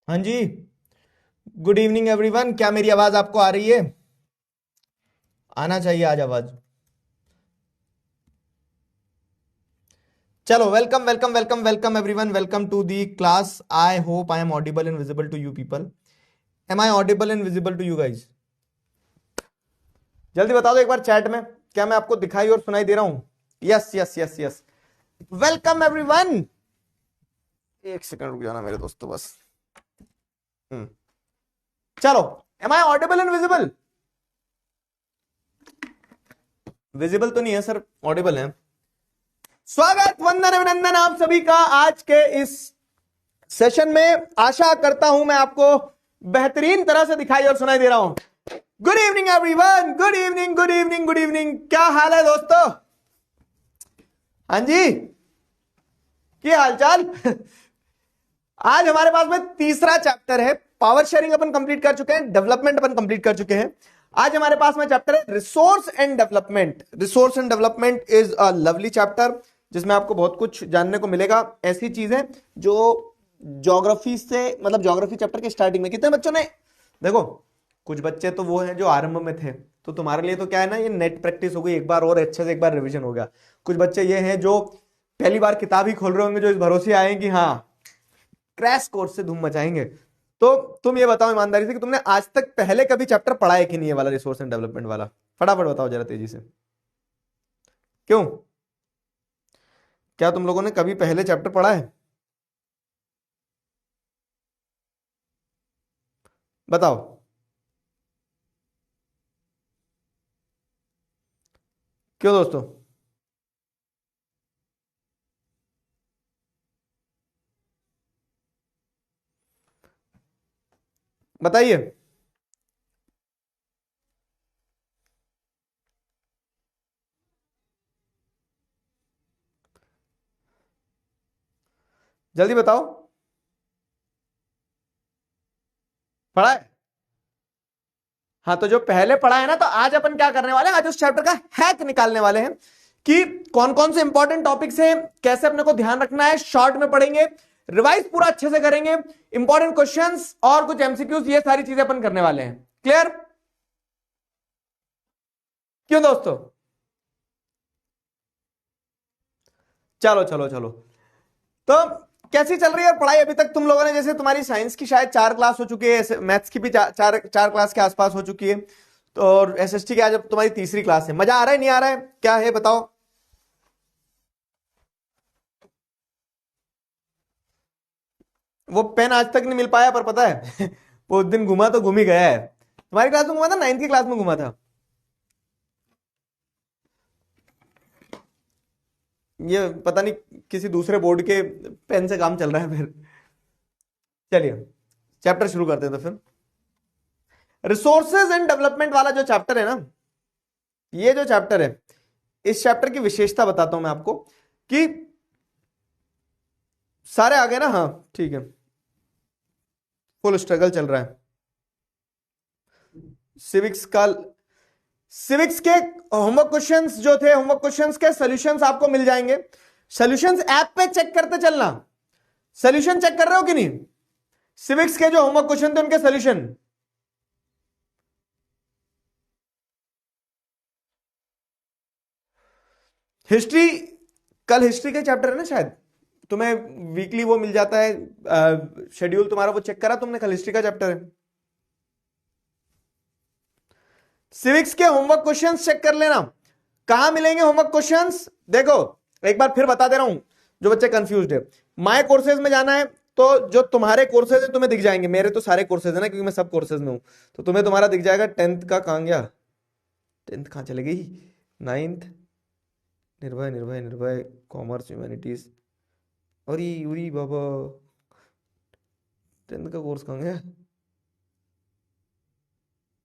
हाँ जी। Good evening everyone. क्या मेरी आवाज आपको आ रही है? आना चाहिए आज आवाज। चलो, welcome welcome welcome welcome everyone, welcome to the class. I hope I am audible and visible to you people. Am I audible and visible to you guys? जल्दी बता दो एक बार चैट में, क्या मैं आपको दिखाई और सुनाई दे रहा हूं? Yes yes yes yes. Welcome everyone. एक सेकंड रुक जाना मेरे दोस्तों बस। हम्म चलो। Am I audible and visible? Visible तो नहीं है सर, ऑडिबल है। स्वागत, वंदन, अभिनंदन आप सभी का आज के इस सेशन में। आशा करता हूं मैं आपको बेहतरीन तरह से दिखाई और सुनाई दे रहा हूं। Good evening everyone, good evening good evening good evening. क्या हाल है दोस्तों? हाँ जी, क्या हालचाल? आज हमारे पास में तीसरा चैप्टर है। पावर शेयरिंग अपन कंप्लीट कर चुके हैं, डेवलपमेंट अपन कंप्लीट कर चुके हैं। आज हमारे पास में चैप्टर है resource and development. Resource and development is a lovely chapter, जिसमें आपको बहुत कुछ जानने को मिलेगा। ऐसी चीजें जो ज्योग्राफी से, मतलब ज्योग्राफी चैप्टर के स्टार्टिंग में कितने बच्चों ने, देखो कुछ बच्चे तो वो हैं जो आरंभ में थे, तो तुम्हारे लिए तो क्या है ना, ये नेट प्रैक्टिस हो गई, एक बार और अच्छे से एक बार रिवीजन हो गया। कुछ बच्चे ये हैं जो पहली बार किताब ही खोल रहे होंगे, जो इस भरोसे आए कि हाँ क्रैश कोर्स से धूम मचाएंगे। तो तुम ये बताओ ईमानदारी से कि तुमने आज तक पहले कभी चैप्टर पढ़ा है कि नहीं, ये वाला रिसोर्स एंड डेवलपमेंट वाला? फटाफट बताओ जरा तेजी से। क्यों? क्या तुम लोगों ने कभी पहले चैप्टर पढ़ा है? बताओ। क्यों दोस्तों? बताइए। जल्दी बताओ। पढ़ा है? हाँ, तो जो पहले पढ़ा है ना, तो आज अपन क्या करने वाले हैं, आज उस चैप्टर का हैक निकालने वाले हैं कि कौन कौन से इंपॉर्टेंट टॉपिक्स हैं, कैसे अपने को ध्यान रखना है। शॉर्ट में पढ़ेंगे, रिवाइज पूरा अच्छे से करेंगे, इंपॉर्टेंट क्वेश्चंस और कुछ एमसीक्यूज, ये सारी चीजें अपन करने वाले हैं। क्लियर? क्यों दोस्तों? चलो चलो चलो। तो कैसी चल रही है पढ़ाई अभी तक तुम लोगों ने? जैसे तुम्हारी साइंस की शायद 4 क्लास हो चुकी है, मैथ्स की भी चार क्लास के आसपास हो चुकी है, तो और एसएसटी की आज अब तुम्हारी तीसरी क्लास है। मजा आ रहा है नहीं आ रहा है, क्या है बताओ? वो पेन आज तक नहीं मिल पाया, पर पता है वो उस दिन घुमा तो घूम ही गया है। तुम्हारी क्लास में घुमा था, 9th की क्लास में घुमा था। ये पता नहीं किसी दूसरे बोर्ड के पेन से काम चल रहा है फिर। चलिए चैप्टर शुरू करते हैं तो फिर। रिसोर्सेज एंड डेवलपमेंट वाला जो चैप्टर है ना, ये जो चैप्टर है, इस चैप्टर की विशेषता बताता हूं मैं आपको कि सारे आ गए ना? हाँ ठीक है। फुल स्ट्रगल चल रहा है सिविक्स का। सिविक्स के होमवर्क क्वेश्चंस जो थे, होमवर्क क्वेश्चंस के सॉल्यूशंस आपको मिल जाएंगे। सॉल्यूशंस ऐप पे चेक करते चलना। सॉल्यूशन चेक कर रहे हो कि नहीं? सिविक्स के जो होमवर्क क्वेश्चन थे उनके सॉल्यूशन। हिस्ट्री, कल हिस्ट्री का चैप्टर है ना शायद, तुम्हें वीकली वो मिल जाता है शेड्यूल तुम्हारा, वो चेक करा तुमने? कल हिस्ट्री का चैप्टर है। सिविक्स के होमवर्क क्वेश्चंस चेक कर लेना। कहां मिलेंगे होमवर्क क्वेश्चंस? देखो एक बार फिर बता दे रहा हूं, जो बच्चे कंफ्यूज्ड है, माय कोर्सेज में जाना है, तो जो तुम्हारे कोर्सेज है तुम्हें दिख जाएंगे। मेरे तो सारे कोर्सेज है ना, क्योंकि मैं सब कोर्सेज में हूं, तो तुम्हें तुम्हारा दिख जाएगा। 10th का कहां गया? 10th कहां चले गई? 9th, निर्भय निर्भय निर्भय, कॉमर्स, ह्यूमैनिटीज, अरे उरी बाबा, 10th का कोर्स कहां गया?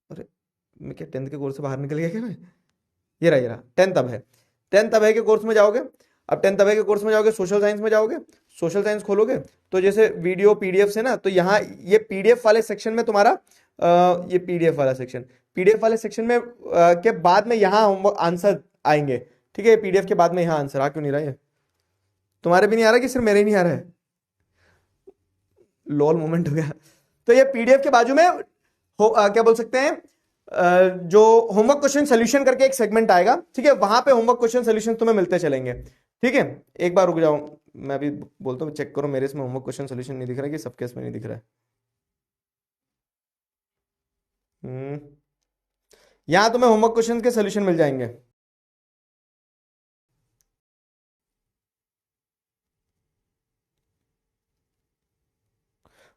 अरे मैं क्या 10th के कोर्स से बाहर निकल गया क्या मैं? ये रहा 10th अब है। 10th अब है के कोर्स में जाओगे। अब 10th अब है के कोर्स में जाओगे, सोशल साइंस में जाओगे। सोशल साइंस खोलोगे तो जैसे वीडियो पीडीएफ से ना, तो यहाँ ये पीडीएफ वाले सेक्शन में तुम्हारा ये पीडीएफ वाला सेक्शन, पीडीएफ वाले सेक्शन में के बाद में यहाँ आंसर आएंगे। ठीक है, पीडीएफ के बाद में यहाँ आंसर आ क्यों नहीं रहा है? तुम्हारे भी नहीं आ रहा कि सिर्फ मेरे ही नहीं आ रहा है? लॉल मोमेंट हो गया। तो ये पीडीएफ के बाजू में क्या बोल सकते हैं, जो होमवर्क क्वेश्चन सोल्यूशन करके एक सेगमेंट आएगा, ठीक है, वहां पे होमवर्क क्वेश्चन सोल्यूशन तुम्हें मिलते चलेंगे, ठीक है। एक बार रुक जाओ, मैं भी बोलता हूँ, चेक करो मेरे इसमें होमवर्क क्वेश्चन सोल्यूशन नहीं दिख रहा है कि सबके इसमें नहीं दिख रहा है। यहां तुम्हें होमवर्क क्वेश्चन के सोल्यूशन मिल जाएंगे।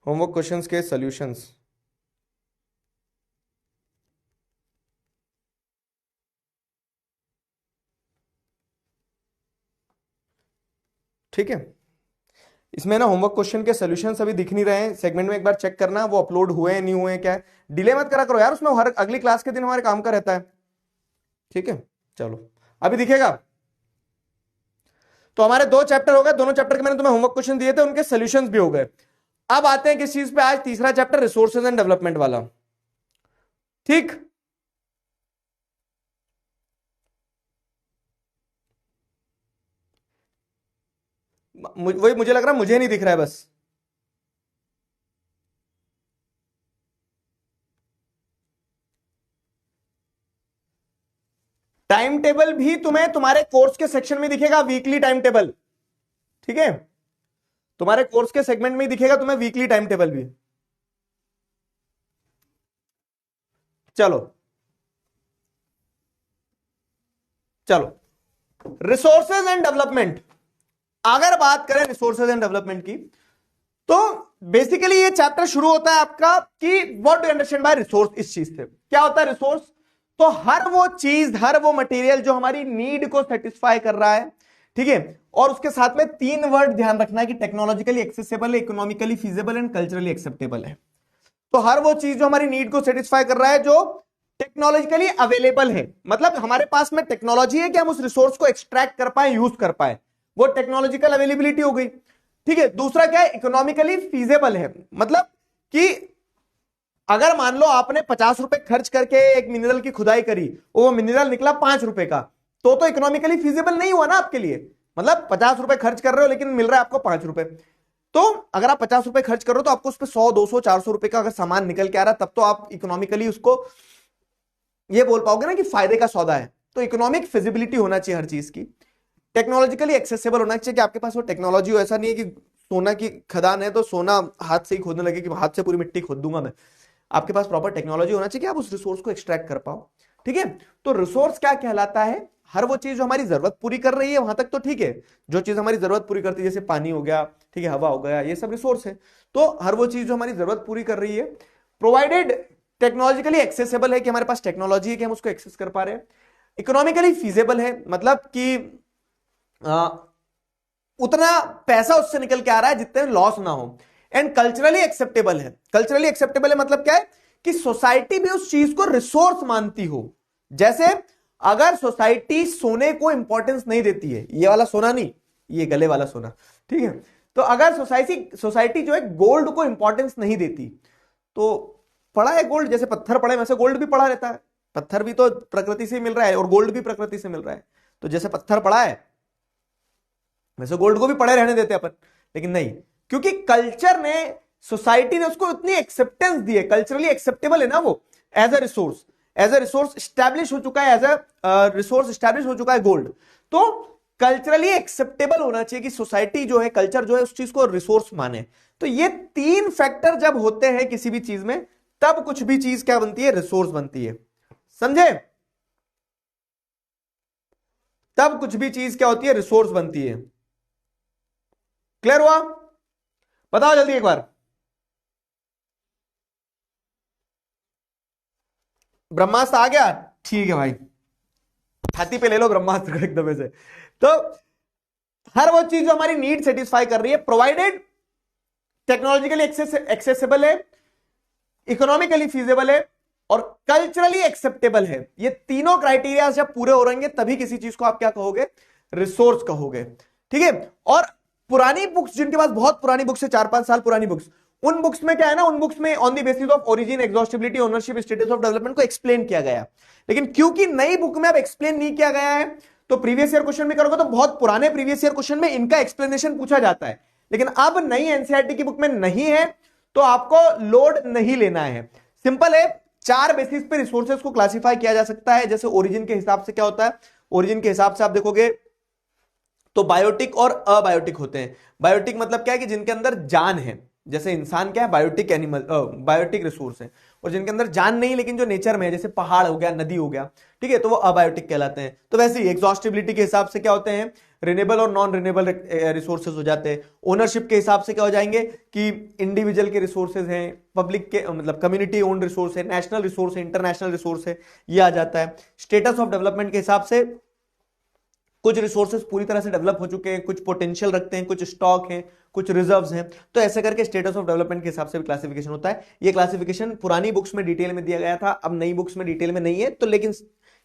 होमवर्क क्वेश्चंस के सॉल्यूशंस, ठीक है। इसमें ना होमवर्क क्वेश्चन के सॉल्यूशंस अभी दिख नहीं रहे हैं सेगमेंट में, एक बार चेक करना वो अपलोड हुए हैं नहीं हुए हैं, क्या है, डिले मत करा करो यार, उसमें हर अगली क्लास के दिन हमारे काम का रहता है, ठीक है। चलो अभी दिखेगा। तो हमारे 2 चैप्टर हो गए, दोनों चैप्टर के मैंने तुम्हें होमवर्क क्वेश्चन दिए थे, उनके सॉल्यूशंस भी हो गए। अब आते हैं किस चीज पे, आज तीसरा चैप्टर रिसोर्सेज एंड डेवलपमेंट वाला, ठीक। वही मुझे लग रहा है मुझे नहीं दिख रहा है बस। टाइम टेबल भी तुम्हें तुम्हारे कोर्स के सेक्शन में दिखेगा, वीकली टाइम टेबल, ठीक है। तुम्हारे कोर्स के सेगमेंट में दिखेगा तुम्हें वीकली टाइम टेबल भी। चलो चलो, रिसोर्सेज एंड डेवलपमेंट, अगर बात करें रिसोर्सेज एंड डेवलपमेंट की, तो बेसिकली ये चैप्टर शुरू होता है आपका कि what do understand by resource. इस चीज से क्या होता है रिसोर्स, तो हर वो चीज, हर वो मटेरियल जो हमारी नीड को सेटिस्फाई कर रहा है, ठीक है। और उसके साथ में 3 वर्ड ध्यान रखना है कि टेक्नोलॉजिकली एक्सेसिबल है, economically feasible and culturally acceptable है। तो हर वो चीज जो हमारी नीड को सेटिस्फाई कर रहा है, जो टेक्नोलॉजिकली अवेलेबल है, मतलब हमारे पास में टेक्नोलॉजी है कि हम उस रिसोर्स को एक्सट्रैक्ट कर पाए, यूज कर पाए, वो टेक्नोलॉजिकल अवेलेबिलिटी हो गई, ठीक है। दूसरा क्या है, इकोनॉमिकली फीजेबल है, मतलब कि अगर मान लो आपने 50 रुपए खर्च करके एक मिनरल की खुदाई करी, वो मिनरल निकला 5 रुपए का, तो इकोनॉमिकली फीजेबल नहीं हुआ ना आपके लिए। मतलब 50 रुपए खर्च कर रहे हो लेकिन मिल रहा है आपको 5 रुपए, तो अगर आप 50 रुपए खर्च कर रहे हो तो आपको उस पर 100 200 400 रुपए का अगर सामान निकल के आ रहा है, तब तो आप इकोनॉमिकली उसको ये बोल पाओगे ना कि फायदे का सौदा है। तो इकोनॉमिक फिजिबिलिटी होना चाहिए हर चीज की, टेक्नोलॉजिकली एक्सेसिबल होना चाहिए कि आपके पास वो टेक्नोलॉजी हो। ऐसा नहीं है कि सोना की खदान है तो सोना हाथ से ही खोदने लगे कि हाथ से पूरी मिट्टी खोद दूंगा मैं। आपके पास प्रॉपर टेक्नोलॉजी होना चाहिए कि आप उस रिसोर्स को एक्सट्रैक्ट कर पाओ, ठीक है। तो रिसोर्स क्या कहलाता है, हर वो चीज जो हमारी जरूरत पूरी कर रही है, वहां तक तो ठीक है। जो चीज हमारी जरूरत पूरी करती है, जैसे पानी हो गया, ठीक है, हवा हो गया, ये सब रिसोर्स है। तो हर वो चीज जो हमारी जरूरत पूरी कर रही है, प्रोवाइडेड टेक्नोलॉजिकली एक्सेसिबल है कि हमारे पास टेक्नोलॉजी है कि हम उसको एक्सेस कर पा रहे हैं, इकोनॉमिकली फीजेबल है, मतलब कि उतना पैसा उससे निकल के आ रहा है जितने लॉस ना हो, एंड कल्चरली एक्सेप्टेबल है। कल्चरली एक्सेप्टेबल है मतलब क्या है कि सोसाइटी भी उस चीज को रिसोर्स मानती हो। जैसे अगर सोसाइटी सोने को इंपॉर्टेंस नहीं देती है, ये वाला सोना नहीं, ये गले वाला सोना, ठीक है, तो अगर सोसाइटी जो है गोल्ड को इंपॉर्टेंस नहीं देती, तो पड़ा है गोल्ड, जैसे पत्थर पड़े वैसे गोल्ड भी पड़ा रहता है, पत्थर भी तो प्रकृति से मिल रहा है और गोल्ड भी प्रकृति से मिल रहा है, तो जैसे पत्थर पड़ा है वैसे गोल्ड को भी पड़े रहने देते अपन, लेकिन नहीं, क्योंकि कल्चर ने, सोसाइटी ने उसको इतनी एक्सेप्टेंस दी है, कल्चरली एक्सेप्टेबल है ना वो, एज अ रिसोर्स स्टैब्लिश हो चुका है, एज अ रिसोर्स स्टैब्लिश हो चुका है गोल्ड। तो कल्चरली एक्सेप्टेबल होना चाहिए कि सोसाइटी जो है, कल्चर जो है, उस चीज को रिसोर्स माने। तो ये 3 फैक्टर जब होते हैं किसी भी चीज में, तब कुछ भी चीज क्या बनती है, रिसोर्स बनती है, समझे। तब कुछ भी चीज क्या होती है, रिसोर्स बनती है। क्लियर हुआ, बताओ जल्दी एक बार। ब्रह्मास्त्र आ गया, ठीक है भाई, छाती पे ले लो ब्रह्मास्त्र एकदम से। तो हर वो चीज जो हमारी नीड सेटिस्फाई कर रही है, प्रोवाइडेड टेक्नोलॉजिकली एक्सेसिबल है, इकोनॉमिकली फीजेबल है और कल्चरली एक्सेप्टेबल है, ये तीनों क्राइटेरिया जब पूरे हो रहेंगे तभी किसी चीज को आप क्या कहोगे, रिसोर्स कहोगे, ठीक है। और पुरानी बुक्स, जिनके पास बहुत पुरानी बुक्स है, 4-5 साल पुरानी बुक्स, उन बुक्स में क्या है ना, उन बुक्स में on the basis of origin, exhaustibility, ownership, status of development को एक्सप्लेन किया गया। लेकिन क्योंकि नई बुक में अब एक्सप्लेन नहीं किया गया है, तो प्रीवियस ईयर क्वेश्चन में करोगे तो बहुत पुराने प्रीवियस ईयर क्वेश्चन में इनका एक्सप्लेनेशन पूछा जाता है, लेकिन अब नई एनसीईआरटी की बुक में नहीं है, तो आपको लोड नहीं लेना है। सिंपल है, 4 बेसिस पे रिसोर्सेज को क्लासिफाई किया जा सकता है। जैसे ओरिजिन के हिसाब से क्या होता है, ओरिजिन के हिसाब से आप देखोगे तो बायोटिक और अबायोटिक होते हैं। बायोटिक मतलब क्या है कि जिनके अंदर जान है, जैसे इंसान क्या है, बायोटिक एनिमल, बायोटिक रिसोर्स है। और जिनके अंदर जान नहीं लेकिन जो नेचर में है, जैसे पहाड़ हो गया, नदी हो गया, ठीक है, तो वो अबायोटिक कहलाते हैं। तो वैसे ही एग्जॉस्टिबिलिटी के हिसाब से क्या होते हैं, रिन्यूएबल और नॉन रिन्यूएबल रिसोर्सेज हो जाते हैं। ओनरशिप के हिसाब से क्या हो जाएंगे कि इंडिविजुअल के रिसोर्सेज हैं, पब्लिक के मतलब कम्युनिटी ओन रिसोर्स है, नेशनल रिसोर्स है, इंटरनेशनल रिसोर्स है, ये आ जाता है। स्टेटस ऑफ डेवलपमेंट के हिसाब से कुछ रिसोर्सेज पूरी तरह से डेवलप हो चुके हैं, कुछ पोटेंशियल रखते हैं, कुछ स्टॉक हैं, कुछ रिजर्व्स हैं। तो ऐसे करके स्टेटस ऑफ डेवलपमेंट के हिसाब से भी क्लासिफिकेशन होता है। ये क्लासिफिकेशन पुरानी बुक्स में डिटेल में दिया गया था, अब नई बुक्स में डिटेल में नहीं है, तो लेकिन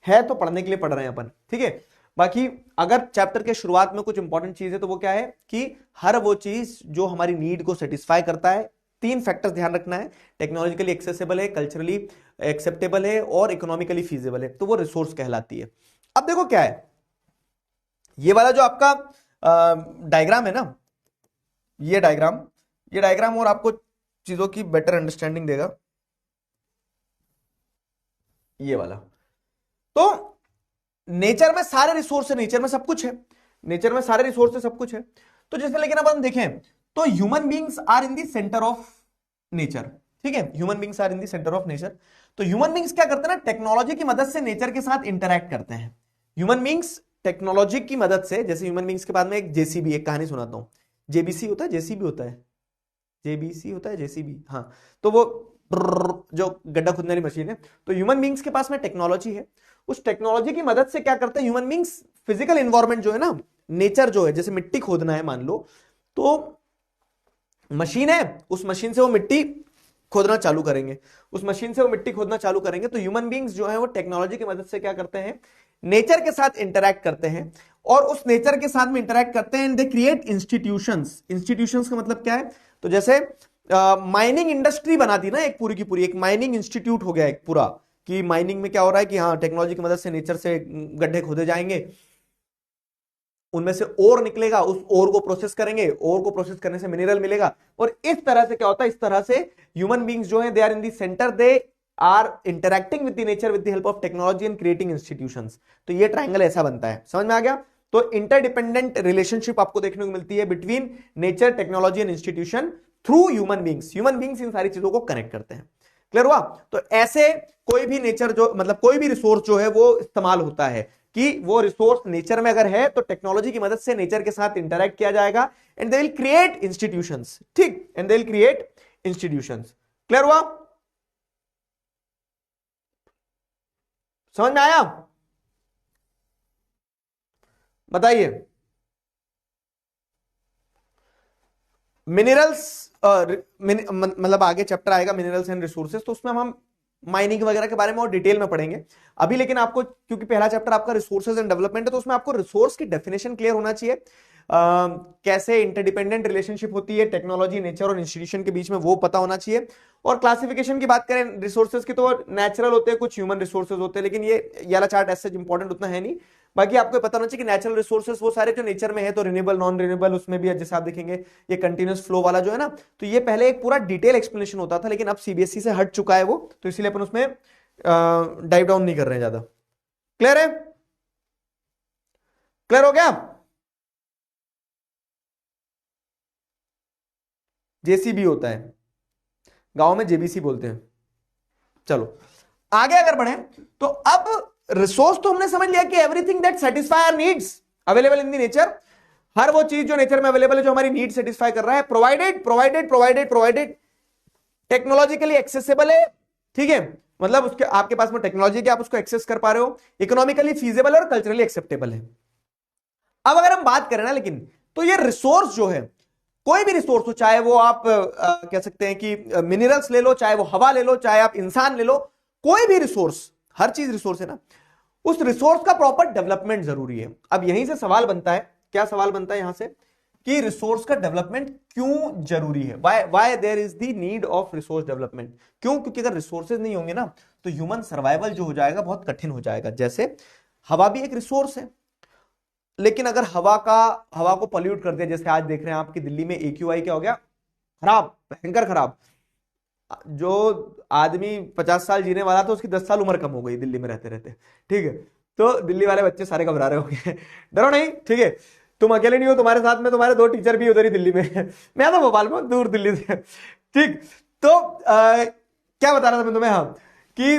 है तो पढ़ने के लिए पढ़ रहे हैं अपन, ठीक है। बाकी अगर चैप्टर के शुरुआत में कुछ इंपॉर्टेंट चीज है तो वो क्या है कि हर वो चीज जो हमारी नीड को सेटिस्फाई करता है, 3 फैक्टर्स ध्यान रखना है, टेक्नोलॉजिकली एक्सेसिबल है, कल्चरली एक्सेप्टेबल है और इकोनॉमिकली फीजिबल है, तो वो रिसोर्स कहलाती है। अब देखो क्या है, ये वाला जो आपका डायग्राम है ना, ये डायग्राम और आपको चीजों की बेटर अंडरस्टैंडिंग देगा, ये वाला। तो नेचर में सारे रिसोर्स है, नेचर में सब कुछ है, नेचर में सारे रिसोर्स है, सब कुछ है। तो जैसे लेकिन अब हम देखें तो human beings are in the centre of nature, ठीक है, human beings are in the centre of nature. तो ह्यूमन बींग्स क्या करते हैं ना, टेक्नोलॉजी की मदद से नेचर के साथ इंटरैक्ट करते हैं। ह्यूमन बींग्स टेक्नोलॉजी की मदद से, जैसे ह्यूमन बींग्स के बाद में एक जेसीबी, एक कहानी सुनाता हूं, जेबीसी होता है, जेसीबी होता है, जेबीसी होता है, जेसीबी, हाँ, तो वो जो गड्ढा खोदने वाली मशीन है। तो ह्यूमन बींग्स के पास में टेक्नोलॉजी है, उस टेक्नोलॉजी की मदद से क्या करते हैं ह्यूमन बींग्स, फिजिकल एनवायरनमेंट जो है ना, नेचर जो है, जैसे मिट्टी खोदना है मान लो, तो मशीन है, उस मशीन से वो मिट्टी खोदना चालू करेंगे, उस मशीन से वो मिट्टी खोदना चालू करेंगे। तो ह्यूमन बींग्स जो है वो टेक्नोलॉजी की मदद से क्या करते हैं, नेचर के साथ इंटरैक्ट करते हैं, और उस नेचर के साथ में इंटरैक्ट करते हैं, दे क्रिएट इंस्टीट्यूशंस। इंस्टीट्यूशंस का मतलब क्या है, तो जैसे माइनिंग इंडस्ट्री बना दी ना एक पूरी की पूरी, एक माइनिंग इंस्टीट्यूट हो गया एक पूरा, कि माइनिंग में क्या हो रहा है कि हाँ टेक्नोलॉजी की मदद से नेचर से गड्ढे खोदे जाएंगे, उनमें से ओर निकलेगा, उस ओर को प्रोसेस करेंगे, ओर को प्रोसेस करने से मिनरल मिलेगा, और इस तरह से क्या होता है, इस तरह से ह्यूमन बींग्स जो है they are in the centre, they are interacting with the nature with the help of technology and creating institutions. तो ये ट्रायंगल ऐसा बनता है, समझ में आ गया। तो इंटरडिपेंडेंट रिलेशनशिप आपको देखने को मिलती है between nature, technology and institution through human beings. Human beings in सारी चीजों को कनेक्ट करते हैं। क्लियर हुआ। तो ऐसे कोई भी नेचर जो मतलब कोई भी रिसोर्स जो है वो इस्तेमाल होता है कि वो रिसोर्स नेचर में अगर है तो टेक्नोलॉजी की मदद से नेचर के साथ इंटरैक्ट किया जाएगा, and they will create institutions, ठीक, and they will create institutions. Clear हुआ, समझ में आया, बताइए। मिनरल्स मतलब आगे चैप्टर आएगा मिनरल्स एंड रिसोर्सेज, तो उसमें हम माइनिंग वगैरह के बारे में और डिटेल में पढ़ेंगे अभी। लेकिन आपको क्योंकि पहला चैप्टर आपका रिसोर्सेज एंड डेवलपमेंट है, तो उसमें आपको रिसोर्स की डेफिनेशन क्लियर होना चाहिए, कैसे इंटरडिपेंडेंट रिलेशनशिप होती है टेक्नोलॉजी, नेचर और इंस्टीट्यूशन के बीच में, वो पता होना चाहिए। और क्लासिफिकेशन की बात करें रिसोर्सेज की, तो नेचुरल होते हैं, कुछ ह्यूमन रिसोर्सेज होते हैं, लेकिन ये वाला चार्ट ऐसे इंपॉर्टेंट उतना है नहीं। बाकी आपको पता होना चाहिए कि नेचुरल रिसोर्सेज वो सारे जो नेचर में है, तो रिन्यूएबल, नॉन रिन्यूएबल, उसमें भी जैसे आप देखेंगे ये कंटिन्यूअस फ्लो वाला जो है ना, तो ये पहले एक पूरा डिटेल एक्सप्लेनेशन होता था, लेकिन अब सीबीएसई से हट चुका है वो, तो इसीलिए अपन उसमें डाइव डाउन नहीं कर रहे हैं ज्यादा। क्लियर है, क्लियर हो गया। जेसीबी होता है, गांव में जेबीसी बोलते हैं। चलो आगे अगर बढ़े, तो अब रिसोर्स तो हमने समझ लिया कि everything that satisfy our needs available in the nature, हर वो चीज जो नेचर में अवेलेबल है जो हमारी नीड सेटिस्फाई कर रहा है, प्रोवाइडेड टेक्नोलॉजिकली एक्सेसिबल है, ठीक है, मतलब उसके आपके पास में टेक्नोलॉजी के आप उसको एक्सेस कर पा रहे हो, इकोनॉमिकली फीजिबल और कल्चरली एक्सेप्टेबल है। अब अगर हम बात करें ना, लेकिन तो ये रिसोर्स जो है, कोई भी रिसोर्स हो, चाहे वो आप कह सकते हैं कि मिनरल्स ले लो, चाहे वो हवा ले लो, चाहे आप इंसान ले लो, कोई भी रिसोर्स, हर चीज रिसोर्स है ना, उस रिसोर्स का प्रॉपर डेवलपमेंट जरूरी है। अब यहीं से सवाल बनता है, क्या सवाल बनता है यहां से, कि रिसोर्स का डेवलपमेंट क्यों जरूरी है, why there is the need of resource development. क्यों, क्योंकि अगर रिसोर्सेज नहीं होंगे ना, तो ह्यूमन सर्वाइवल जो हो जाएगा बहुत कठिन हो जाएगा। जैसे हवा भी एक रिसोर्स है, लेकिन अगर हवा को पॉल्यूट कर दिया, जैसे आज देख रहे हैं आपकी दिल्ली में AQI क्या हो गया, खराब, भयंकर खराब, जो आदमी 50 साल जीने वाला था उसकी 10 साल उम्र कम हो गई दिल्ली में रहते रहते। ठीक है, तो दिल्ली वाले बच्चे सारे घबरा रहे होंगे। डरो नहीं, ठीक है, तुम अकेले नहीं हो, तुम्हारे साथ में तुम्हारे 2 टीचर भी उधर ही दिल्ली में है। मैं तो भोपाल में हूं, दूर दिल्ली से। ठीक, तो क्या बता रहा था मैं तुम्हें, हाँ, कि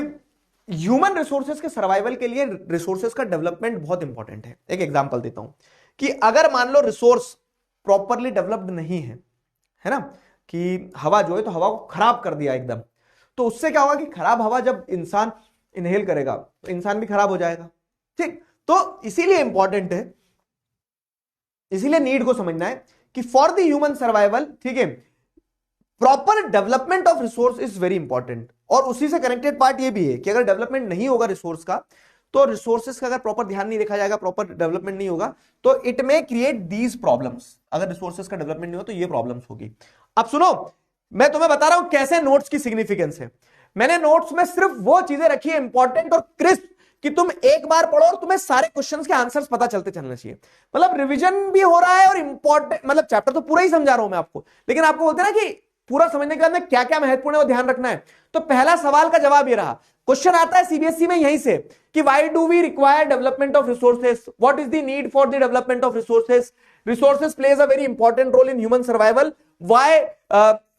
ह्यूमन रिसोर्सेज के सर्वाइवल के लिए रिसोर्सेज का डेवलपमेंट बहुत इंपॉर्टेंट है। एक एग्जांपल देता हूं कि अगर मान लो रिसोर्स प्रॉपरली डेवलप्ड नहीं है ना, कि हवा जो है तो हवा को खराब कर दिया एकदम, तो उससे क्या होगा कि खराब हवा जब इंसान इनहेल करेगा तो इंसान भी खराब हो जाएगा। ठीक, तो इसीलिए इंपॉर्टेंट है, इसीलिए नीड को समझना है कि फॉर द ह्यूमन सर्वाइवल, ठीक है, proper development of resource is very important. और उसी से कनेक्टेड पार्ट ये भी है कि अगर डेवलपमेंट नहीं होगा रिसोर्स का, तो रिसोर्सेज का अगर प्रॉपर ध्यान नहीं रखा जाएगा, प्रॉपर डेवलपमेंट नहीं होगा, तो it may create these problems. अगर रिसोर्सेज का डेवलपमेंट नहीं हो तो ये प्रॉब्लम्स होगी। अब सुनो, मैं तुम्हें बता रहा हूं कैसे नोट्स की सिग्निफिकेंस है। मैंने नोट्स में सिर्फ वो चीजें रखी है इंपॉर्टेंट और क्रिस्प, कि तुम एक बार पढ़ो और तुम्हें सारे क्वेश्चंस के आंसर्स पता चलते चलना चाहिए। मतलब रिवीजन भी हो रहा है और इंपॉर्टेंट, मतलब चैप्टर तो पूरा ही समझा रहा हूं मैं आपको, लेकिन आपको बोलते हैं ना कि पूरा समझने के बाद में क्या क्या महत्वपूर्ण है वो ध्यान रखना है। तो पहला सवाल का जवाब ये रहा, क्वेश्चन आता है सीबीएसई में यहीं से कि why do we require development of resources, what is the need for the development of resources, resources plays a very important role in human survival, why,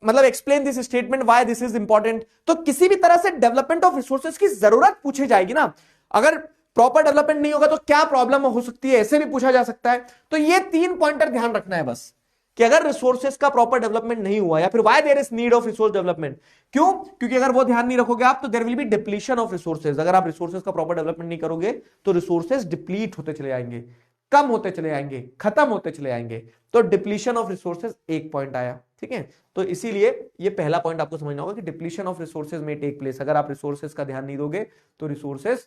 मतलब explain this statement why this is important. तो किसी भी तरह से development of resources की जरूरत पूछी जाएगी ना, अगर प्रॉपर डेवलपमेंट नहीं होगा तो क्या प्रॉब्लम हो सकती है, ऐसे भी पूछा जा सकता है। तो ये 3 पॉइंटर ध्यान रखना है बस, कि अगर रिसोर्सेज का प्रॉपर डेवलपमेंट नहीं हुआ, या फिर why there is need of resource development, क्यों, क्योंकि अगर वो ध्यान नहीं रखोगे आप तो there will be depletion of resources. अगर आप रिसोर्सेज का प्रॉपर डेवलपमेंट नहीं करोगे तो रिसोर्सेज डिप्लीट होते चले जाएंगे, कम होते चले जाएंगे, खत्म होते चले जाएंगे। तो डिप्लीशन ऑफ रिसोर्सेज एक पॉइंट आया, ठीक है। तो इसीलिए ये पहला पॉइंट आपको समझना होगा कि डिप्लीशन ऑफ रिसोर्सेज में टेक प्लेस। अगर आप रिसोर्सेज का ध्यान नहीं दोगे तो रिसोर्सेज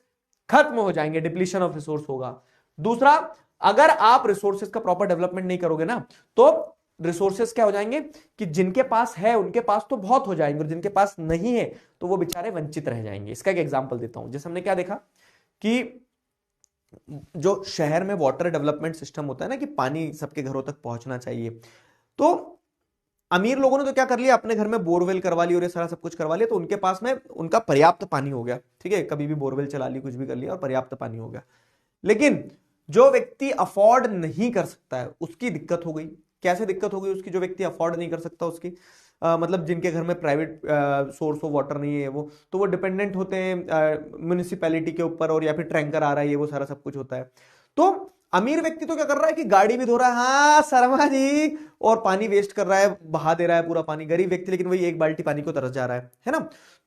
खत्म हो जाएंगे, डिप्लीशन ऑफ रिसोर्स होगा। दूसरा, अगर आप रिसोर्सेज का प्रॉपर डेवलपमेंट नहीं करोगे ना, तो रिसोर्सेज क्या हो जाएंगे कि जिनके पास है उनके पास तो बहुत हो जाएंगे, और जिनके पास नहीं है तो वो बेचारे वंचित रह जाएंगे। इसका एक एग्जांपल देता हूं। जैसे हमने क्या देखा कि जो शहर में वाटर डेवलपमेंट सिस्टम होता है ना, कि पानी सबके घरों तक पहुंचना चाहिए, तो अमीर लोगों ने तो क्या कर लिया, अपने घर में बोरवेल करवा ली और ये सारा सब कुछ करवा लिया, तो उनके पास में उनका पर्याप्त पानी हो गया, ठीक है, कभी भी बोरवेल चला ली, कुछ भी कर लिया और पर्याप्त पानी हो गया। लेकिन जो व्यक्ति अफोर्ड नहीं कर सकता है उसकी दिक्कत हो गई। कैसे दिक्कत हो गई उसकी? जो व्यक्ति अफोर्ड नहीं कर सकता उसकी, मतलब जिनके घर में प्राइवेट सोर्स ऑफ वाटर नहीं है, वो तो वो डिपेंडेंट होते हैं म्यूनिसिपैलिटी के ऊपर, और या फिर टैंकर आ रहा है, ये वो सारा सब कुछ होता है। तो अमीर व्यक्ति तो क्या कर रहा है कि गाड़ी भी धो रहा है, हाँ शर्मा जी, और पानी वेस्ट कर रहा है, बहा दे रहा है पूरा पानी। गरीब व्यक्ति लेकिन वही एक बाल्टी पानी को तरस जा रहा है ना।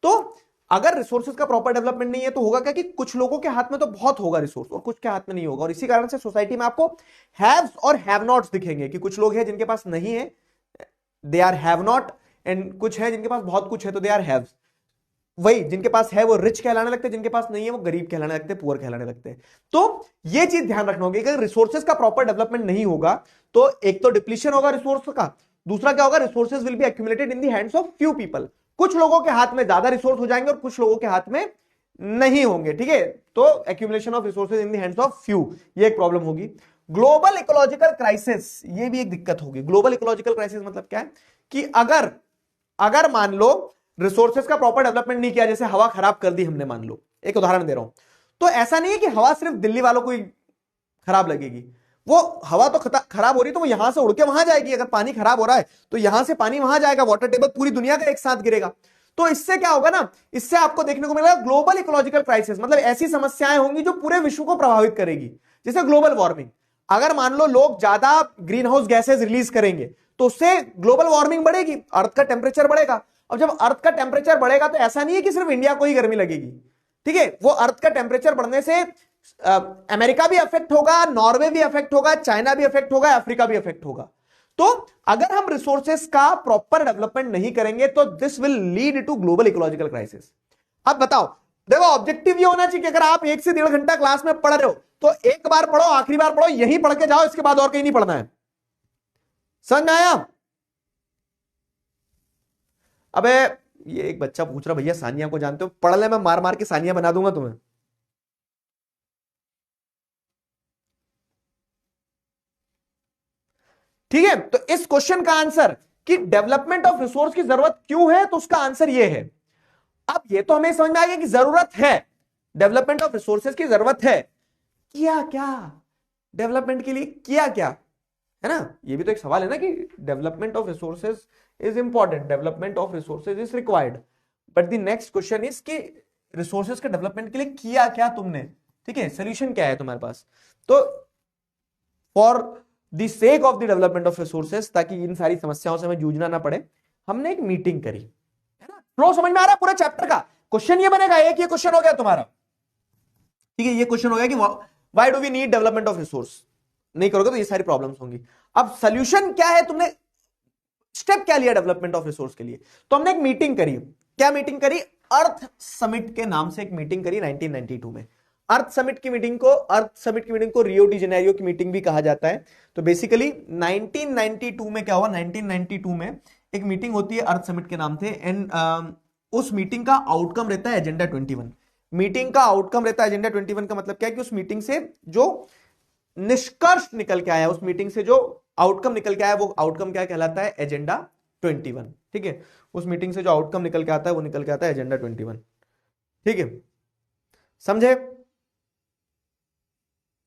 तो अगर रिसोर्सेज का प्रॉपर डेवलपमेंट नहीं है तो होगा क्या कि कुछ लोगों के हाथ में तो बहुत होगा रिसोर्स और कुछ के हाथ में नहीं होगा। और इसी कारण से सोसाइटी में आपको हैव्स और हैव नॉट्स दिखेंगे, कि कुछ लोग हैं जिनके पास नहीं है, they are have not, and कुछ है जिनके पास बहुत कुछ है तो दे आर हैव्स। वही जिनके पास है वो रिच कहलाने लगते हैं, जिनके पास नहीं है वो गरीब कहलाने लगते हैं, पुअर कहलाने लगते हैं। तो ये चीज ध्यान रखना होगी कि अगर रिसोर्सेज का प्रॉपर डेवलपमेंट नहीं होगा तो एक तो डिप्लीशन होगा रिसोर्स का, दूसरा क्या होगा, resources will be accumulated in the hands of few people. कुछ लोगों के हाथ में ज्यादा रिसोर्स हो जाएंगे और कुछ लोगों के हाथ में नहीं होंगे, ठीक है। तो accumulation of resources in the hands of few, ये एक प्रॉब्लम होगी। ग्लोबल इकोलॉजिकल क्राइसिस, ये भी एक दिक्कत होगी। ग्लोबल इकोलॉजिकल क्राइसिस मतलब क्या है कि अगर मान लो रिसोर्सेज का प्रॉपर डेवलपमेंट नहीं किया, जैसे हवा खराब कर दी हमने, मान लो एक उदाहरण दे रहा हूं, तो ऐसा नहीं है कि हवा सिर्फ दिल्ली वालों को ही खराब लगेगी। वो हवा तो खराब हो रही तो वो यहां से उड़ के वहां जाएगी। अगर पानी खराब हो रहा है तो यहां से पानी वहां जाएगा, वाटर टेबल पूरी दुनिया का एक साथ गिरेगा। तो इससे क्या होगा ना, इससे आपको देखने को मिलेगा ग्लोबल इकोलॉजिकल क्राइसिस, मतलब ऐसी समस्याएं होंगी जो पूरे विश्व को प्रभावित करेगी। जैसे ग्लोबल वार्मिंग, अगर मान लो लोग ज्यादा ग्रीन हाउस गैसेज रिलीज करेंगे तो उससे ग्लोबल वार्मिंग बढ़ेगी, अर्थ का टेम्परेचर बढ़ेगा। अब जब अर्थ का टेम्परेचर बढ़ेगा तो ऐसा नहीं है कि सिर्फ इंडिया को ही गर्मी लगेगी, ठीक है। वो अर्थ का टेम्परेचर बढ़ने से अमेरिका भी अफेक्ट होगा, नॉर्वे भी अफेक्ट होगा, चाइना भी अफेक्ट होगा, अफ्रीका भी अफेक्ट होगा। तो अगर हम रिसोर्सेस का प्रॉपर डेवलपमेंट नहीं करेंगे तो this will lead to global ecological crisis. अब बताओ, देखो ऑब्जेक्टिव ये होना चाहिए कि अगर आप 1 से 1.5 घंटा क्लास में पढ़ रहे हो तो एक बार पढ़ो, आखिरी बार पढ़ो, यही पढ़ के जाओ, इसके बाद और कहीं नहीं पढ़ना है। समझ में आया? अबे ये एक बच्चा पूछ रहा, भैया सानिया को जानते हो? पढ़ ले, मैं मार मार के सानिया बना दूंगा तुम्हें। ठीक है, तो इस क्वेश्चन का आंसर कि डेवलपमेंट ऑफ रिसोर्स की जरूरत क्यों है, तो उसका आंसर ये है। अब ये तो हमें समझ में आ गया कि जरूरत है, डेवलपमेंट ऑफ रिसोर्सेज की जरूरत है, किया क्या डेवलपमेंट के लिए, किया क्या, है ना। ये भी तो एक सवाल है ना कि development of resources is important, development of resources is required, but the next question is कि रिसोर्सेज के डेवलपमेंट के लिए किया क्या तुमने, ठीक है, सोल्यूशन क्या है तुम्हारे पास। तो for the sake of the development of resources, ताकि इन सारी समस्याओं से हमें जूझना ना पड़े, हमने एक मीटिंग करी, है ना। फ्लो समझ में आ रहा है पूरा चैप्टर का। क्वेश्चन ये बनेगा, एक ये क्वेश्चन हो गया तुम्हारा, ठीक है, ये क्वेश्चन हो गया कि why do we need development of resource, नहीं करोगे तो ये सारी प्रॉब्लम्स होंगी। अब सोल्यूशन क्या है, तुमने स्टेप क्या लिया डेवलपमेंट ऑफ रिसोर्स के लिए, तो हमने एक मीटिंग करी। क्या मीटिंग करी, अर्थ समिट के नाम से एक मीटिंग करी 1992 में। अर्थ समिट की मीटिंग को रियो डी जेनेरियो की मीटिंग भी कहा जाता है। तो बेसिकली 1992 में क्या हुआ, 1992 में एक मीटिंग होती है अर्थ समिट के नाम से, एंड उस मीटिंग का आउटकम रहता है एजेंडा 21। मीटिंग का आउटकम रहता है एजेंडा 21 का मतलब क्या है कि उस मीटिंग से जो निष्कर्ष निकल के आया, उस मीटिंग से जो आउटकम निकल के आया, वो आउटकम क्या कहलाता है, एजेंडा 21, ठीक है। उस मीटिंग से जो आउटकम निकल के आता है वो निकल के आता है एजेंडा 21, ठीक है, समझे।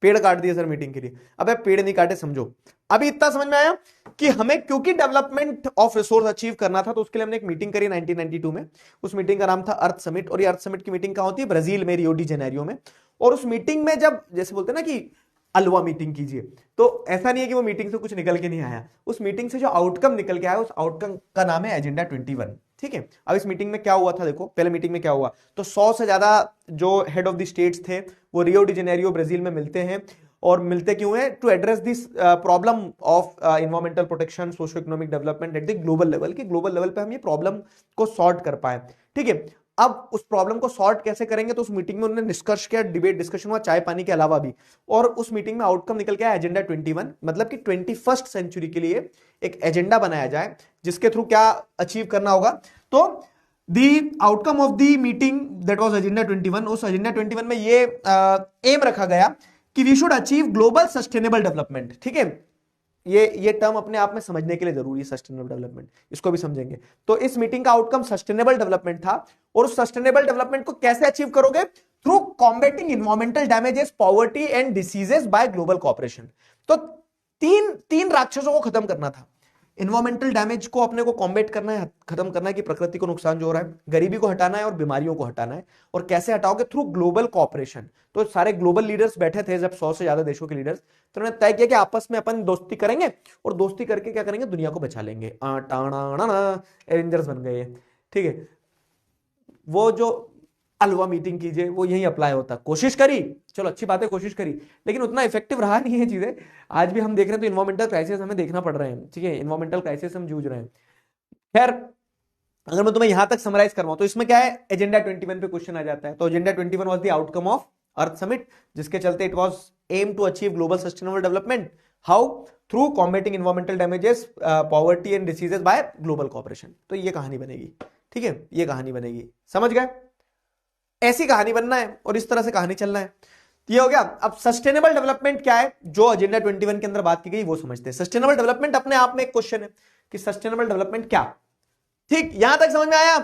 पेड़ काट दिए सर मीटिंग के लिए, अबे पेड़ नहीं काटे, समझो। अभी इतना समझ में आया कि हमें क्योंकि डेवलपमेंट ऑफ रिसोर्स अचीव करना था, तो उसके लिए हमने एक मीटिंग करी 1992 में। उस मीटिंग का नाम था अर्थ समिट, और ये अर्थ समिट की मीटिंग कहां होती है, ब्राजील में, रियो डी जेनेरियो में। और उस मीटिंग में जब, जैसे बोलते हैं ना कि अलवा मीटिंग कीजिए, तो ऐसा नहीं है कि वो मीटिंग से कुछ निकल के नहीं आया, उस मीटिंग से जो आउटकम निकल के आया, उस आउटकम का नाम है एजेंडा 21, ठीक है। अब इस मीटिंग में क्या हुआ था, देखो पहले मीटिंग में क्या हुआ, तो 100 से ज्यादा जो हेड ऑफ द स्टेट्स थे वो रियो डी जेनेरियो ब्राजील में मिलते हैं। और मिलते क्यों है, to address this problem of environmental protection, socio economic development at the global level, की ग्लोबल लेवल पे हम ये प्रॉब्लम को सॉर्ट कर पाए, ठीक है। अब उस प्रॉब्लम को सॉर्ट कैसे करेंगे, तो उस मीटिंग में उन्होंने निष्कर्ष किया, डिबेट डिस्कशन हुआ चाय पानी के अलावा भी, और उस मीटिंग में आउटकम निकल के आया एजेंडा 21, मतलब कि 21st सेंचुरी के लिए एक एजेंडा बनाया जाए जिसके थ्रू क्या अचीव करना होगा। तो दी outcome of the meeting that was agenda 21, उस एजेंडा 21 में ये एम रखा गया कि we should achieve global sustainable development, ठीक है। ये टर्म अपने आप में समझने के लिए जरूरी है, सस्टेनेबल डेवलपमेंट, इसको भी समझेंगे। तो इस मीटिंग का आउटकम सस्टेनेबल डेवलपमेंट था, और उस सस्टेनेबल डेवलपमेंट को कैसे अचीव करोगे, through combating environmental damages, poverty and diseases by global cooperation. तो तीन तीन राक्षसों को खत्म करना था। इन्वायरमेंटल डैमेज को अपने को कॉम्बेट करना है, खत्म करना है, कि प्रकृति को नुकसान जो हो रहा है, गरीबी को हटाना है और बीमारियों को हटाना है। और कैसे हटाओगे, थ्रू ग्लोबल कॉपरेशन। तो सारे ग्लोबल लीडर्स बैठे थे, जब 100 से ज्यादा देशों के लीडर्स, तो उन्होंने तय किया कि आपस में अपन दोस्ती करेंगे, और दोस्ती करके क्या करेंगे, दुनिया को बचा लेंगे। एवेंजर्स बन गए, ठीक है। वो जो अलवा मीटिंग कीजिए, वो यही अप्लाई होता, कोशिश करी, चलो अच्छी बात है कोशिश करी, लेकिन उतना इफेक्टिव रहा नहीं है चीजें। आज भी हम देख रहे हैं तो इन्वायरमेंटल क्राइसिस हमें देखना पड़ रहे हैं, ठीक है, इन्वायरमेंटल क्राइसिस हम जूझ रहे हैं। खैर, अगर मैं तुम्हें यहां तक समराइज करवाऊं, तो इसमें क्या है, एजेंडा 21 पे क्वेश्चन आ जाता है। तो agenda 21 was the outcome of earth summit, जिसके चलते it was aim to achieve global sustainable development, how, through combating environmental damages, poverty and diseases by global cooperation. तो ये कहानी बनेगी, ठीक है, ये कहानी बनेगी, समझ गए। ऐसी कहानी बनना है और इस तरह से कहानी चलना है। ये हो गया। अब सस्टेनेबल डेवलपमेंट क्या है, जो एजेंडा 21 के अंदर बात की गई, वो समझते हैं। सस्टेनेबल डेवलपमेंट अपने आप में एक क्वेश्चन है कि सस्टेनेबल डेवलपमेंट क्या, ठीक, यहां तक समझ में आया,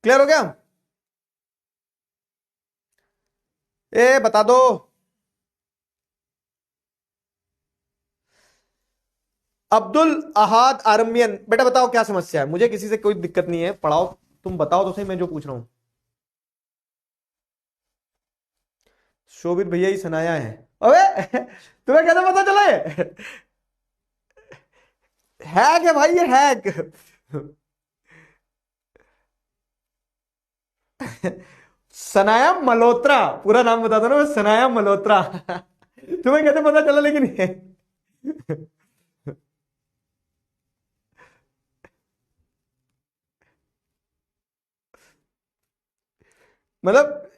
क्लियर हो गया। ए बता दो, अब्दुल अहाद आर्मियन, बेटा बताओ क्या समस्या है, मुझे किसी से कोई दिक्कत नहीं है, पढ़ाओ, तुम बताओ तो सही, मैं जो पूछ रहा हूं। शोभित भैया ही सुनाया है, अबे तुम्हें कैसे पता चला है, हैक है भाई, ये हैक। सनाया मल्होत्रा, पूरा नाम बता दो ना, सनाया मल्होत्रा। तुम्हें कैसे पता चला लेकिन ये? मतलब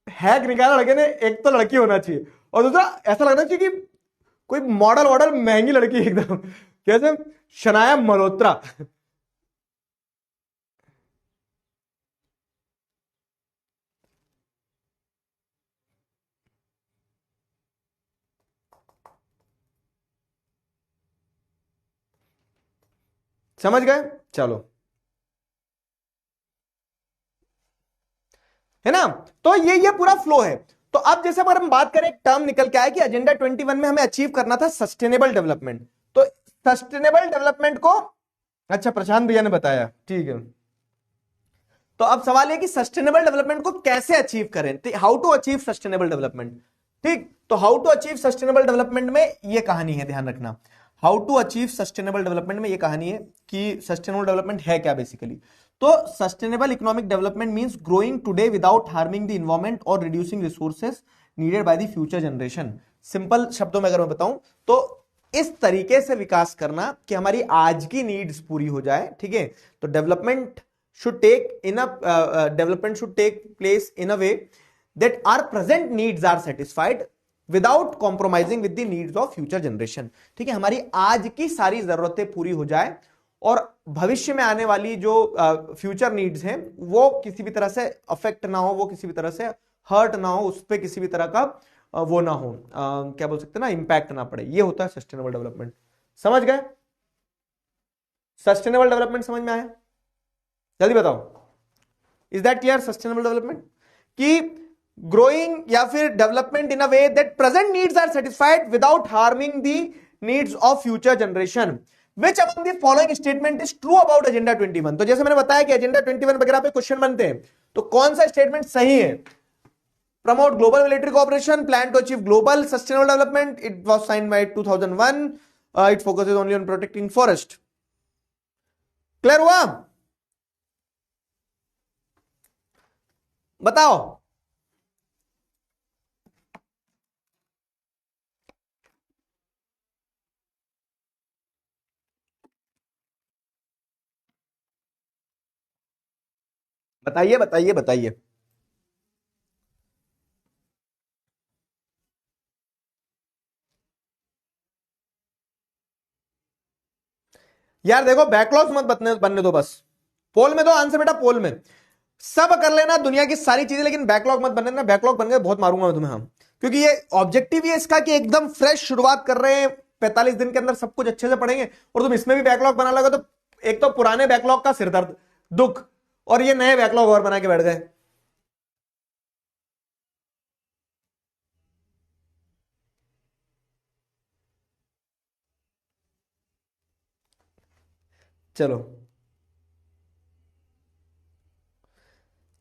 हैक निकाला लड़के ने, एक तो लड़की होना चाहिए, और दूसरा ऐसा लगना चाहिए कि कोई मॉडल वॉडल महंगी लड़की एकदम, कैसे, शनाया मल्होत्रा। समझ गए? चलो, है ना? तो ये पूरा फ्लो है। तो अब जैसे अगर हम बात करें, एक टर्म निकल के आया कि एजेंडा 21 में हमें अचीव करना था सस्टेनेबल डेवलपमेंट। तो सस्टेनेबल डेवलपमेंट को, अच्छा प्रशांत भैया ने बताया, ठीक है। तो अब सवाल है कि सस्टेनेबल डेवलपमेंट को कैसे अचीव करें, how to achieve sustainable development. ठीक, तो how to achieve sustainable development में ये कहानी है, ध्यान रखना। How to achieve sustainable development में ये कहानी है कि सस्टेनेबल डेवलपमेंट है क्या बेसिकली। तो sustainable economic development means growing today without harming the environment और reducing resources needed by the future generation. Simple शब्दों में अगर मैं बताऊं तो इस तरीके से विकास करना कि हमारी आज की नीड्स पूरी हो जाए, ठीक है। तो development should take in a development should take place in a way that our present needs are satisfied without compromising with the needs of future generation। ठीक है, हमारी आज की सारी जरूरतें पूरी हो जाए और भविष्य में आने वाली जो फ्यूचर नीड्स हैं वो किसी भी तरह से अफेक्ट ना हो, वो किसी भी तरह से हर्ट ना हो, उस पर किसी भी तरह का वो ना हो, क्या बोल सकते हैं ना, इंपैक्ट ना पड़े। ये होता है सस्टेनेबल डेवलपमेंट। समझ गए? सस्टेनेबल डेवलपमेंट समझ में आया? जल्दी बताओ, is that clear? Sustainable development कि ग्रोइंग या फिर development in a way that present needs are satisfied without harming the needs of future generation. Which among the following statement is true about agenda 21? तो जैसे मैंने बताया कि agenda 21 वगैरह पे क्वेश्चन बनते हैं, तो कौन सा स्टेटमेंट सही है? Promote global military cooperation, plan to achieve global sustainable development, it was signed by 2001, it focuses only on protecting forest. Clear हुआ? बताओ। बताइए बताइए बताइए। यार देखो, बैकलॉग मत बनने बनने दो, बस पोल में दो आंसर बेटा, पोल में सब कर लेना दुनिया की सारी चीजें, लेकिन बैकलॉग मत बनने देना। बैकलॉग बन गए बहुत मारूंगा मैं तुम्हें, हम क्योंकि ये ऑब्जेक्टिव है इसका कि एकदम फ्रेश शुरुआत कर रहे हैं, 45 दिन के अंदर सब कुछ अच्छे से पढ़ेंगे, और तुम इसमें भी बैकलॉग बना लगे तो एक तो पुराने बैकलॉग का सिरदर्द, दुख, और ये नए बैकलॉग और बना के बैठ गए। चलो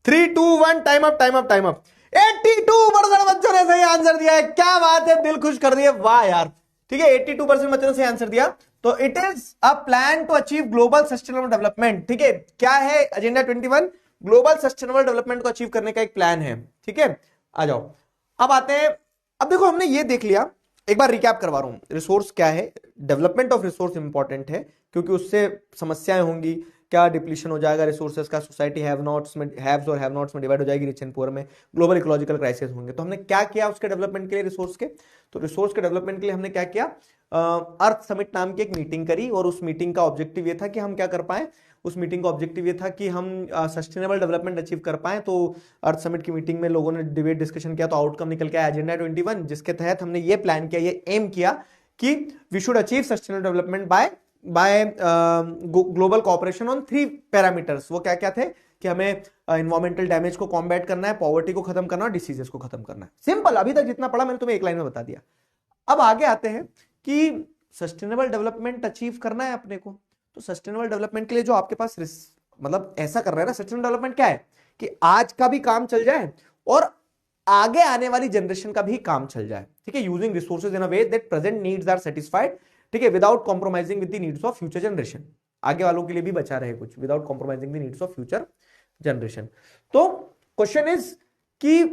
3 2 1, time up time up time up. 82% बच्चों ने सही आंसर दिया है, क्या बात है, दिल खुश कर दिए, वाह यार। ठीक है, 82% बच्चों ने सही आंसर दिया। तो it is a plan to achieve global sustainable development. ठीक है, क्या है एजेंडा 21? ग्लोबल सस्टेनेबल डेवलपमेंट को अचीव करने का एक प्लान है। ठीक है, आ जाओ, अब आते हैं। अब देखो, हमने ये देख लिया, एक बार रिकैप करवा रहा हूं। रिसोर्स क्या है? डेवलपमेंट ऑफ रिसोर्स इंपॉर्टेंट है क्योंकि उससे समस्याएं होंगी, क्या डिप्लीशन हो जाएगा रिसोर्सेज का, सोसाइटी हैव नॉट्स में, हैव्स और हैव नॉट्स में डिवाइड हो जाएगी, रिच एंड पुअर में, ग्लोबल इकोलॉजिकल क्राइसिस होंगे। तो हमने क्या किया उसके डेवलपमेंट के लिए, रिसोर्स के? तो रिसोर्स के डेवलपमेंट के लिए हमने क्या किया? अर्थ समिट नाम की एक मीटिंग करी, और उस मीटिंग का ऑब्जेक्टिव ये था कि हम क्या कर पाए, उस मीटिंग का ऑब्जेक्टिव ये था कि हम सस्टेनेबल डेवलपमेंट अचीव कर पाए। तो अर्थ समिट की मीटिंग में लोगों ने डिबेट डिस्कशन किया, तो आउटकम निकल के आया एजेंडा 21, जिसके तहत हमने ये प्लान किया, ये एम किया कि we should achieve sustainable development by global cooperation on 3 parameters. वो क्या क्या थे कि हमें एनवायरमेंटल डैमेज को कॉम्बैट करना है, पॉवर्टी को खत्म करना है, डिसीजेस को खत्म करना है। सिंपल, अभी तक जितना पढ़ा मैंने तुम्हें एक लाइन में बता दिया। अब आगे आते हैं कि सस्टेनेबल डेवलपमेंट अचीव करना है अपने को, तो सस्टेनेबल डेवलपमेंट के लिए जो आपके पास मतलब ऐसा कर रहे हैं ना, सस्टेनेबल डेवलपमेंट क्या है कि आज का भी काम चल जाए और आगे आने वाली जनरेशन का भी काम चल जाए। ठीक है, using resources in a way that present needs are satisfied, ठीक है, without compromising with the needs of future generation. आगे वालों के लिए भी बचा रहे कुछ, without compromising the needs of future generation. तो क्वेश्चन इज कि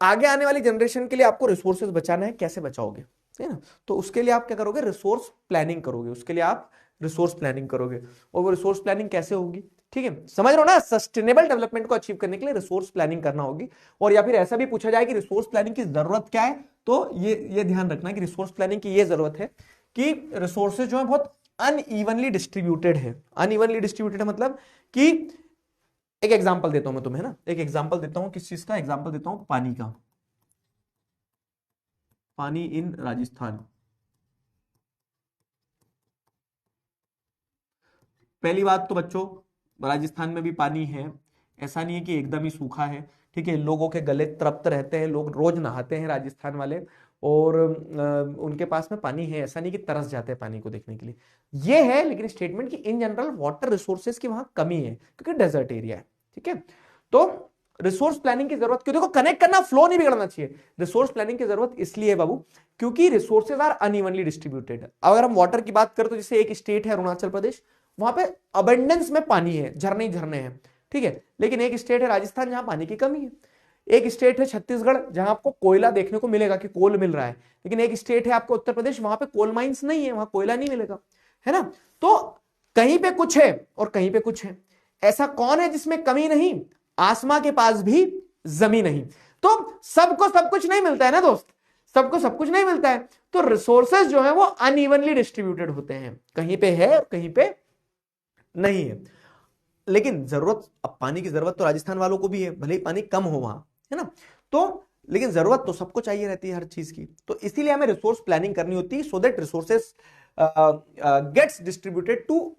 आगे आने वाली जनरेशन के लिए आपको रिसोर्सेज बचाना है, कैसे बचाओगे? है ना, तो उसके लिए आप क्या करोगे? रिसोर्स प्लानिंग करोगे। उसके लिए आप रिसोर्स प्लानिंग करोगे, और वो रिसोर्स प्लानिंग कैसे होगी? ठीक है, समझ रहे हो ना, सस्टेनेबल डेवलपमेंट को अचीव करने के लिए रिसोर्स प्लानिंग करना होगी। और या फिर ऐसा भी पूछा जाए कि रिसोर्स प्लानिंग की जरूरत क्या है, तो ये ध्यान रखना कि रिसोर्स प्लानिंग की ये जरूरत है कि रिसोर्सेज जो है बहुत अनइवनली डिस्ट्रीब्यूटेड है। अनइवनली डिस्ट्रीब्यूटेड मतलब कि एक एग्जांपल देता हूं मैं तुम्हें ना, एक एग्जांपल देता हूं, किस चीज का एग्जांपल देता हूं? पानी का। पानी इन राजस्थान, पहली बात तो बच्चों, राजस्थान में भी पानी है, ऐसा नहीं है कि एकदम ही सूखा है, ठीक है। लोगों के गले तृप्त रहते हैं, लोग रोज नहाते हैं राजस्थान वाले, और उनके पास में पानी है, ऐसा नहीं कि तरस जाते हैं पानी को देखने के लिए। ये है लेकिन स्टेटमेंट की इन जनरल वाटर रिसोर्सेज की वहां कमी है क्योंकि डेजर्ट एरिया है, ठीक है। तो रिसोर्स प्लानिंग की जरूरत क्यों, देखो कनेक्ट करना, फ्लो नहीं बिगड़ना चाहिए। रिसोर्स प्लानिंग की जरूरत इसलिए है बाबू क्योंकि रिसोर्सेज आर अनइवनली डिस्ट्रीब्यूटेड। अगर हम वाटर की बात करें तो जैसे एक स्टेट है अरुणाचल प्रदेश, वहां पे अबंडेंस में पानी है, झरने ही झरने हैं, ठीक है। लेकिन एक स्टेट है राजस्थान जहां पानी की कमी है। एक स्टेट है छत्तीसगढ़ जहां आपको कोयला देखने को मिलेगा कि कोल मिल रहा है, लेकिन एक स्टेट है आपको उत्तर प्रदेश, वहां पे कोल माइंस नहीं है, वहां कोयला नहीं मिलेगा, है ना। तो कहीं पे कुछ है और कहीं पे कुछ है। ऐसा कौन है जिसमें कमी नहीं, आसमां के पास भी जमीन नहीं। तो सबको सब कुछ नहीं मिलता है ना दोस्त, सबको सब कुछ नहीं मिलता है। तो रिसोर्सेज जो है वो अनइवनली डिस्ट्रीब्यूटेड होते हैं, कहीं पे है और कहीं पे नहीं है। लेकिन जरूरत, अब पानी की जरूरत तो राजस्थान वालों को भी है, भले ही पानी कम हो वहां, है ना। तो लेकिन जरूरत तो सबको चाहिए रहती है हर चीज की, तो इसीलिए हमें रिसोर्स प्लानिंग करनी होती है so that resources gets distributed to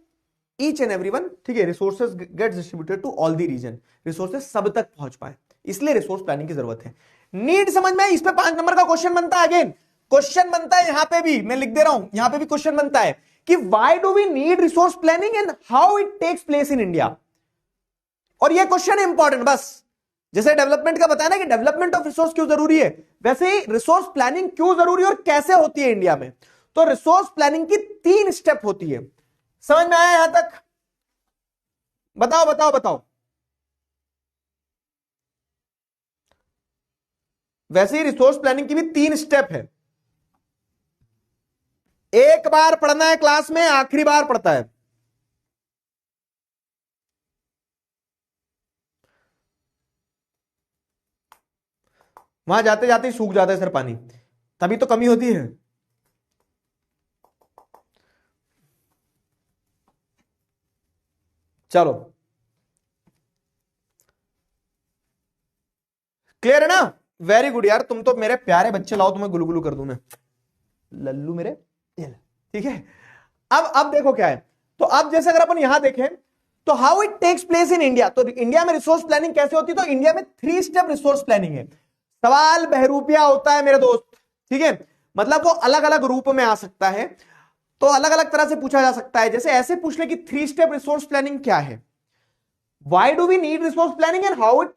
each and everyone, ठीक है। Resources gets distributed to all the region, resources सब तक पहुंच पाए, इसलिए रिसोर्स प्लानिंग की जरूरत है। नीड समझ में, इस पे 5 नंबर का क्वेश्चन बनता है, अगेन क्वेश्चन बनता है, यहां पे भी मैं लिख दे रहा हूं, यहां पे भी क्वेश्चन बनता है कि why do we need resource planning and how it takes place in India. और ये क्वेश्चन है इंपॉर्टेंट, बस जैसे डेवलपमेंट का बताया ना कि डेवलपमेंट ऑफ रिसोर्स क्यों जरूरी है, वैसे ही रिसोर्स प्लानिंग क्यों जरूरी है और कैसे होती है इंडिया में। तो रिसोर्स प्लानिंग की 3 स्टेप होती है, समझ में आया यहां तक? बताओ बताओ बताओ। वैसे ही रिसोर्स प्लानिंग की भी 3 स्टेप है, एक बार पढ़ना है क्लास में, आखिरी बार पढ़ता है। वहां जाते जाते ही सूख जाता है सर पानी, तभी तो कमी होती है। चलो क्लियर है ना, वेरी गुड यार, तुम तो मेरे प्यारे बच्चे, लाओ तुम्हें गुलगुलू कर दूं मैं, लल्लू मेरे, ठीक है। अब देखो क्या है, तो अब जैसे अगर अपन यहां देखें तो how it takes place in India, तो इंडिया में रिसोर्स प्लानिंग कैसे होती है, तो इंडिया में 3 स्टेप रिसोर्स प्लानिंग है। सवाल बहरूपिया होता है मेरे दोस्त, ठीक है, मतलब वो अलग अलग रूप में आ सकता है, तो अलग अलग तरह से पूछा जा सकता है। जैसे ऐसे पूछ ले कि 3 स्टेप रिसोर्स प्लानिंग क्या है, why do we need resource planning and how it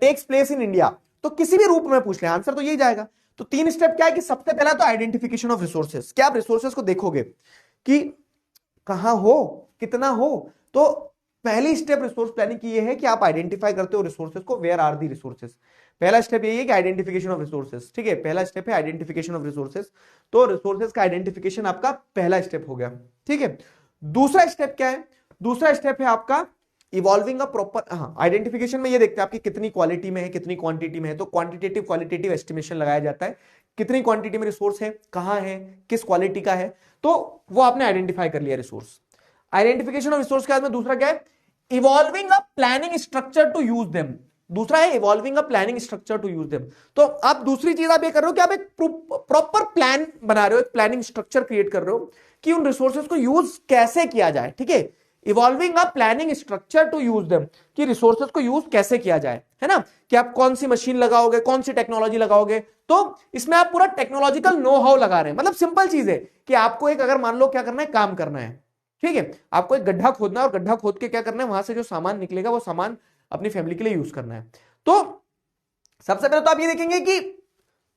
takes place in India, तो किसी भी रूप में पूछ ले आंसर तो यही जाएगा। तो 3 स्टेप क्या है कि सबसे पहला तो आइडेंटिफिकेशन ऑफ रिसोर्सेज, क्या आप रिसोर्सेज को देखोगे कि कहां हो, कितना हो। तो पहली स्टेप रिसोर्स प्लानिंग की ये है कि आप आइडेंटिफाई करते हो रिसोर्सेज को, वेयर आर दी रिसोर्सेज। पहला स्टेप यही है कि आइडेंटिफिकेशन ऑफ रिसोर्सेज, ठीक है, पहला स्टेप है आइडेंटिफिकेशन ऑफ रिसोर्सेज। तो रिसोर्सेज का आइडेंटिफिकेशन आपका पहला स्टेप हो गया, ठीक है। दूसरा स्टेप क्या है, दूसरा स्टेप है आपका इवॉल्विंग अ प्रॉपर, हाँ आइडेंटिफिकेशन में ये देखते हैं आपकी कितनी क्वालिटी में है, कितनी क्वांटिटी में है, तो क्वांटिटेटिव क्वालिटेटिव एस्टिमेशन लगाया जाता है, कितनी क्वांटिटी में रिसोर्स है, कहां है, किस क्वालिटी का है, तो वो आपने आइडेंटिफाई कर लिया रिसोर्स। आइडेंटिफिकेशन ऑफ रिसोर्स के बाद में दूसरा क्या है, evolving a planning structure to use them, दूसरा है evolving a planning structure to use them. तो आप दूसरी चीज आप ये कर रहे हो कि आप एक प्रॉपर प्लान बना रहे हो, एक प्लानिंग स्ट्रक्चर क्रिएट कर रहे हो कि उन रिसोर्सेज को यूज कैसे किया जाए, ठीक है। Evolving a planning structure to use them, कि रिसोर्सेज को यूज कैसे किया जाए, है ना, कि आप कौन सी मशीन लगाओगे, कौन सी टेक्नोलॉजी लगाओगे। तो इसमें आप पूरा टेक्नोलॉजिकल नो हाउ लगा रहे हैं, मतलब सिंपल चीज है कि आपको एक, अगर मान लो क्या करना है, काम करना है, ठीक है, आपको एक गड्ढा खोदना है और गड्ढा खोद के क्या करना है, वहां से जो सामान निकलेगा वो सामान अपनी फैमिली के लिए यूज करना है। तो सबसे पहले तो आप ये देखेंगे कि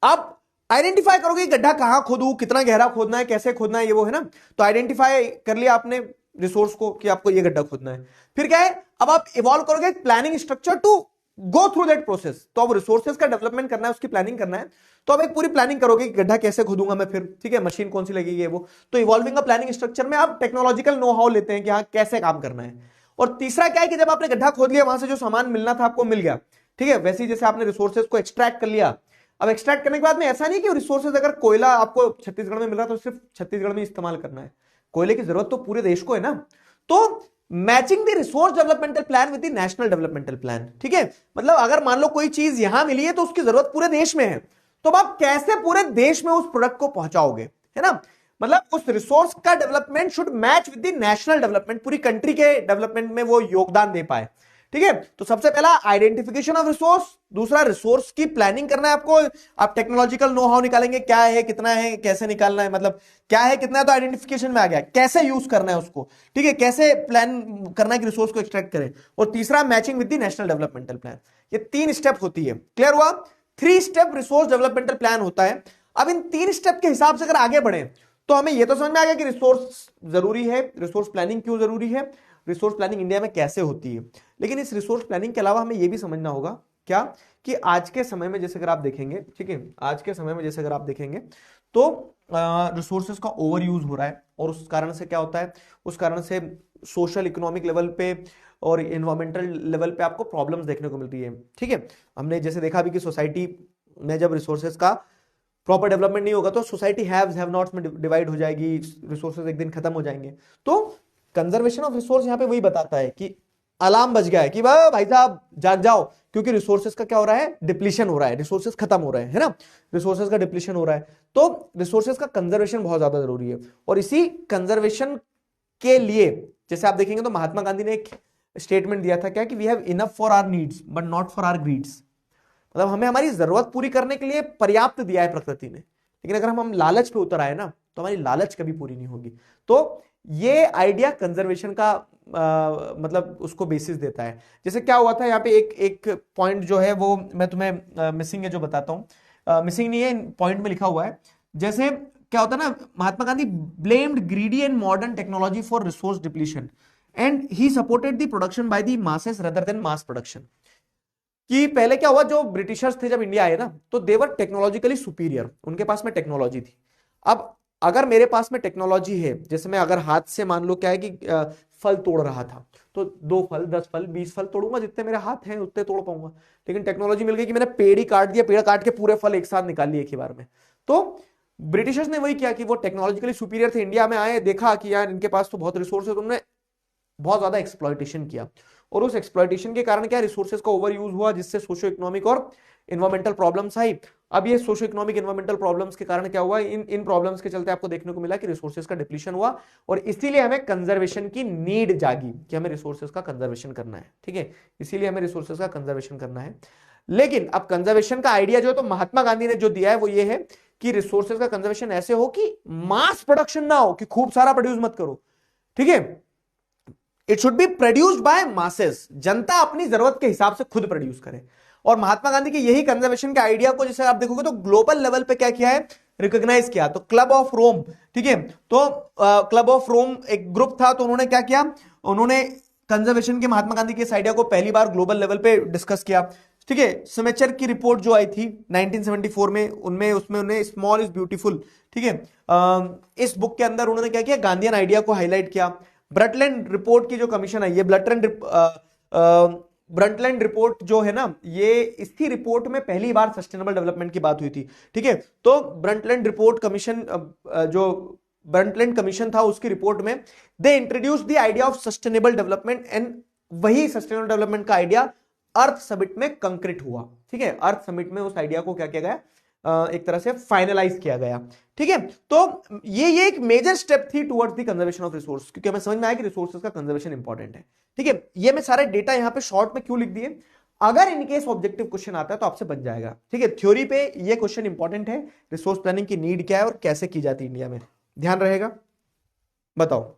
आप आइडेंटिफाई करोगे गड्ढा कहां खोदूं, कितना गहरा खोदना है, कैसे खोदना है, ये वो है ना। तो आइडेंटिफाई कर लिया आपने रिसोर्स को कि आपको ये गड्ढा खोदना है। फिर क्या है, अब आप इवॉल्व करोगे planning structure to go through that process, तो अब रिसोर्सेज का डेवलपमेंट करना है, उसकी प्लानिंग करना है, तो अब एक पूरी प्लानिंग करोगे कि गड्ढा कैसे खोदूंगा मैं, फिर ठीक है, मशीन कौन सी लगेगी वो। तो इवॉल्विंग अ प्लानिंग स्ट्रक्चर में आप टेक्नोलॉजिकल नो हाउ लेते हैं कि हाँ कैसे काम करना है। और तीसरा क्या है कि जब आपने गड्ढा खोद लिया, वहां से जो सामान मिलना था आपको मिल गया, ठीक है, वैसे ही जैसे आपने रिसोर्सेज को एक्सट्रैक्ट कर लिया। अब एक्सट्रैक्ट करने के बाद में ऐसा नहीं कि रिसोर्सेज अगर कोयला आपको छत्तीसगढ़ में मिल रहा तो सिर्फ छत्तीसगढ़ में इस्तेमाल करना है, कोयले की जरूरत तो पूरे देश को है ना। तो matching the resource developmental plan with the national developmental plan, ठीक है, मतलब अगर मान लो कोई चीज यहां मिली है तो उसकी जरूरत पूरे देश में है, तो आप कैसे पूरे देश में उस प्रोडक्ट को पहुंचाओगे, है ना। मतलब उस रिसोर्स का development should match with the national development, पूरी कंट्री के डेवलपमेंट में वो योगदान दे पाए। ठीक है, तो सबसे पहला आइडेंटिफिकेशन ऑफ रिसोर्स, दूसरा रिसोर्स की प्लानिंग करना है आपको, आप टेक्नोलॉजिकल नो हाउ निकालेंगे, क्या है कितना है कैसे निकालना है, मतलब क्या है कितना है तो आइडेंटिफिकेशन में आ गया, कैसे यूज करना है उसको, ठीक है, कैसे प्लान करना है कि रिसोर्स को एक्सट्रैक्ट करें, और तीसरा matching with the national developmental plan. ये 3 स्टेप होती है, क्लियर हुआ? 3 स्टेप रिसोर्स डेवलपमेंटल प्लान होता है। अब इन 3 स्टेप के हिसाब से अगर आगे बढ़े तो हमें यह तो समझ में आ गया कि रिसोर्स जरूरी है, रिसोर्स प्लानिंग क्यों जरूरी है, रिसोर्स प्लानिंग इंडिया में कैसे होती है। लेकिन इस रिसोर्स प्लानिंग के अलावा हमें यह भी समझना होगा क्या, कि आज के समय में जैसे अगर आप देखेंगे, ठीक है, आज के समय में जैसे अगर आप देखेंगे तो रिसोर्सेज का ओवर यूज हो रहा है, और उस कारण से क्या होता है, उस कारण से सोशल इकोनॉमिक लेवल पे और इन्वायरमेंटल लेवल पे आपको प्रॉब्लम्स देखने को मिल रही है। ठीक है, हमने जैसे देखा भी कि सोसाइटी में जब रिसोर्सेज का प्रॉपर डेवलपमेंट नहीं होगा तो सोसाइटी हैव्स हैव नॉट्स में डिवाइड हो जाएगी, रिसोर्सेज एक दिन खत्म हो जाएंगे। तो कंजर्वेशन ऑफ रिसोर्स यहां पे वही बताता है कि अलार्म बज गया है कि भाई साहब जाग जाओ, क्योंकि रिसोर्सेज का क्या हो रहा है, डिप्लीशन हो रहा है, रिसोर्सेज खत्म हो रहे हैं, है ना, रिसोर्सेज का डिप्लीशन हो रहा है। तो रिसोर्सेज का कंजर्वेशन बहुत ज्यादा जरूरी है, और इसी कंजर्वेशन के लिए जैसे आप देखेंगे तो महात्मा गांधी ने एक स्टेटमेंट दिया था क्या, कि we have enough for our needs but not for our greeds, मतलब हमें हमारी जरूरत पूरी करने के लिए पर्याप्त दिया है प्रकृति ने, लेकिन अगर हम लालच पे उतर आए ना तो हमारी लालच कभी पूरी नहीं होगी। तो ये आइडिया कंजर्वेशन का मतलब उसको बेसिस देता है। जैसे क्या हुआ था यहाँ पे, एक पॉइंट जो है वो मैं तुम्हें मिसिंग है जो बताता हूँ, मिसिंग नहीं है, पॉइंट में लिखा हुआ है। जैसे क्या होता है ना, Mahatma Gandhi blamed greedy and modern technology for resource depletion and he supported the production by the masses rather than mass production. कि पहले क्या हुआ, जो ब्रिटिशर्स थे जब इंडिया आए ना तो देवर टेक्नोलॉजिकली सुपीरियर, उनके पास में टेक्नोलॉजी थी। अब अगर मेरे पास में टेक्नोलॉजी है, जैसे मैं अगर हाथ से मान लो क्या है कि फल तोड़ रहा था, तो 2 फल 10 फल 20 फल तोड़ूंगा, जितने मेरे हाथ हैं उतने तोड़ पाऊंगा। लेकिन टेक्नोलॉजी मिल गई कि मैंने पेड़ ही काट दिया, पेड़ काट के पूरे फल एक साथ निकाल लिए एक ही बार में। तो ब्रिटिशर्स ने वही किया कि वो टेक्नोलॉजिकली सुपीरियर थे, इंडिया में आए, देखा कि यार इनके पास तो बहुत रिसोर्स है, तो उन्होंने बहुत ज्यादा एक्सप्लॉयटेशन किया, और उस एक्सप्लॉयटेशन के कारण क्या, रिसोर्सेज का ओवर यूज हुआ, जिससे सोशो इकोनॉमिक और इन्वायरमेंटल प्रॉब्लम्स आई। अब ये सोशो इकोनॉमिक इन्वायरमेंटल प्रॉब्लम्स के कारण क्या हुआ, इन प्रॉब्लम्स के चलते आपको देखने को मिला कि रिसोर्सेज का डिप्लीशन हुआ, और इसीलिए हमें कंजर्वेशन की नीड जागी कि हमें रिसोर्सेज का कंजर्वेशन करना है। ठीक है, इसीलिए हमें रिसोर्सेज का कंजर्वेशन करना है। लेकिन अब कंजर्वेशन का आइडिया जो है तो महात्मा गांधी ने जो दिया है वो ये है कि रिसोर्सेज का कंजर्वेशन ऐसे हो कि मास प्रोडक्शन ना हो, कि खूब सारा प्रोड्यूस मत करो। ठीक है, it should be produced by masses, जनता अपनी जरूरत के हिसाब से खुद प्रोड्यूस करे। और महात्मा गांधी के यही कंजर्वेशन के आइडिया को जैसे आप देखोगे तो ग्लोबल लेवल पे क्या किया है, रिकॉग्नाइज किया। तो क्लब ऑफ रोम, ठीक है, तो क्लब ऑफ रोम एक ग्रुप था, तो उन्होंने क्या किया, उन्होंने कंजर्वेशन के महात्मा गांधी के इस आइडिया को पहली बार ग्लोबल लेवल पे डिस्कस किया। ठीक है, सेमेचर की रिपोर्ट जो आई थी 1974 में, उनमें उसमें उन्हें स्मॉल इज ब्यूटीफुल, ठीक है, इस बुक के अंदर उन्होंने क्या किया, गांधीयन आइडिया को हाईलाइट किया। ब्रटलैंड रिपोर्ट की जो कमीशन है, ये ब्रटलैंड रिपोर्ट जो है ना, ये इसकी रिपोर्ट में पहली बार सस्टेनेबल डेवलपमेंट की बात हुई थी। ठीक है, तो ब्रटलैंड रिपोर्ट कमीशन जो ब्रटलैंड कमीशन था उसकी रिपोर्ट में they introduce the idea of sustainable development, and वही सस्टेनेबल डेवलपमेंट का आइडिया अर्थ समिट में कंक्रीट हुआ। ठीक है, अर्थ समिट में उस आइडिया को क्या किया गया, एक तरह से फाइनलाइज किया गया। ठीक है, तो ये एक मेजर स्टेप थी towards the conservation of resource, क्योंकि हमें समझ में आया कि रिसोर्सेज का कंजर्वेशन इंपॉर्टेंट है। ठीक है, ये मैं सारे डेटा यहां पे शॉर्ट में क्यों लिख दिए, अगर इनकेस ऑब्जेक्टिव क्वेश्चन आता है तो आपसे बन जाएगा। ठीक है, थ्योरी पे ये क्वेश्चन इंपॉर्टेंट है, रिसोर्स प्लानिंग की नीड क्या है और कैसे की जाती है इंडिया में, ध्यान रहेगा। बताओ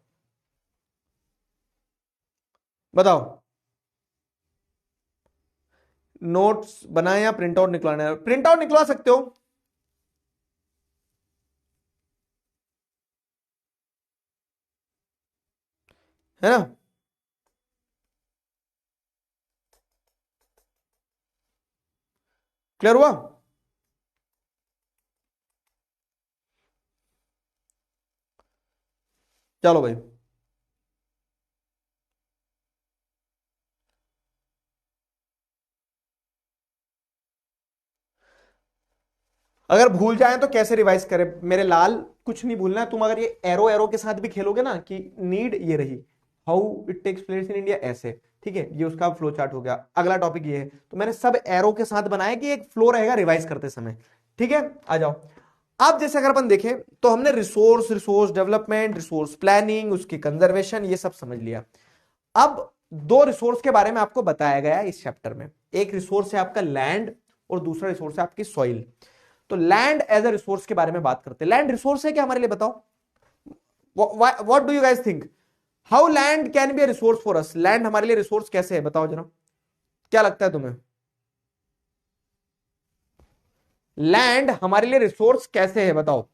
बताओ, नोट्स बनाए या प्रिंट आउट निकलवाना है? प्रिंट आउट निकलवा सकते हो, है ना। क्लियर हुआ? चलो भाई, अगर भूल जाए तो कैसे रिवाइज करें मेरे लाल, कुछ नहीं भूलना है। तुम अगर ये एरो एरो के साथ भी खेलोगे ना कि नीड ये रही, how it takes place in India, ऐसे, ठीक है, ये उसका फ्लो चार्ट हो गया। अगला टॉपिक ये है, तो मैंने सब एरो के साथ बनाया कि एक फ्लो रहेगा रिवाइज करते समय। ठीक है, आ जाओ। अब जैसे अगर अपन देखें तो हमने रिसोर्स डेवलपमेंट, रिसोर्स प्लानिंग, उसकी कंजर्वेशन, ये सब समझ लिया। अब दो रिसोर्स के बारे में आपको बताया गया है इस चैप्टर में। एक रिसोर्स है आपका लैंड और दूसरा रिसोर्स है आपकी सॉइल। तो लैंड एज अ रिसोर्स के बारे में बात करते हैं। लैंड रिसोर्स है क्या हमारे लिए, बताओ what do you guys think, how land can be a resource for us? Land हमारे लिए रिसोर्स कैसे है, बताओ जरा, क्या लगता है तुम्हें? लैंड हमारे लिए रिसोर्स कैसे है, बताओ।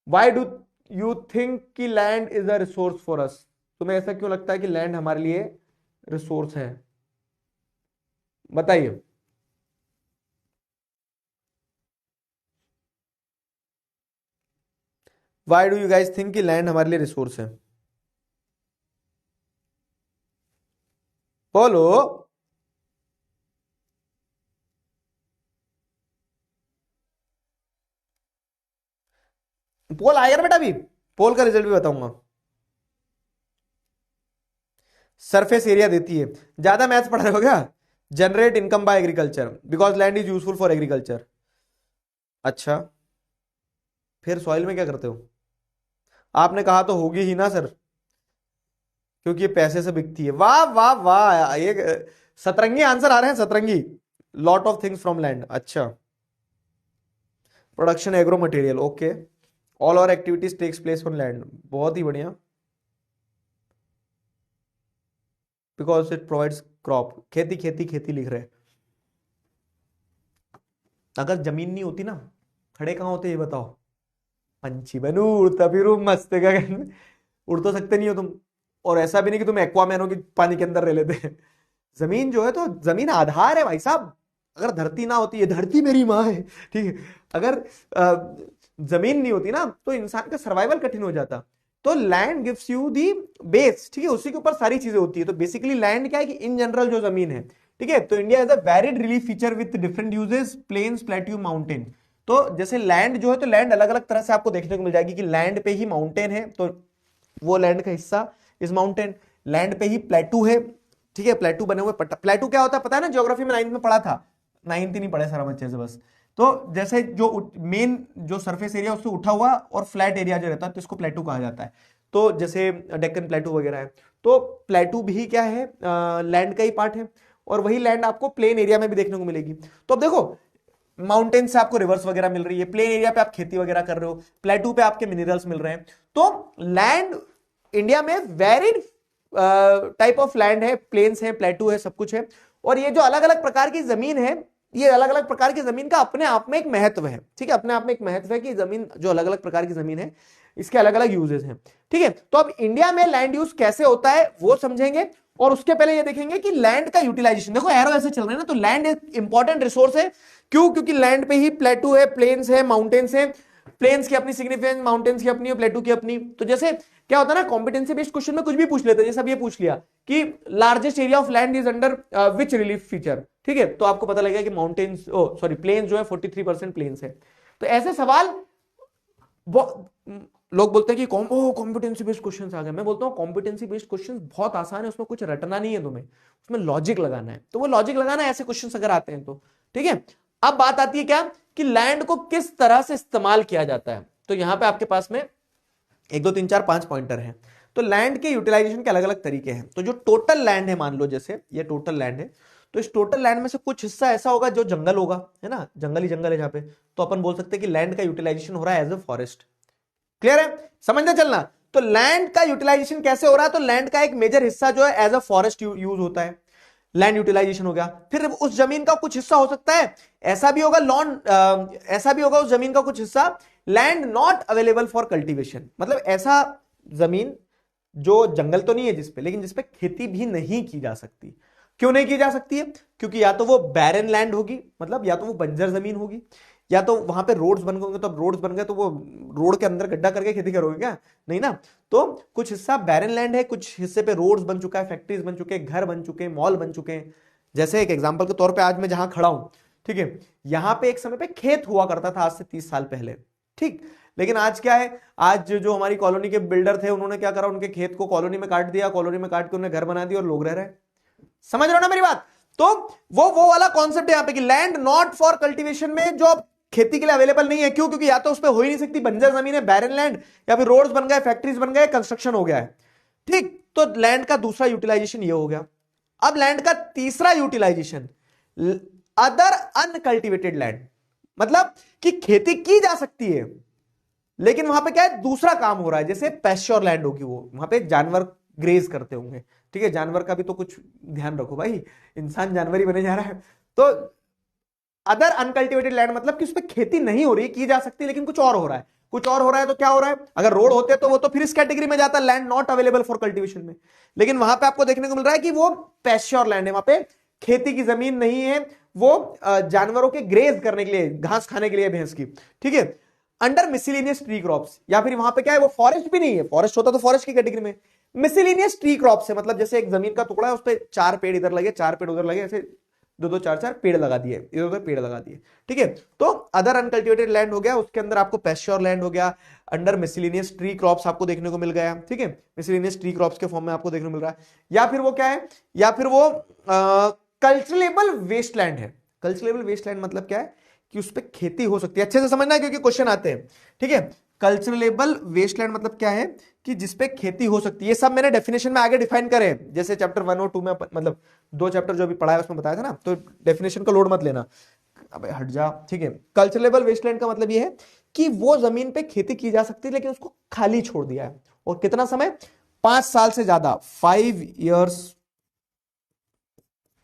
वाई डू यू थिंक कि land is a resource for us? तुम्हें ऐसा क्यों लगता है कि लैंड हमारे लिए रिसोर्स है, बताइए। Why do you guys think कि लैंड हमारे लिए रिसोर्स है? बोलो। पोल आएगा ना बेटा, अभी पोल का रिजल्ट भी बताऊंगा। सरफेस एरिया देती है। ज्यादा मैथ्स पढ़ रहे हो क्या? Generate income by agriculture because land is useful for agriculture. अच्छा, फिर सॉइल में क्या करते हो? आपने कहा तो होगी ही ना सर, क्योंकि ये पैसे से बिकती है। वाह वाह वाह, ये सतरंगी आंसर आ रहे हैं, सतरंगी। Lot of things from land. अच्छा, production agro material, okay. All और activities takes place on land, बहुत ही बढ़िया। बिकॉज इट प्रोवाइड्स क्रॉप, खेती खेती खेती लिख रहे हैं। अगर जमीन नहीं होती ना, खड़े कहां होते ये बताओ? पंछी बनू, उड़ता फिरू मस्त गगन में। उड़ तो सकते नहीं हो तुम, और ऐसा भी नहीं कि तुम एक्वामैन हो कि पानी के अंदर रह लेते हैं। जमीन जो है, तो जमीन आधार है भाई साहब। अगर धरती ना होती, ये धरती मेरी माँ है, ठीक है, अगर जमीन नहीं होती ना तो इंसान का सर्वाइवल कठिन हो जाता। तो land gives you the base, ठीक है, उसी के ऊपर सारी चीजें होती है। तो बेसिकली लैंड क्या है कि इन जनरल जो जमीन है, ठीक है, तो India is a varied relief feature with different uses, plains, plateau, mountain. तो जैसे लैंड जो है, तो लैंड अलग अलग तरह से आपको देखने को मिल जाएगी कि लैंड पे ही माउंटेन है तो वो लैंड का हिस्सा इज माउंटेन। लैंड पे ही प्लेटू है, ठीक है, प्लेटू बने हुए। प्लेटू क्या होता है पता है ना, ज्योग्राफी में 9th में पढ़ा था। 9th ही नहीं पढ़े सारा बच्चे से बस। तो जैसे जो मेन जो सरफेस एरिया उससे उठा हुआ और फ्लैट एरिया जो रहता है तो इसको प्लेटू कहा जाता है। तो जैसे डेक्कन प्लेटू वगैरह है, तो प्लेटू भी क्या है, लैंड का ही पार्ट है। और वही लैंड आपको प्लेन एरिया में भी देखने को मिलेगी। तो अब देखो, माउंटेन से आपको रिवर्स वगैरह मिल रही है, प्लेन एरिया पे आप खेती वगैरह कर रहे हो, प्लेटू पे आपके मिनरल्स मिल रहे हैं। तो लैंड इंडिया में वेरिड टाइप ऑफ लैंड है, प्लेन्स है, प्लेटू है, सब कुछ है। और ये जो अलग अलग प्रकार की जमीन है, ये अलग अलग प्रकार की जमीन का अपने आप में एक महत्व है, ठीक है, अपने आप में एक महत्व है कि जमीन जो अलग अलग प्रकार की जमीन है इसके अलग अलग यूजेस हैं, ठीक है। तो अब इंडिया में लैंड यूज कैसे होता है वो समझेंगे, और उसके पहले ये देखेंगे कि लैंड का यूटिलाइजेशन। देखो एरो ऐसे चल रहे हैं ना, तो लैंड एक इंपॉर्टेंट रिसोर्स है। क्यों? क्योंकि लैंड पे ही प्लेटू है, प्लेन्स है, माउंटेन्स है। प्लेन्स की अपनी सिग्निफिकेंस, माउंटेन्स की अपनी, प्लेटू की अपनी। तो जैसे क्या होता है ना, कॉम्पिटेंसी बेस्ड क्वेश्चन में कुछ भी पूछ लेते हैं। जैसे अब ये पूछ लिया कि largest area of land is under which relief feature, ठीक है, तो आपको पता लगेगा कि माउंटेन्स, सॉरी, प्लेन्स जो है 43% प्लेन्स है। तो ऐसे सवाल लोग बोलते हैं कि कॉम्पिटेंसी बेस्ड क्वेश्चंस आ गए। मैं बोलता हूं कॉम्पिटेंसी बेस्ड क्वेश्चंस बहुत आसान है, उसमें कुछ रटना नहीं है तुम्हें, उसमें लॉजिक लगाना है। तो वो लॉजिक लगाना है ऐसे क्वेश्चंस अगर आते हैं तो, ठीक है। अब बात आती है क्या कि लैंड को किस तरह से इस्तेमाल किया जाता है। तो यहां पे आपके पास में 1 2 3 4 5 पॉइंटर हैं। तो लैंड के यूटिलाइजेशन के अलग अलग तरीके हैं। तो जो टोटल लैंड है, मान लो जैसे ये टोटल लैंड है, तो इस टोटल लैंड में से कुछ हिस्सा ऐसा होगा जो जंगल होगा, है ना, जंगल ही जंगल है जहां पे, तो अपन बोल सकते हैं कि लैंड का यूटिलाइजेशन हो रहा है एज अ फॉरेस्ट। क्लियर है, समझना चलना। तो लैंड का यूटिलाइजेशन कैसे हो रहा है, तो लैंड का एक मेजर हिस्सा जो है एज अ फॉरेस्ट यूज होता है। लैंड यूटिलाइजेशन हो गया। फिर उस जमीन का कुछ हिस्सा हो सकता है ऐसा भी होगा ऐसा भी होगा उस जमीन का कुछ हिस्सा land not available for cultivation, मतलब ऐसा जमीन जो जंगल तो नहीं है जिसपे, लेकिन जिसपे खेती भी नहीं की जा सकती। क्यों नहीं की जा सकती है? क्योंकि या तो वो बैरन लैंड होगी, मतलब या तो वो बंजर जमीन होगी, या तो वहां पे रोड्स बन गए। तो अब रोड्स बन गए तो वो रोड के अंदर गड्ढा करके खेती करोगे क्या? नहीं ना। तो कुछ हिस्सा बैरन लैंड है, कुछ हिस्से पे रोड्स बन चुका है, फैक्ट्रीज बन चुके हैं, घर बन चुके हैं, मॉल बन चुके हैं। जैसे एक एग्जांपल के तौर पे आज मैं जहां खड़ा हूं, ठीक है, यहां पे एक समय पे खेत हुआ करता था, आज से 30 साल पहले, ठीक। लेकिन आज क्या है, आज जो हमारी कॉलोनी के बिल्डर थे उन्होंने क्या करा, उनके खेत को कॉलोनी में काट दिया, कॉलोनी में काट के उन्होंने घर बना दिया और लोग रह रहे हैं। समझ रहे हो ना मेरी बात? तो वो वाला कॉन्सेप्ट है यहां पे कि लैंड नॉट फॉर कल्टीवेशन में जो खेती के लिए अवेलेबल नहीं है। क्यों? क्योंकि या तो उस पर हो ही नहीं सकती, बंजर जमीन है, बैरन लैंड, या फिर रोड्स बन गए, फैक्ट्रीज बन गए, कंस्ट्रक्शन हो गया है। ठीक, तो लैंड का दूसरा यूटिलाइजेशन ये हो गया। अब लैंड का तीसरा यूटिलाइजेशन अदर अनकल्टिवेटेड लैंड, मतलब कि खेती की जा सकती है लेकिन वहां पे क्या है, दूसरा काम हो रहा है। जैसे पैस्च्योर लैंड होगी, वो वहां पे जानवर ग्रेज करते होंगे। ठीक है, जानवर का भी तो कुछ ध्यान रखो भाई, इंसान जानवर ही बने जा रहा है। तो अदर अनकल्टिवेटेड लैंड मतलब कि उस पर खेती नहीं हो रही, की जा सकती लेकिन कुछ और हो रहा है। कुछ और हो रहा है तो क्या हो रहा है, अगर रोड होते तो वो तो फिर इस कैटेगरी में जाता, land not available for cultivation में। लेकिन वहां पे आपको देखने को मिल रहा है कि वो पैस्च्योर लैंड है, वहां पे खेती की जमीन नहीं है, वो जानवरों के ग्रेज करने के लिए, घास खाने के लिए भैंस की। ठीक है, अंडर मिसलिनियस ट्री क्रॉप्स, या फिर वहां पे क्या है, वो फॉरेस्ट भी नहीं है, फॉरेस्ट होता तो फॉरेस्ट की कैटेगरी में। मिसलिनियस ट्री क्रॉप्स है, मतलब जैसे एक जमीन का टुकड़ा है, उस पर 4 पेड़ इधर लगे, 4 पेड़ उधर लगे, ऐसे 2-2 4-4 पेड़ लगा दिए, इधर उधर पेड़ लगा दिए। ठीक है, तो अदर अनकल्टिवेटेड लैंड हो गया, उसके अंदर आपको पैस्च्योर लैंड हो गया, अंडर मिसलिनियस ट्री क्रॉप्स आपको देखने को मिल गया। ठीक है, मिसलिनियस ट्री क्रॉप्स के फॉर्म में आपको देखने को मिल रहा है। या फिर वो क्या है, या फिर वो कल्चरेबल वेस्टलैंड है। कल्चरेबल वेस्टलैंड मतलब क्या है कि उस पर खेती हो सकती है, अच्छे से समझना है क्योंकि क्वेश्चन आते हैं। ठीक है, कल्चरेबल वेस्टलैंड मतलब क्या है कि जिसपे खेती हो सकती है। ये सब मैंने डेफिनेशन में आगे डिफाइन करे, जैसे चैप्टर 1 और 2 में, मतलब 2 चैप्टर जो भी पढ़ा है उसमें बताया था ना, तो डेफिनेशन का लोड मत लेना, अबे हट जा। ठीक है, कल्चरेबल वेस्टलैंड का मतलब ये है कि वो जमीन पे खेती की जा सकती है लेकिन उसको खाली छोड़ दिया है। और कितना समय, 5 साल से ज्यादा, 5 years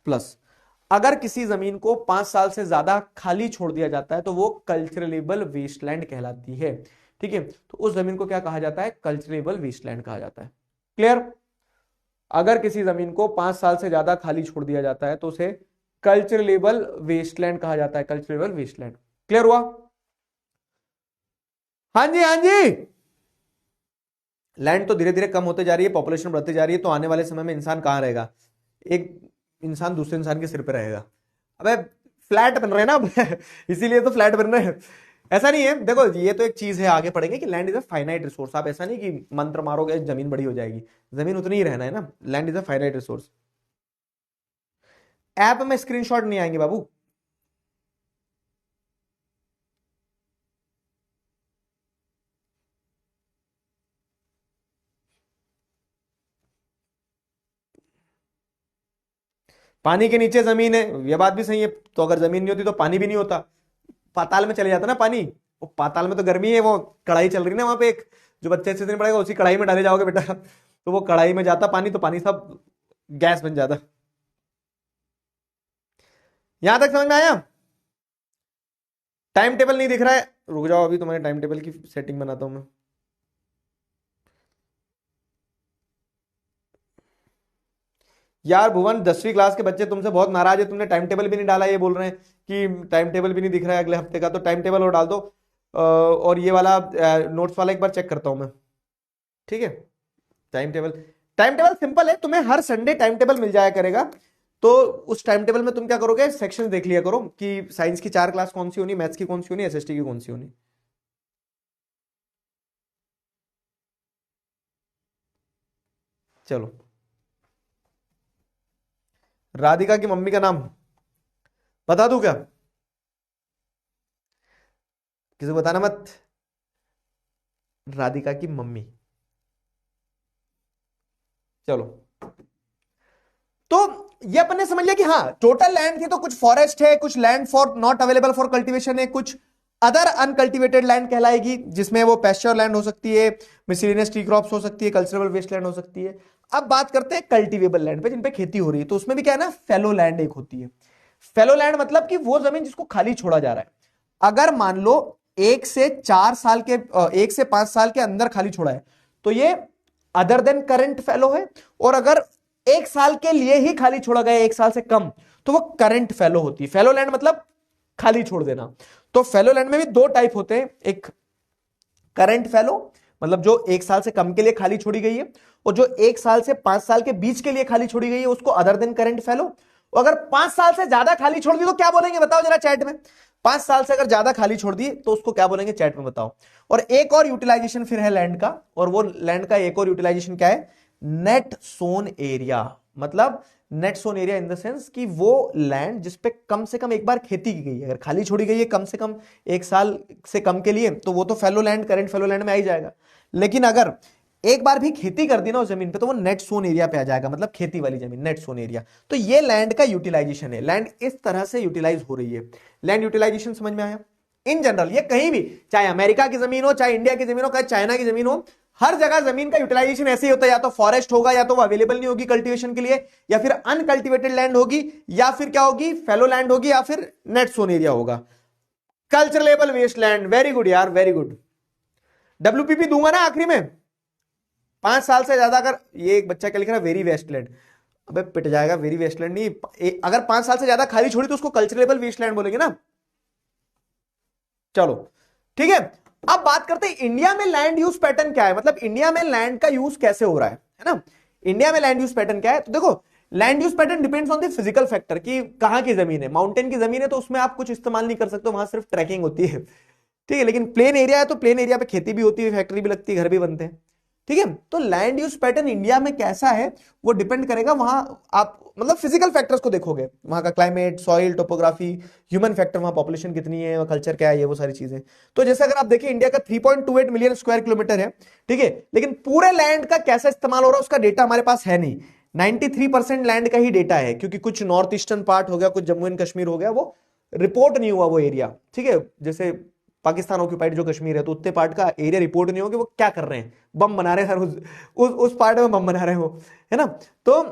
प्लस। अगर किसी जमीन को 5 साल से ज्यादा खाली छोड़ दिया जाता है तो वो कल्चरेबल वेस्टलैंड कहलाती है। ठीक है, तो उस जमीन को क्या कहा जाता है, कल्चरेबल वेस्टलैंड कहा जाता है। क्लियर? अगर किसी जमीन को 5 साल से ज्यादा खाली छोड़ दिया जाता है तो उसे कल्चरेबल वेस्टलैंड कहा जाता है, कल्चरेबल वेस्टलैंड। क्लियर हुआ? हाँ जी, हाँ जी। लैंड तो धीरे धीरे कम होते जा रही है, पॉपुलेशन बढ़ती जा रही है, तो आने वाले समय में इंसान कहां रहेगा, एक इंसान दूसरे इंसान के सिर पे रहेगा। अबे फ्लैट बन रहे हैं ना अब इसीलिए तो फ्लैट बन रहे हैं। ऐसा नहीं है, देखो ये तो एक चीज है, आगे पढ़ेंगे कि land is a finite resource. आप ऐसा नहीं कि मंत्र मारोगे जमीन बड़ी हो जाएगी, जमीन उतनी ही रहना है ना। Land is a finite resource. App में स्क्रीनशॉट नहीं आएंगे बाबू। पानी के नीचे जमीन है, ये बात भी सही है। तो अगर जमीन नहीं होती तो पानी भी नहीं होता, पाताल में चले जाता ना पानी। वो पाताल में तो गर्मी है, वो कढ़ाई चल रही ना वहां पे, एक जो बच्चे अच्छे से नहीं पड़ेगा उसी कढ़ाई में डाले जाओगे बेटा तो वो कढ़ाई में जाता पानी, तो पानी सब गैस बन जाता। यहां तक समझ में आया? टाइम टेबल नहीं दिख रहा है, रुक जाओ, अभी तुम्हारे टाइम टेबल की सेटिंग बनाता हूं मैं। यार भुवन, 10वीं क्लास के बच्चे तुमसे बहुत नाराज है, तुमने टाइम टेबल भी नहीं डाला, ये बोल रहे हैं कि टाइम टेबल भी नहीं दिख रहा है अगले हफ्ते का। तो टाइम टेबल और डाल दो, और ये वाला नोट्स वाला एक बार चेक करता हूं मैं। ठीक है, time table, time table simple है, तुम्हें हर संडे टाइम टेबल मिल जाया करेगा। तो उस टाइम टेबल में तुम क्या करोगे, सेक्शन देख लिया करो कि साइंस की 4 क्लास कौन सी होनी, मैथ्स की कौन सी होनी, एसएसटी की कौन सी होनी। चलो, राधिका की मम्मी का नाम बता दूं क्या? किसी को बताना मत, राधिका की मम्मी। चलो, तो ये अपन ने समझ लिया कि हाँ, टोटल लैंड थी तो कुछ फॉरेस्ट है, कुछ land for not available for cultivation है, कुछ अदर अनकल्टिवेटेड लैंड कहलाएगी, जिसमें वो पैस्चर लैंड हो सकती है, मिसलिनियस ट्री क्रॉप्स हो सकती है, कल्चरल वेस्ट लैंड हो सकती है। अब बात करते हैं कल्टीवेबल लैंड पे, जिन पे खेती हो रही है। तो उसमें भी क्या है ना, फेलो लैंड एक होती है। फेलो लैंड मतलब कि वो जमीन जिसको खाली छोड़ा जा रहा है। अगर मान लो 1 से 5 साल के अंदर खाली छोड़ा है तो ये अदर देन करंट फेलो है। और अगर 1 साल के लिए ही खाली छोड़ा गया, 1 साल से कम, तो वो करंट फेलो होती है। फेलो लैंड मतलब खाली छोड़ देना। तो फेलो लैंड में भी 2 टाइप होते हैं, एक करंट फेलो मतलब जो 1 साल से कम के लिए खाली छोड़ी गई है, और जो 1 साल से 5 साल के बीच के लिए खाली छोड़ी गई है उसको अदर देन करंट फेलो। अगर 5 साल से ज्यादा खाली छोड़ दी तो क्या बोलेंगे बताओ जरा चैट में। 5 साल से अगर ज्यादा खाली छोड़ दी तो उसको क्या बोलेंगे चैट में बताओ। और एक और यूटिलाइजेशन फिर है लैंड का, और वो लैंड का एक और यूटिलाइजेशन क्या है, नेट सोन एरिया। मतलब net sown area in the sense कि वो लैंड जिसपे कम से कम एक बार खेती की गई है, अगर खाली छोड़ी गई है कम से कम 1 साल से कम के लिए, तो वो तो fellow land, current fellow land में आ ही जाएगा। लेकिन अगर एक बार भी खेती कर दी ना उस जमीन पे, तो वो नेट सोन एरिया पे आ जाएगा, मतलब खेती वाली जमीन, नेट सोन एरिया। तो ये लैंड का यूटिलाइजेशन है, लैंड इस तरह से यूटिलाइज हो रही है। लैंड यूटिलाइजेशन समझ में आया? इन जनरल ये कहीं भी, चाहे अमेरिका की जमीन हो, चाहे इंडिया की जमीन हो, चाहे चाइना की जमीन हो, हर जगह जमीन का यूटिलाइजेशन ऐसे ही होता है, या तो फॉरेस्ट होगा, या तो वो अवेलेबल नहीं होगी कल्टीवेशन के लिए, या फिर अनकल्टिवेटेड लैंड होगी, या फिर क्या होगी, फेलो लैंड होगी, या फिर नेट सोन एरिया होगा। कल्चरलेबल वेस्ट लैंड, वेरी गुड यार, वेरी गुड। WPP दूंगा ना आखिरी में। 5 साल से ज्यादा, अगर ये एक बच्चा क्या लिख रहा है, वेरी वेस्टलैंड, अबे पिट जाएगा, वेरी वेस्टलैंड नहीं, अगर 5 साल से ज्यादा खाली छोड़ी तो उसको कल्चरलेबल वेस्टलैंड बोलेंगे ना। चलो ठीक है, अब बात करते हैं इंडिया में लैंड यूज पैटर्न क्या है, मतलब इंडिया में लैंड का यूज कैसे हो रहा है ना। इंडिया में लैंड यूज पैटर्न क्या है, तो देखो land use pattern depends on the physical factor कि कहां की जमीन है। माउंटेन की जमीन है तो उसमें आप कुछ इस्तेमाल नहीं कर सकते, वहां सिर्फ ट्रैकिंग होती है, ठीक है। लेकिन प्लेन एरिया है तो प्लेन एरिया पे खेती भी होती है, फैक्ट्री भी लगती है, घर भी बनते हैं, ठीक है। तो लैंड यूज पैटर्न इंडिया में कैसा है वो डिपेंड करेगा, वहां आप मतलब फिजिकल फैक्टर्स को देखोगे, वहां का climate, soil, topography, human factor, वहां पॉपुलेशन कितनी है, कल्चर क्या है, ये वो सारी चीजें। तो जैसे अगर आप देखिए इंडिया का 3.28 मिलियन स्क्वायर किलोमीटर है, ठीक है, लेकिन पूरे लैंड का कैसा इस्तेमाल हो रहा है उसका डेटा हमारे पास है नहीं। 93% लैंड का ही डेटा है, क्योंकि कुछ नॉर्थ ईस्टर्न पार्ट हो गया, कुछ जम्मू एंड कश्मीर हो गया, वो रिपोर्ट नहीं हुआ वो एरिया, ठीक है। जैसे पाकिस्तान ऑक्यूपाइड जो कश्मीर है, तो उतने पार्ट का एरिया रिपोर्ट नहीं हो कि वो क्या कर रहे हैं, बम बना रहे हैं उस पार्ट में बम बना रहे हो, है ना। तो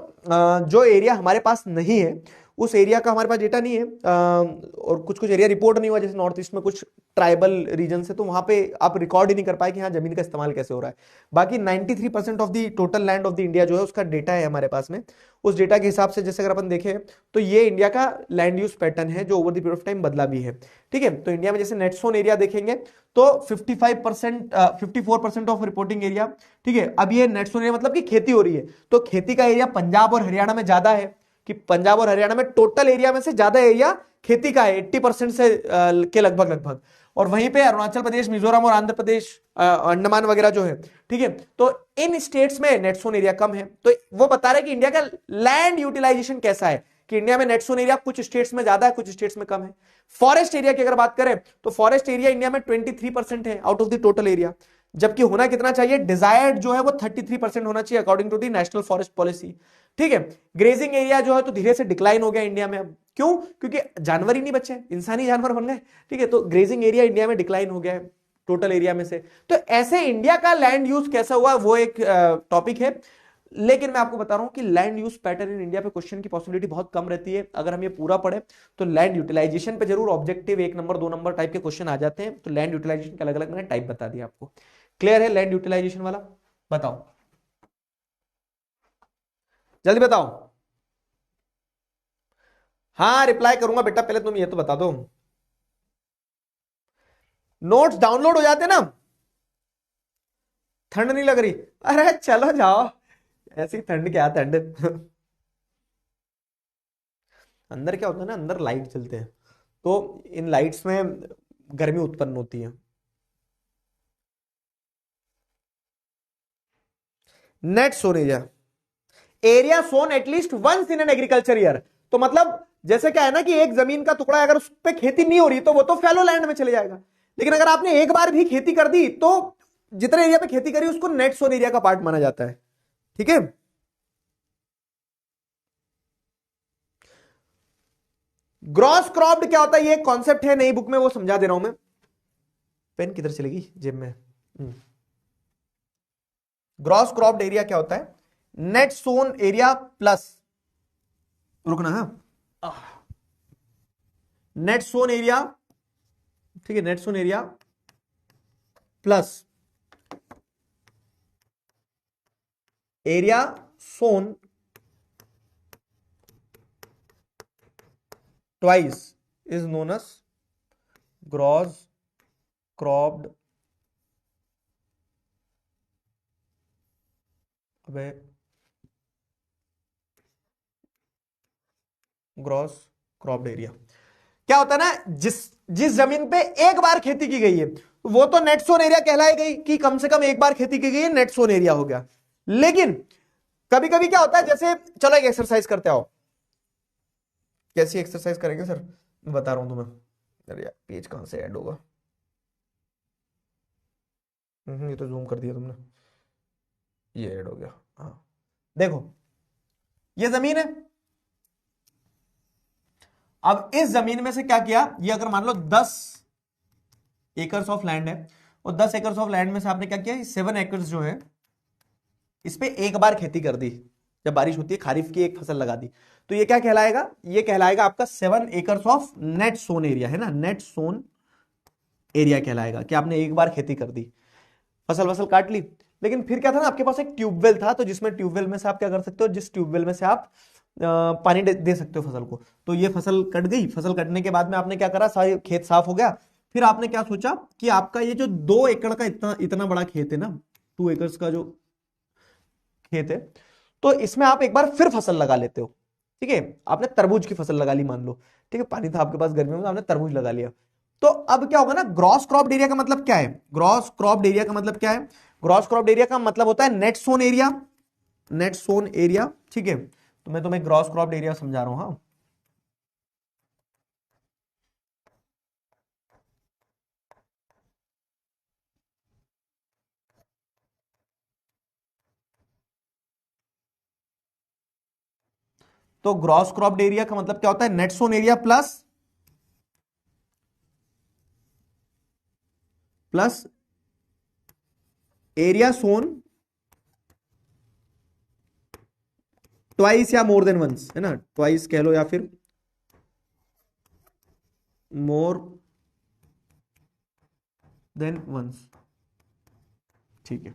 जो एरिया हमारे पास नहीं है उस एरिया का हमारे पास डेटा नहीं है, और कुछ कुछ एरिया रिपोर्ट नहीं हुआ, जैसे नॉर्थ ईस्ट में कुछ ट्राइबल रीजन से, तो वहां पे आप रिकॉर्ड ही नहीं कर पाए कि हाँ जमीन का इस्तेमाल कैसे हो रहा है। बाकी 93% of the total land of the India जो है उसका डेटा है हमारे पास में। उस डेटा के हिसाब से जैसे अगर अपन देखें तो ये इंडिया का लैंड यूज पैटर्न है जो over the period of time बदला भी है, ठीक है। तो इंडिया में जैसे नेट सोन एरिया देखेंगे तो 54% ऑफ रिपोर्टिंग एरिया, ठीक है। अब ये नेट सोन एरिया मतलब कि खेती हो रही है, तो खेती का एरिया पंजाब और हरियाणा में ज्यादा है, कि पंजाब और हरियाणा में टोटल एरिया में से ज्यादा एरिया खेती का है, 80% से के लगभग लगभग। और वहीं पे अरुणाचल प्रदेश, मिजोरम और आंध्र प्रदेश, अंडमान वगैरह जो है, ठीक है। तो इन स्टेट्स में नेट सोन एरिया कम है। तो वो बता रहा है कि इंडिया का लैंड यूटिलाइजेशन कैसा है, कि इंडिया में नेट सोन एरिया कुछ स्टेट्स में ज्यादा है, कुछ स्टेट्स में कम है। फॉरेस्ट एरिया की अगर बात करें तो फॉरेस्ट एरिया इंडिया में 23% है out of the total area, जबकि होना कितना चाहिए, डिजायर्ड जो है वो 33% होना चाहिए according to the national forest policy, ठीक है। ग्रेजिंग एरिया जो है तो धीरे से डिक्लाइन हो गया इंडिया में। अब क्यों? क्योंकि जानवर ही नहीं बचे, इंसानी जानवर बन गए, ठीक है। तो ग्रेजिंग एरिया इंडिया में डिक्लाइन हो गया है टोटल एरिया में से। तो ऐसे इंडिया का लैंड यूज कैसा हुआ वो एक टॉपिक है। लेकिन मैं आपको बता रहा हूं कि land use pattern in India पे क्वेश्चन की पॉसिबिलिटी बहुत कम रहती है। अगर हम ये पूरा पढ़े तो लैंड यूटिलाइजेशन पे जरूर ऑब्जेक्टिव 1 नंबर 2 नंबर टाइप के क्वेश्चन आ जाते हैं। तो लैंड यूटिलाइजेशन के अलग अलग मैंने टाइप बता दिया आपको। क्लियर है लैंड यूटिलाइजेशन वाला? बताओ, जल्दी बताओ। हाँ रिप्लाई करूंगा बेटा, पहले तुम ये तो बता दो। नोट्स डाउनलोड हो जाते ना? ठंड नहीं लग रही? अरे चलो जाओ, ऐसी ठंड क्या ठंड अंदर क्या होता है ना, अंदर लाइट चलते हैं तो इन लाइट्स में गर्मी उत्पन्न होती है। Net sown area sown at least once in an agriculture year. तो मतलब जैसे क्या है ना कि एक जमीन का टुकड़ा अगर उस पर खेती नहीं हो रही तो वो तो फैलो लैंड में चले जाएगा, लेकिन अगर आपने एक बार भी खेती कर दी तो जितने एरिया पे खेती करी उसको नेट सोन एरिया का पार्ट माना जाता है, ठीक है। ग्रॉस क्रॉप्ड क्या होता है, ये कॉन्सेप्ट है नई बुक में, वो समझा दे रहा हूं मैं। पेन किधर चलेगी? जेब में। ग्रॉस क्रॉप्ड एरिया क्या होता है, नेट सोन एरिया प्लस, रुकना है, नेट सोन एरिया, ठीक है, net sown area plus area sown twice is known as gross cropped, अबे ग्रॉस क्रॉप्ड एरिया क्या होता है ना, जिस जमीन पे एक बार खेती की गई है वो तो नेट सोन एरिया कहलाई गई कि कम से कम एक बार खेती की गई है, नेट सोन एरिया हो गया। लेकिन कभी कभी क्या होता है, जैसे चलो एक एक्सरसाइज करते आओ। कैसी एक्सरसाइज करेंगे सर, मैं बता रहा हूं तुम्हें। अरे यार पेज कहां से ऐड होगा, ये तो जूम कर दिया तुमने, ये ऐड हो गया। हाँ देखो, ये जमीन है। अब इस जमीन में से क्या किया, ये अगर मान लो 10 एकर्स ऑफ लैंड है, और 10 एकर्स ऑफ लैंड में से आपने क्या किया, 7 एकर्स जो है इस पे एक बार खेती कर दी, जब बारिश होती है खारिफ की एक फसल लगा दी, तो ये क्या कहलाएगा, ये कहलाएगा आपका 7 acres of net sown area, है ना, नेट सोन एरिया कहलाएगा कि आपने एक बार खेती कर दी, फसल काट ली। लेकिन फिर क्या था ना, आपके पास एक ट्यूबवेल था, तो जिसमें ट्यूबवेल में से आप क्या कर सकते हो, जिस ट्यूबवेल में से आप पानी दे सकते हो फसल को। तो ये फसल कट गई, फसल कटने के बाद में आपने क्या करा, सारे खेत साफ हो गया। फिर आपने क्या सोचा कि आपका ये जो 2 एकड़ का इतना इतना बड़ा खेत है ना, 2 एकर्स का जो खेत है, तो इसमें आप एक बार फिर फसल लगा लेते हो। ठीक है, आपने तरबूज की फसल लगा ली मान लो, ठीक है, पानी था आपके पास गर्मियों में, तो आपने तरबूज लगा लिया। तो अब क्या होगा ना, ग्रॉस क्रॉप्ड एरिया का मतलब क्या है, ग्रॉस क्रॉप्ड एरिया का मतलब क्या है, ग्रॉस क्रॉप्ड एरिया का मतलब होता है net sown area, net sown area. ठीक है, तो मैं तुम्हें ग्रॉस क्रॉप्ड एरिया समझा रहा हूं। हाँ, तो ग्रॉस क्रॉप्ड एरिया का मतलब क्या होता है, net sown area plus plus area sown twice या मोर देन वंस, है ना, ट्वाइस कह लो या फिर मोर देन वंस। ठीक है,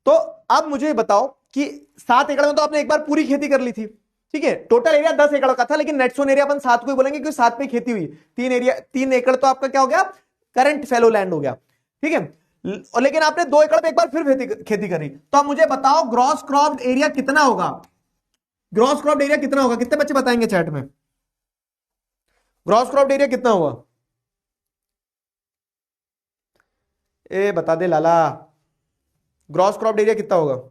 तो अब मुझे बताओ कि 7 एकड़ में तो आपने एक बार पूरी खेती कर ली थी। ठीक है, टोटल एरिया 10 एकड़ का था, लेकिन नेट सोन एरिया अपन 7 को ही बोलेंगे क्योंकि 7 पे खेती हुई। 3 एकड़ तो आपका क्या हो गया, करंट फैलो लैंड हो गया। ठीक है, और लेकिन आपने 2 एकड़ पे एक बार फिर खेती करी, तो अब मुझे बताओ ग्रॉस क्रॉप्ड एरिया कितना होगा, ग्रॉस क्रॉप्ड एरिया कितना होगा, कितने बच्चे बताएंगे चैट में, ग्रॉस क्रॉप्ड एरिया कितना होगा, ए बता दे लाला, ग्रॉस क्रॉप्ड एरिया कितना होगा।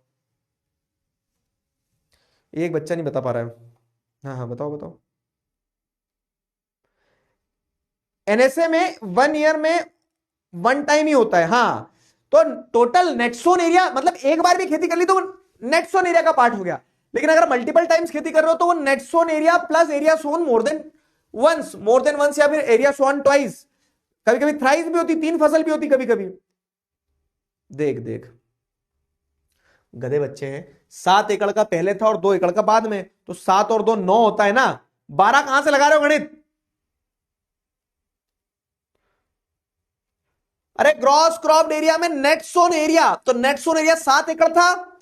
एक बच्चा नहीं बता पा रहा है। हाँ हाँ बताओ बताओ। एनएसए में 1 ईयर में 1 टाइम ही होता है। हाँ, तो टोटल नेटसोन एरिया मतलब एक बार भी खेती कर ली तो नेटसोन एरिया का पार्ट हो गया। लेकिन अगर मल्टीपल टाइम्स खेती कर रहे हो तो वो नेटसोन एरिया प्लस एरिया सोन मोर देन वंस या फिर एरिया सोन ट्वाइस, कभी कभी थ्राइस भी होती, 3 फसल भी होती कभी कभी। देख देख गधे बच्चे हैं, 7 एकड़ का पहले था और 2 एकड़ का बाद में, तो 7 और 2 9 होता है ना, 12 कहां से लगा रहे हो गणित। अरे ग्रॉस क्रॉप्ड एरिया में नेट सोन एरिया, तो नेट सोन एरिया 7 एकड़ था,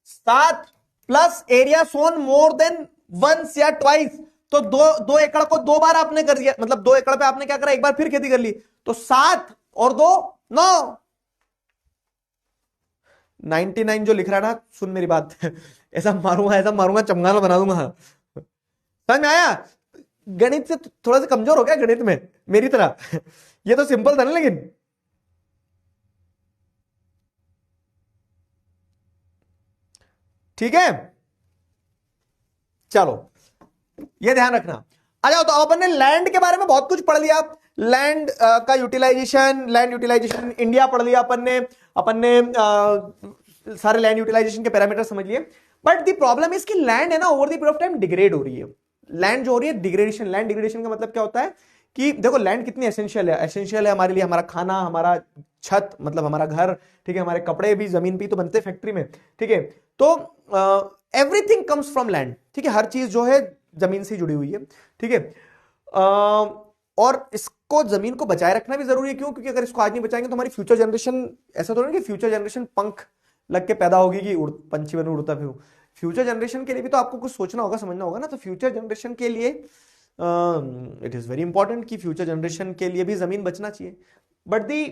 7 प्लस एरिया सोन मोर देन वंस या ट्वाइस, तो 2 एकड़ को 2 बार आपने कर दिया, मतलब 2 एकड़ पे आपने क्या करा, एक बार फिर खेती कर ली, तो 7 और 2 9। 99 जो लिख रहा है ना, सुन मेरी बात ऐसा मारूंगा चमगादड़ बना दूंगा। समझ में आया, गणित से थोड़ा सा कमजोर हो गया गणित में मेरी तरह ये तो सिंपल था ना, लेकिन ठीक है, चलो ये ध्यान रखना। आ जाओ, तो अपन ने लैंड के बारे में बहुत कुछ पढ़ लिया, लैंड का यूटिलाइजेशन, लैंड यूटिलाइजेशन इंडिया पढ़ लिया अपन ने सारे लैंड यूटिलाइजेशन के पैरामीटर समझ लिए। बट द प्रॉब्लम इज कि लैंड है ना, over the period of time degrade हो रही है। लैंड जो हो रही है डिग्रेडेशन, लैंड डिग्रेडेशन का मतलब क्या होता है कि देखो लैंड कितनी एसेंशियल है, एसेंशियल है हमारे लिए, हमारा खाना, हमारा छत मतलब हमारा घर, ठीक है, हमारे कपड़े भी जमीन पे तो बनते फैक्ट्री में। ठीक है, तो एवरीथिंग कम्स फ्रॉम लैंड। ठीक है, हर चीज जो है जमीन से जुड़ी हुई है। ठीक है, और इसको जमीन को बचाए रखना भी जरूरी है। क्यों? क्योंकि अगर इसको आज नहीं बचाएंगे तो हमारी फ्यूचर जनरेशन, ऐसा तो नहीं कि फ्यूचर जनरेशन पंख लग के पैदा होगी कि पंछी बन उड़ता फिर, फ्यूचर जनरेशन के लिए भी तो आपको कुछ सोचना होगा, समझना होगा ना। तो फ्यूचर जनरेशन के लिए इट इज वेरी इंपॉर्टेंट कि फ्यूचर जनरेशन के लिए भी जमीन बचना चाहिए। बट दी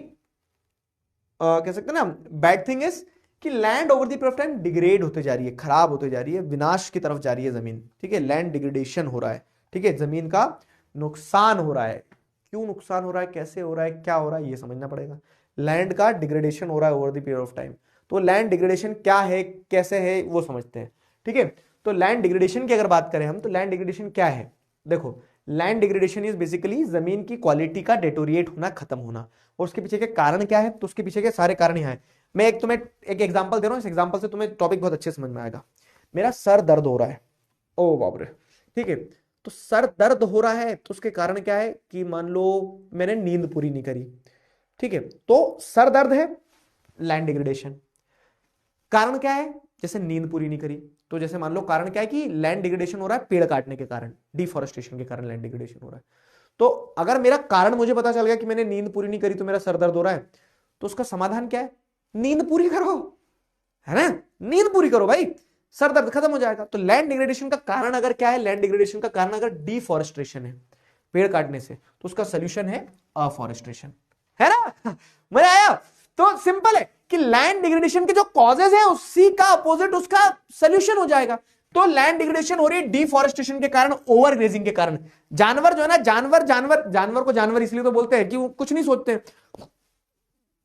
कह सकते हैं ना, बैड थिंग इज कि land over the period of time degrade होते जा रही है, खराब होते जा रही है, विनाश की तरफ जा रही है जमीन। ठीक है, लैंड डिग्रेडेशन हो रहा है। ठीक है, जमीन का नुकसान हो रहा है। क्यों नुकसान हो रहा है, कैसे हो रहा है, क्या हो रहा है, ये समझना पड़ेगा। लैंड का डिग्रेडेशन हो रहा है over the period of time. तो लैंड डिग्रेडेशन क्या है, कैसे है, वो समझते हैं। ठीक है, तो लैंड डिग्रेडेशन की अगर बात करें हम, तो लैंड डिग्रेडेशन क्या है? देखो, लैंड डिग्रेडेशन इज बेसिकली जमीन की क्वालिटी का डेटोरिएट होना, खत्म होना। और उसके पीछे के कारण क्या है? तो उसके पीछे के सारे कारण यहाँ है। मैं एक तुम्हें एक एग्जांपल दे रहा हूं, इस एग्जांपल से तुम्हें टॉपिक बहुत अच्छे समझ में आएगा। मेरा सर दर्द हो रहा है, ओ बाप रे, ठीक है, तो सर दर्द हो रहा है तो उसके कारण क्या है कि मान लो मैंने नींद पूरी नहीं करी, ठीक है, तो सर दर्द है, लैंड डिग्रेडेशन। कारण क्या है? जैसे नींद पूरी नहीं करी, तो जैसे मान लो कारण क्या है कि लैंड डिग्रेडेशन हो रहा है पेड़ काटने के कारण, डिफॉरेस्टेशन के कारण लैंड डिग्रेडेशन हो रहा है। तो अगर मेरा कारण मुझे पता चल गया कि मैंने नींद पूरी नहीं करी तो मेरा सर दर्द हो रहा है, तो उसका समाधान क्या है? नींद पूरी करो, है ना, नींद पूरी करो भाई, सर दर्द खत्म हो जाएगा। तो लैंड डिग्रेडेशन का कारण अगर क्या है? लैंड डिग्रेडेशन का कारण अगर डिफॉरेस्टेशन है, पेड़ काटने से, तो उसका सोल्यूशन है अफॉरेस्टेशन, है ना। मजा आया? तो सिंपल है कि लैंड डिग्रेडेशन के जो कॉजेज है उसी का अपोजिट उसका सोल्यूशन हो जाएगा। तो लैंड डिग्रेडेशन हो रही है डिफॉरेस्टेशन के कारण, ओवर ग्रेजिंग के कारण। जानवर जो है ना, जानवर को जानवर इसलिए तो बोलते हैं कि वो कुछ नहीं सोचते,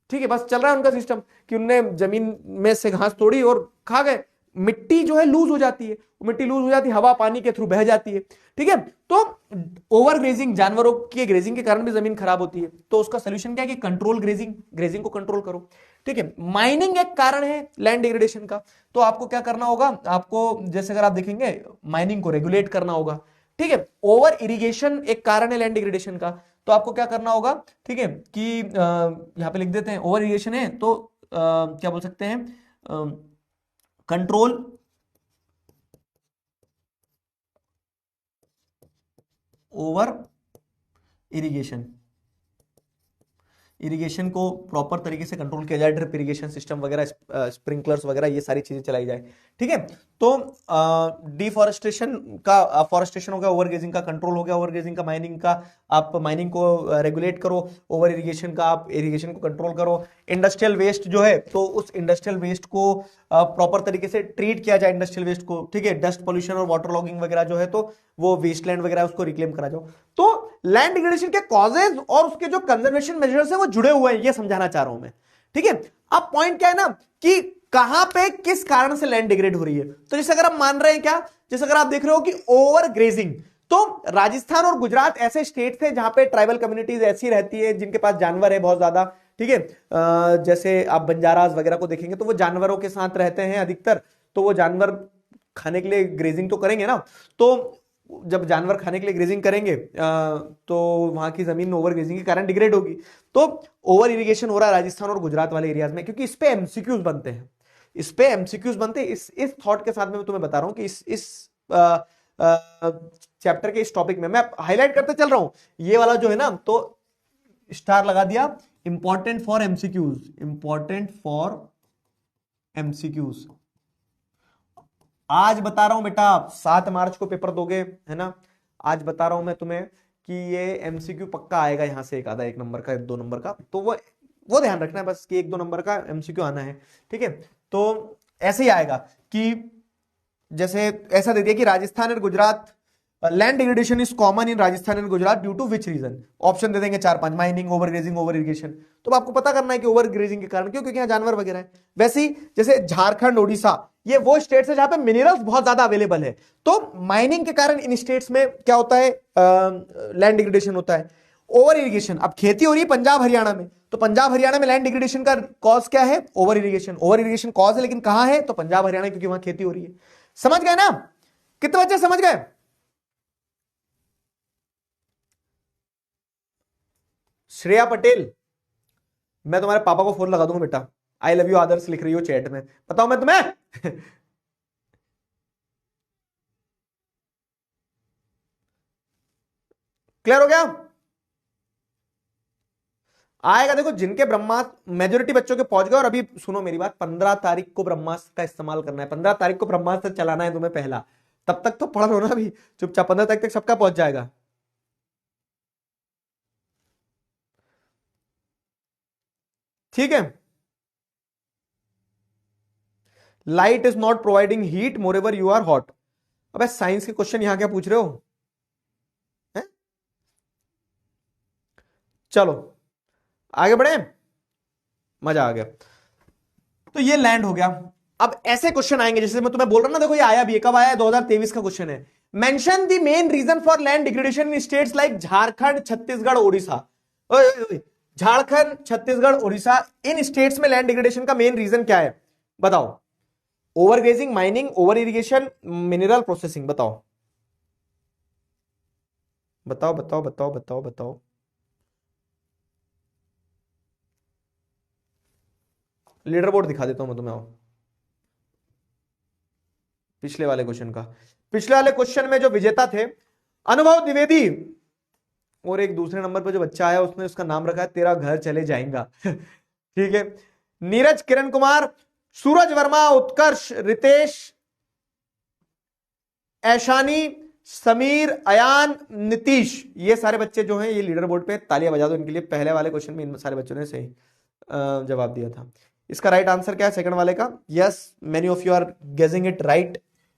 ठीक है, बस चल रहा है उनका सिस्टम कि उनने जमीन में से घास तोड़ी और खा गए। मिट्टी जो है लूज हो जाती है, मिट्टी लूज हो जाती है, हवा पानी के थ्रू बह जाती है, ठीक है। तो ओवर ग्रेजिंग, जानवरों की ग्रेजिंग के कारण भी जमीन खराब होती है। तो उसका सोल्यूशन क्या है कि कंट्रोल ग्रेजिंग, ग्रेजिंग को कंट्रोल करो, ठीक है। माइनिंग एक कारण है लैंड डिग्रेडेशन का, तो आपको क्या करना होगा? आपको जैसे अगर आप देखेंगे माइनिंग को रेगुलेट करना होगा, ठीक है। ओवर इरिगेशन एक कारण है लैंड डिग्रेडेशन का, तो आपको क्या करना होगा, ठीक है, कि यहां पे लिख देते हैं ओवर इरिगेशन है तो क्या बोल सकते हैं, कंट्रोल ओवर इरिगेशन, इरिगेशन को प्रॉपर तरीके से कंट्रोल किया जाए, ड्रिप इरिगेशन सिस्टम वगैरह, स्प्रिंकलर्स वगैरह, ये सारी चीजें चलाई जाए, ठीक है। तो डिफॉरेस्टेशन का, फॉरेस्टेशन हो गया, ओवर ग्रेजिंग का कंट्रोल हो गया, ओवर ग्रेजिंग का, माइनिंग का, आप माइनिंग को रेगुलेट करो, ओवर इरिगेशन का आप इरिगेशन को कंट्रोल करो। इंडस्ट्रियल वेस्ट जो है तो उस इंडस्ट्रियल वेस्ट को प्रॉपर तरीके से ट्रीट किया जाए, इंडस्ट्रियल वेस्ट को, ठीक है। डस्ट पोल्यूशन और वाटर लॉगिंग वगैरह जो है तो वो वेस्टलैंड वगैरह उसको रिक्लेम करा जाओ। तो लैंड डिग्रेडेशन के कॉजेज और उसके जो कंजर्वेशन मेजर्स है वो जुड़े हुए हैं, ये समझाना चाह रहा हूं मैं, ठीक है। अब पॉइंट क्या है ना कि कहां पे किस कारण से लैंड डिग्रेड हो रही है। तो जैसे अगर आप मान रहे हैं क्या, जैसे अगर आप देख रहे हो कि ओवर ग्रेजिंग, तो राजस्थान और गुजरात ऐसे स्टेट थे जहां पे ट्राइबल कम्युनिटीज ऐसी रहती है जिनके पास जानवर है बहुत ज्यादा, ठीक है। जैसे आप बंजारास वगैरह को देखेंगे तो वो जानवरों के साथ रहते हैं अधिकतर, तो वो जानवर खाने के लिए ग्रेजिंग तो करेंगे ना। तो जब जानवर खाने के लिए ग्रेजिंग करेंगे तो वहां की जमीन ओवर ग्रेजिंग के कारण डिग्रेड होगी। तो ओवर इरिगेशन हो रहा है राजस्थान और गुजरात वाले एरियाज में, क्योंकि इस पे एमसीक्यूज बनते हैं, इस पे एमसीक्यूज बनते हैं। इस थॉट के साथ में मैं तुम्हें बता रहा हूं कि इस चैप्टर के इस टॉपिक में मैं हाईलाइट करते चल रहा हूं, ये वाला जो है ना, तो स्टार लगा दिया, important for MCQs, important for MCQs. आज बता रहा हूं बेटा, 7 मार्च को पेपर दोगे, है ना, आज बता रहा हूं मैं तुम्हें कि ये एमसीक्यू पक्का आएगा यहां से, एक आधा, 1 नंबर का, 2 नंबर का, तो वो ध्यान रखना है बस कि 1-2 नंबर का एमसीक्यू आना है, ठीक है। तो ऐसे ही आएगा कि जैसे ऐसा दे दिया कि राजस्थान और Gujarat, land degradation is common in Rajasthan and Gujarat due to which region, option दे देंगे 4-5, mining, over grazing, over irrigation. तो आपको पता करना है कि ओवर ग्रेजिंग के कारण क्यों, क्योंकि यहाँ जानवर वगैरह है। वैसे ही जैसे झारखंड, ओडिशा, ये वो स्टेट्स है जहां पे मिनरल्स बहुत ज्यादा अवेलेबल है, तो माइनिंग के कारण इन स्टेट्स में क्या होता है, लैंड डिग्रेडेशन होता है। ओवर इरिगेशन, अब खेती हो रही है पंजाब हरियाणा में, तो पंजाब हरियाणा में लैंड डिग्रेडेशन का कॉज क्या है? Over irrigation. Over irrigation cause है, लेकिन कहां है? तो पंजाब हरियाणा, क्योंकि वहां खेती हो रही है। समझ गए ना? कितने बच्चे समझ गए? श्रेया पटेल, मैं तुम्हारे पापा को फोन लगा दूंगा बेटा, आई लव यू आदर्श लिख रही हो चैट में, बताओ मैं तुम्हें। क्लियर हो गया? आएगा, देखो जिनके ब्रह्मास्त्र, मेजोरिटी बच्चों के पहुंच गए। और अभी सुनो मेरी बात, 15 तारीख को ब्रह्मास्त्र का इस्तेमाल करना है, 15 तारीख को ब्रह्मास्त्र चलाना है तुम्हें पहला। तब तक तो पढ़ लो ना अभी चुपचाप, 15 तारीख तक सबका पहुंच जाएगा। ठीक है। Light is not providing heat, moreover you are hot. अब साइंस के क्वेश्चन यहां क्या पूछ रहे हो, है? चलो आगे बढ़े, मजा आ गया। तो ये लैंड हो गया। अब ऐसे क्वेश्चन आएंगे जैसे मैं तुम्हें बोल रहा हूं ना, देखो ये आया भी, कब आया, 2023 का क्वेश्चन है। Mention the main reason for land degradation in states like Jharkhand, Chhattisgarh, Odisha. Jharkhand, Chhattisgarh, Odisha, इन स्टेट्स में लैंड डिग्रेडेशन का मेन रीजन क्या है बताओ? Overgrazing, mining, over irrigation, mineral processing, बताओ बताओ बताओ बताओ बताओ बताओ। लीडर बोर्ड दिखा देता हूं मैं तुम्हें, आओ पिछले वाले क्वेश्चन का। पिछले वाले क्वेश्चन में जो विजेता थे अनुभव द्विवेदी, और एक दूसरे नंबर पर जो बच्चा आया उसने उसका नाम रखा है तेरा घर चले जाएगा ठीक है। नीरज, किरण कुमार, सूरज वर्मा, उत्कर्ष, रितेश, ऐशानी, समीर, अयान, नीतीश, ये सारे बच्चे जो हैं ये लीडर बोर्ड पे, तालियां बजा दो इनके लिए। पहले वाले क्वेश्चन में इन सारे बच्चों ने सही जवाब दिया था। इसका राइट आंसर क्या है सेकंड वाले का? Yes, many of you are guessing it right.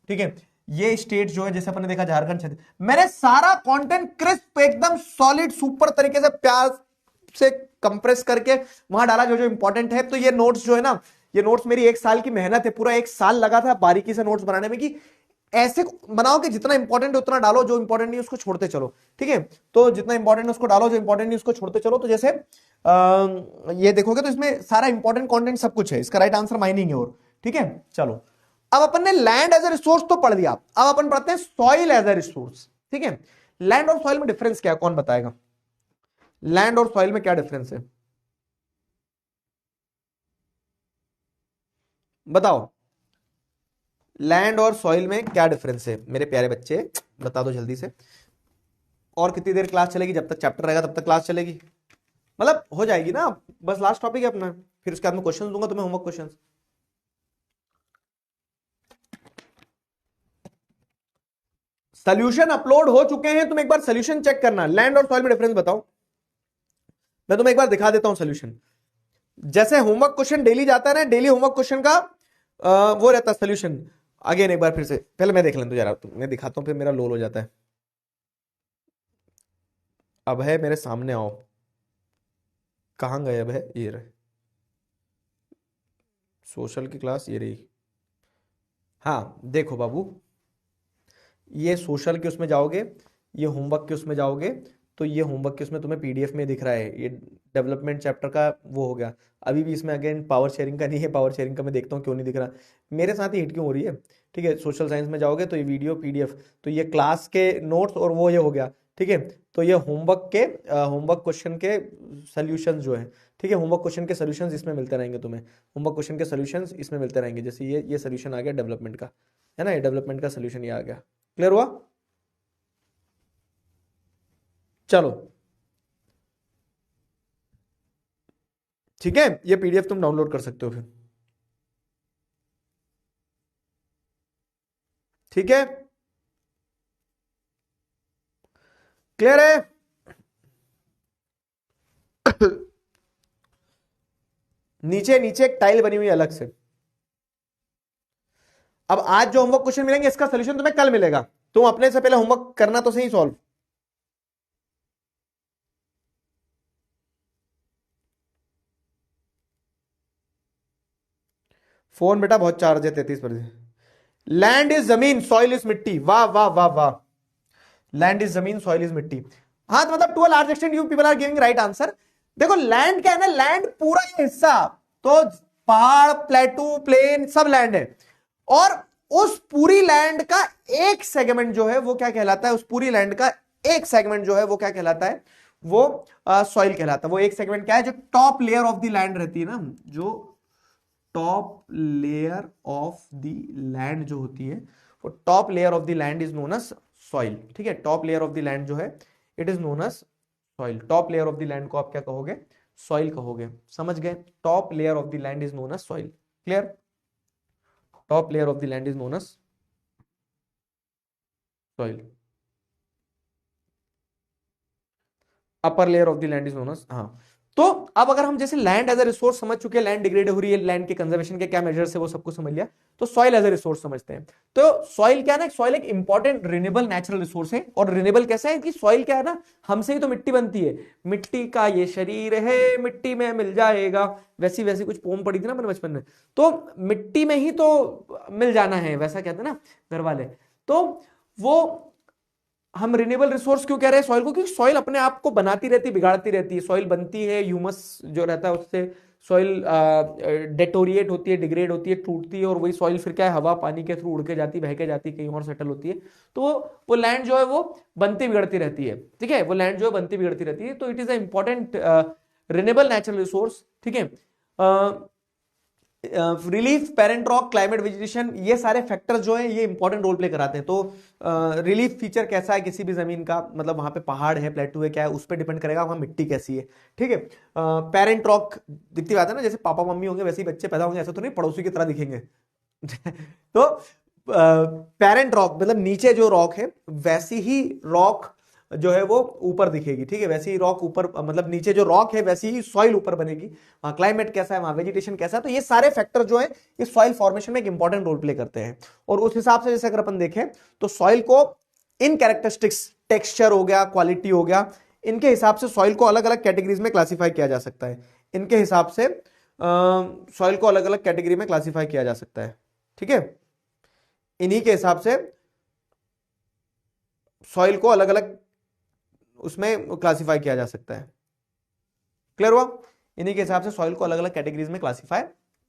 ठीक है, ये स्टेट जो है जैसे अपन ने देखा झारखंड, छत्तीसगढ़, मैंने सारा कंटेंट क्रिस्प एकदम सॉलिड सुपर तरीके से प्यार से कंप्रेस करके वहां डाला जो जो इंपॉर्टेंट है। तो ये नोट्स जो है ना, ये नोट्स मेरी एक साल की मेहनत है, पूरा एक साल लगा था बारीकी से नोट्स बनाने में, कि ऐसे बनाओ कि जितना इंपॉर्टेंट है उतना डालो, जो इंपॉर्टेंट नहीं उसको छोड़ते चलो। ठीक है, तो जितना इंपॉर्टेंट है उसको डालो, जो इंपॉर्टेंट नहीं उसको छोड़ते चलो। तो जैसे ये देखोगे तो इसमें सारा इंपॉर्टेंट कंटेंट सब कुछ है। इसका राइट आंसर माइनिंग है। और ठीक है, चलो अब अपन ने लैंड एज ए रिसोर्स तो पढ़ दिया, अब अपन पढ़ते हैं सॉइल एज ए रिसोर्स। ठीक है, लैंड और सॉइल में डिफरेंस क्या है, कौन बताएगा? लैंड और सॉइल में क्या डिफरेंस है बताओ? लैंड और सॉइल में क्या डिफरेंस है मेरे प्यारे बच्चे, बता दो जल्दी से। और कितनी देर क्लास चलेगी? जब तक चैप्टर रहेगा तब तक क्लास चलेगी, मतलब हो जाएगी ना, बस लास्ट टॉपिक है अपना, फिर उसके बाद में क्वेश्चन दूंगा तुम्हें, होमवर्क क्वेश्चन। सोल्यूशन अपलोड हो चुके हैं, तुम एक बार सोल्यूशन चेक करना। लैंड और सॉइल में डिफरेंस बताओ, मैं तुम्हें एक बार दिखा देता हूं सोल्यूशन। जैसे होमवर्क क्वेश्चन डेली जाता है ना, डेली होमवर्क क्वेश्चन का वो रहता है सोल्यूशन। अगेन एक बार फिर से, पहले मैं देख लें तो यार, मैं दिखाता हूं फिर मेरा लोल हो जाता है। अब है मेरे सामने, आओ, कहां गए अब है, ये रहे सोशल की क्लास, ये रही। हाँ देखो बाबू, ये सोशल के उसमें जाओगे, ये होमवर्क के उसमें जाओगे, तो ये होमवर्क के उसमें तुम्हें पीडीएफ में दिख रहा है, ये डेवलपमेंट चैप्टर का वो हो गया। अभी भी इसमें अगेन पावर शेयरिंग का नहीं है, पावर शेयरिंग का मैं देखता हूँ क्यों नहीं दिख रहा, मेरे साथ ही हिट क्यों हो रही है। ठीक है, सोशल साइंस में जाओगे तो ये वीडियो पीडीएफ, तो ये क्लास के नोट्स और वो ये हो गया। ठीक है, तो ये होमवर्क क्वेश्चन के सोल्यूशन जो है, ठीक है, होमवर्क क्वेश्चन के सोल्यूशंस इसमें मिलते रहेंगे तुम्हें, होमवर्क क्वेश्चन के सोल्यूशंस इसमें मिलते रहेंगे। जैसे ये सोल्यूशन आ गया डेवलपमेंट का, है ना, ये डेवलपमेंट का सोल्यूशन ये आ गया। क्लियर हुआ? चलो ठीक है, ये पीडीएफ तुम डाउनलोड कर सकते हो फिर। ठीक है, क्लियर है? नीचे नीचे एक टाइल बनी हुई है अलग से। अब आज जो होमवर्क क्वेश्चन मिलेंगे इसका सोल्यूशन तुम्हें कल मिलेगा, तुम अपने से पहले होमवर्क करना तो सही सॉल्व। फोन बेटा बहुत चार्ज है, 33%। लैंड इज जमीन, सॉइल इज मिट्टी, वाह वाह वाह वाह। लैंड इज जमीन, सॉइल इज मिट्टी। हाँ तो मतलब to a large extent you people are giving right answer. देखो लैंड क्या है ना, लैंड पूरा ये हिस्सा, तो पहाड़, प्लेटू, प्लेन सब लैंड है। और उस पूरी लैंड का एक सेगमेंट जो है वो क्या कहलाता है, उस पूरी लैंड का एक सेगमेंट जो है वो क्या कहलाता है, वो सॉइल कहलाता है। वो एक सेगमेंट क्या है, जो top layer of the land रहती है ना, जो top layer of the land जो होती है, वो top layer of the land is known as soil. ठीक है, top layer of the land जो है it is known as soil. Top layer of the land को आप क्या कहोगे, सॉइल कहोगे। समझ गए? Top layer of the land is known as soil. Clear? Top layer of the land is known as soil, upper layer of the land is known as, हाँ। तो अब अगर हम जैसे लैंड एज अ रिसोर्स समझ चुके हैं, land degrade हो रही है, लैंड के कंजर्वेशन के क्या मेजर्स है वो सब कुछ समझ लिया, तो सॉइल एज अ रिसोर्स समझते हैं। तो सॉइल क्या है ना, सॉइल एक इंपॉर्टेंट रिन्यूएबल नेचुरल रिसोर्स है। और रिन्यूएबल कैसा है कि सॉइल क्या है ना, हमसे ही तो मिट्टी बनती है, मिट्टी का ये शरीर है मिट्टी में मिल जाएगा, वैसी वैसी कुछ पोम पढ़ी थी ना मैंने बचपन में, तो मिट्टी में ही तो मिल जाना है, वैसा कहते हैं ना घर वाले। तो वो हम रिन्यूएबल रिसोर्स क्यों कह रहे हैं सॉइल को, क्योंकि सॉइल अपने आप को बनाती रहती है, बिगाड़ती रहती है। सॉइल बनती है, ह्यूमस जो रहता है उससे सॉइल डेटोरिएट होती है, डिग्रेड होती है, टूटती है, और वही सॉइल फिर क्या है, हवा पानी के थ्रू उड़ के जाती है, बह के जाती है, कहीं और सेटल होती है। तो वो लैंड जो है वो बनती बिगड़ती रहती है, ठीक है, वो लैंड जो है बनती बिगड़ती रहती है। तो it is a important renewable natural resource, ठीक है। Relief, parent rock, climate, vegetation, ये सारे फैक्टर जो हैं ये इंपॉर्टेंट रोल प्ले कराते हैं। तो रिलीफ फीचर कैसा है किसी भी जमीन का, मतलब वहां पे पहाड़ है, प्लेटू है, क्या है, उस पर डिपेंड करेगा वहां मिट्टी कैसी है, ठीक है। पेरेंट रॉक दिखती बात है ना, जैसे पापा मम्मी होंगे वैसे ही बच्चे पैदा होंगे, ऐसा तो नहीं पड़ोसी की तरह दिखेंगे। तो पेरेंट रॉक मतलब नीचे जो रॉक है वैसी ही रॉक जो है वो ऊपर दिखेगी, ठीक है, वैसे ही रॉक ऊपर, मतलब नीचे जो रॉक है वैसी ही सॉइल ऊपर बनेगी। वहां क्लाइमेट कैसा है, वहां वेजिटेशन कैसा है, तो ये सारे फैक्टर जो है इस सॉइल फॉर्मेशन में एक इंपॉर्टेंट रोल प्ले करते हैं। और उस हिसाब से जैसे अगर अपन देखें तो सॉइल को इन कैरेक्टरिस्टिक्स, टेक्सचर हो गया, क्वालिटी हो गया, इनके हिसाब से सॉइल को अलग अलग कैटेगरीज में क्लासीफाई किया जा सकता है। इनके हिसाब से सॉइल को अलग अलग कैटेगरी में क्लासीफाई किया जा सकता है, ठीक है। इन्हीं के हिसाब से सॉइल को अलग अलग उसमें क्लासिफाई किया जा सकता है। क्लियर हुआ? इन्हीं के हिसाब से सॉइल को अलग अलग कैटेगरीज में क्लासिफाई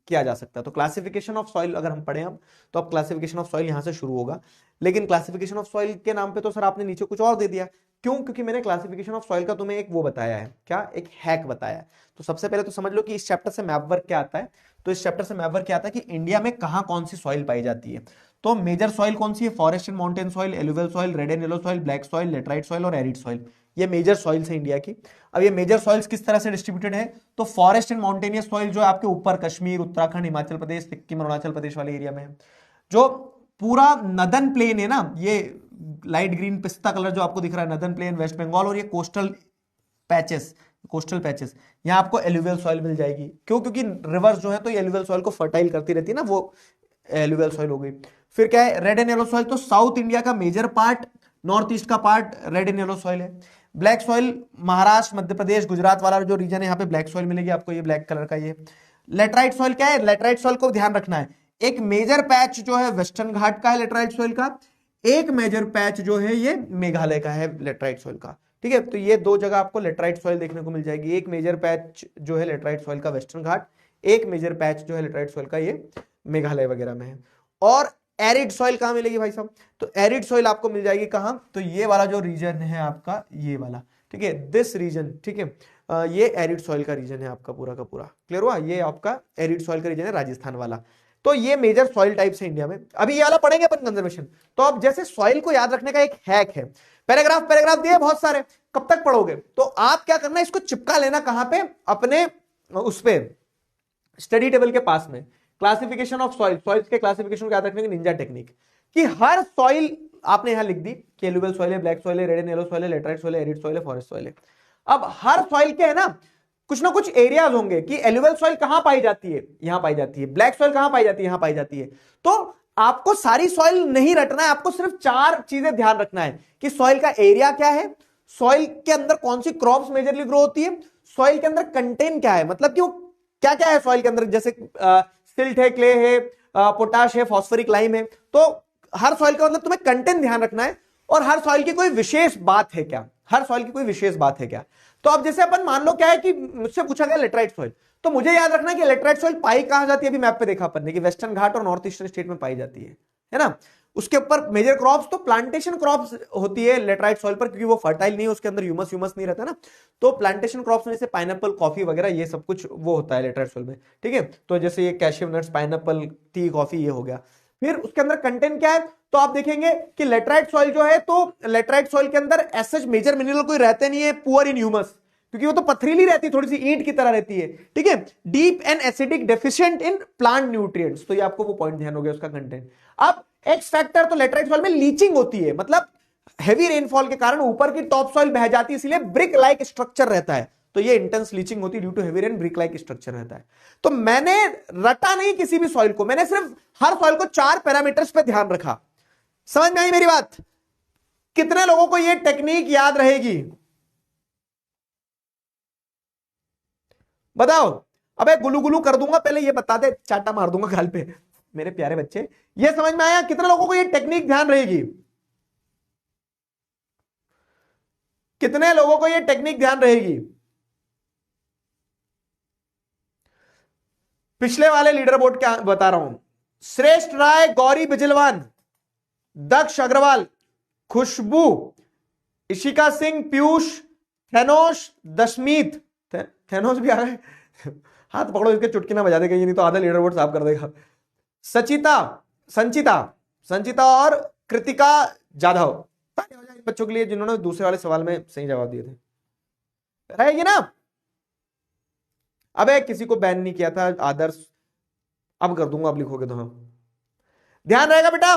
किया जा सकता है। तो क्लासिफिकेशन ऑफ सॉइल अगर हम पढ़े हम, तो अब क्लासिफिकेशन ऑफ सॉइल यहां से शुरू होगा। लेकिन क्लासिफिकेशन ऑफ सॉइल के नाम पे तो सर आपने नीचे कुछ और दे दिया, क्यों? क्योंकि मैंने क्लासिफिकेशन ऑफ सॉइल का तुम्हें एक वो बताया है, क्या, एक हैक बताया है। तो सबसे पहले तो समझ लो कि इस चैप्टर से मैप वर्क क्या आता है। तो इस चैप्टर से मैप वर्क क्या आता है कि इंडिया में कहां कौन सी सॉइल पाई जाती है। तो मेजर सॉइल कौन सी है? Forest and mountain soil, alluvial soil, red and yellow soil, black soil, laterite soil और एरिड सॉइल। ये मेजर सॉइल्स है इंडिया की। अब ये मेजर सॉइल्स किस तरह से डिस्ट्रीब्यूटेड है? तो फॉरेस्ट एंड माउंटेनियस सॉइल जो है आपके ऊपर कश्मीर, उत्तराखंड, हिमाचल प्रदेश, सिक्किम, अरुणाचल प्रदेश वाले एरिया में है। जो पूरा नदन प्लेन है ना, ये लाइट ग्रीन पिस्ता कलर जो आपको दिख रहा है, नदन प्लेन, वेस्ट बंगाल, और ये कोस्टल पैचेस, कोस्टल पैचेस, यहाँ आपको एलुवियल सॉइल मिल जाएगी। क्यों? क्योंकि रिवर्स जो है तो ये एलुवियल सॉइल को फर्टाइल करती रहती है ना, वो एलुवियल सॉइल हो गई। फिर क्या है? रेड एंड येलो सॉइल, तो साउथ इंडिया का मेजर पार्ट, नॉर्थ ईस्ट का part red and yellow soil है। ब्लैक सॉइल महाराष्ट्र, मध्य प्रदेश, गुजरात वाला जो रीजन है यहाँ पे ब्लैक सॉइल मिलेगी आपको, ये ब्लैक कलर का। ये लेटराइट सॉइल क्या है? लेटराइट सॉइल को ध्यान रखना है, एक मेजर पैच जो है वेस्टर्न घाट का है लेटराइट सॉइल का, एक मेजर पैच जो है ये मेघालय का है लेटराइट सॉइल का, ठीक है। तो ये दो जगह आपको लेटराइट सॉइल देखने को मिल जाएगी, एक मेजर पैच जो है लेटराइट सॉइल का वेस्टर्न घाट, एक मेजर पैच जो है लेटराइट सॉइल का ये मेघालय वगैरह में है। और एरिड सॉइल कहां मिलेगी भाई साहब? तो एरिड सॉइल आपको मिल जाएगी कहां? तो ये वाला जो रीजन है आपका, ये वाला, ठीक है, दिस रीजन, ठीक है, ये एरिड सॉइल का रीजन है आपका पूरा का पूरा। क्लियर हुआ? ये आपका एरिड सॉइल का रीजन है, राजस्थान वाला। तो ये मेजर सॉइल टाइप्स है इंडिया में। अभी ये वाला पढ़ेंगे अपन कंजर्वेशन। तो अब जैसे सॉइल को याद रखने का एक हैक है, पैराग्राफ पैराग्राफ दिए बहुत सारे, कब तक पढ़ोगे? तो आप क्या करना है, इसको चिपका लेना कहां पे? अपने उस पे स्टडी टेबल के पास में। क्लासिफिकेशन ऑफ सॉइल, सॉइल्स के क्लासिफिकेशन को याद रखने की निंजा टेक्निक, कि हर सॉइल आपने यहां लिख दी कि एलुवियल सॉइल है, ब्लैक सॉइल है, रेड एंड येलो सॉइल है, लेटराइट सॉइल है, एरिड सॉइल है, फॉरेस्ट सॉइल है। अब हर सॉइल के है ना कुछ ना कुछ एरियाज होंगे कि एलुवियल सॉइल कहां पाई जाती है, यहां पाई जाती है, ब्लैक सॉइल कहां पाई जाती है, यहां पाई जाती है। तो आपको सारी सॉइल नहीं रटना है, आपको सिर्फ 4 चीजें ध्यान रखना है कि सॉइल का एरिया क्या है, सॉइल के अंदर कौन सी क्रॉप्स मेजरली ग्रो होती है, सॉइल के अंदर कंटेंट क्या है, मतलब कि वो क्या क्या है सॉइल के अंदर, जैसे सिल्ट है, क्ले है, पोटाश है, फॉस्फोरिक लाइम है। तो हर सॉइल का मतलब तुम्हें कंटेंट ध्यान रखना है, और हर सॉइल की कोई विशेष बात है क्या, हर सॉइल की कोई विशेष बात है क्या। तो अब जैसे अपन मान लो क्या है कि मुझसे पूछा गया लेटराइट सॉइल, तो मुझे याद रखना है कि लेटराइट सॉइल पाई कहां जाती है, अभी मैप पे देखा अपन ने कि वेस्टर्न घाट और नॉर्थ ईस्टर्न स्टेट में पाई जाती है ना। उसके ऊपर मेजर क्रॉप्स, तो प्लांटेशन क्रॉप्स होती है लेटराइट सॉइल पर, क्योंकि वो फर्टाइल नहीं है, उसके अंदर ह्यूमस नहीं रहता ना। तो प्लांटेशन क्रॉप्स में से पाइनएप्पल, कॉफी वगैरह ये सब कुछ वो होता है लेटराइट सॉइल में, ठीक है। तो जैसे ये cashew nuts, pineapple, T, coffee, ये हो गया। फिर उसके अंदर कंटेंट क्या है? तो आप देखेंगे कि लेटराइट सॉइल जो है, तो लेटराइट सॉइल के अंदर ऐसे मेजर मिनरल कोई रहते नहीं है, पुअर इन ह्यूमस, क्योंकि वो तो पथरीली रहती है, थोड़ी सी ईंट की तरह रहती है, ठीक है। Deep and acidic, deficient in plant nutrients, तो ये आपको वो पॉइंट ध्यान हो गया उसका कंटेंट। अब एक्स फैक्टर, तो लेटराइट सॉइल में लीचिंग होती है, मतलब हैवी रेनफॉल के कारण ऊपर की टॉप सॉइल बह जाती है, इसलिए ब्रिक लाइक स्ट्रक्चर रहता है, तो ये इंटेंस लीचिंग होती है due to heavy rain, brick like structure रहता है। तो मैंने रटा नहीं किसी भी सॉइल को, मैंने सिर्फ हर सॉइल को 4 पैरामीटर्स पे ध्यान रखा। समझ में आई मेरी बात? कितने लोगों को ये टेक्निक याद रहेगी बताओ? अबे गुलू गुलू कर दूंगा, पहले ये बता दे, चाटा मार दूंगा गाल पे। मेरे प्यारे बच्चे, ये समझ में आया? कितने लोगों को ये टेक्निक ध्यान रहेगी? कितने लोगों को ये टेक्निक ध्यान रहेगी? पिछले वाले लीडर बोर्ड क्या बता रहा हूं। श्रेष्ठ राय, गौरी बिजलवान, दक्ष अग्रवाल, खुशबू, इशिका सिंह, पीयूष, थेनोश, दशमीत, थेनोस भी आ गए। हाथ पकड़ो इसके, चुटकी ना बजा देगा ये, नहीं तो आधा लीडर बोर्ड साफ कर देगा। सचिता, संचिता और कृतिका जाधव, बच्चों के लिए जिन्होंने दूसरे वाले सवाल में सही जवाब दिए थे। रहेगी ना? अबे किसी को बैन नहीं किया था आदर्श, अब कर दूंगा, अब लिखोगे तो। हाँ ध्यान रहेगा बेटा,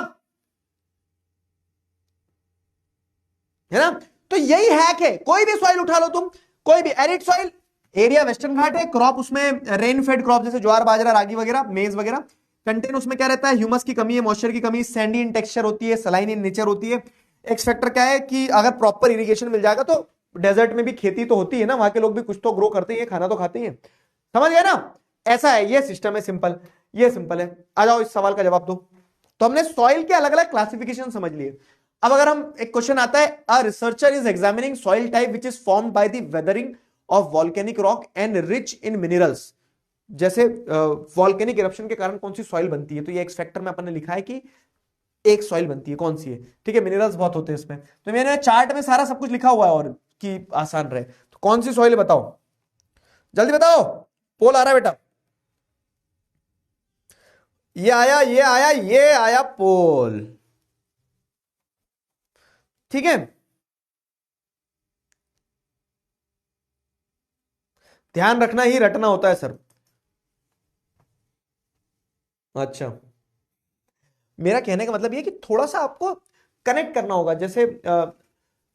है ना? तो यही हैक है। कोई भी सॉइल उठा लो तुम, कोई भी एरिड सॉइल, एरिया वेस्टर्न घाट है, क्रॉप उसमें रेन फेड क्रॉप जैसे ज्वार बाजरा रागी वगैरह, मेज वगैरह, कंटेन उसमें क्या रहता है, ह्यूमस की कमी है, मॉइस्चर की कमी, सैंडी इन टेक्सचर होती है, सलाइन इन नेचर होती है। एक्स फैक्टर क्या है कि अगर प्रॉपर इरिगेशन मिल जाएगा तो डेजर्ट में भी खेती तो होती है ना, वहां के लोग भी कुछ तो ग्रो करते हैं, खाना तो खाते हैं। समझ गए ना? ऐसा है, ये सिस्टम है, सिंपल, ये सिंपल है। आ जाओ इस सवाल का जवाब दो। तो हमने सॉइल के अलग अलग क्लासिफिकेशन समझ लिए। अब अगर हम, एक क्वेश्चन आता है, a researcher is examining soil type which is formed by the weathering of volcanic rock and rich in minerals. जैसे वॉल्केनिक इरप्शन के कारण कौन सी सॉइल बनती है, तो ये एक्स फैक्टर में अपन ने लिखा है कि एक सॉइल बनती है, कौन सी है? ठीक है, मिनरल्स बहुत होते हैं इसमें, तो मैंने चार्ट में सारा सब कुछ लिखा हुआ है और कि आसान रहे। तो कौन सी सॉइल बताओ, जल्दी बताओ, पोल आ रहा है बेटा। ये आया, ये आया, ये आया पोल, ठीक है? ध्यान रखना ही रटना होता है सर। अच्छा, मेरा कहने का मतलब ये कि थोड़ा सा आपको कनेक्ट करना होगा। जैसे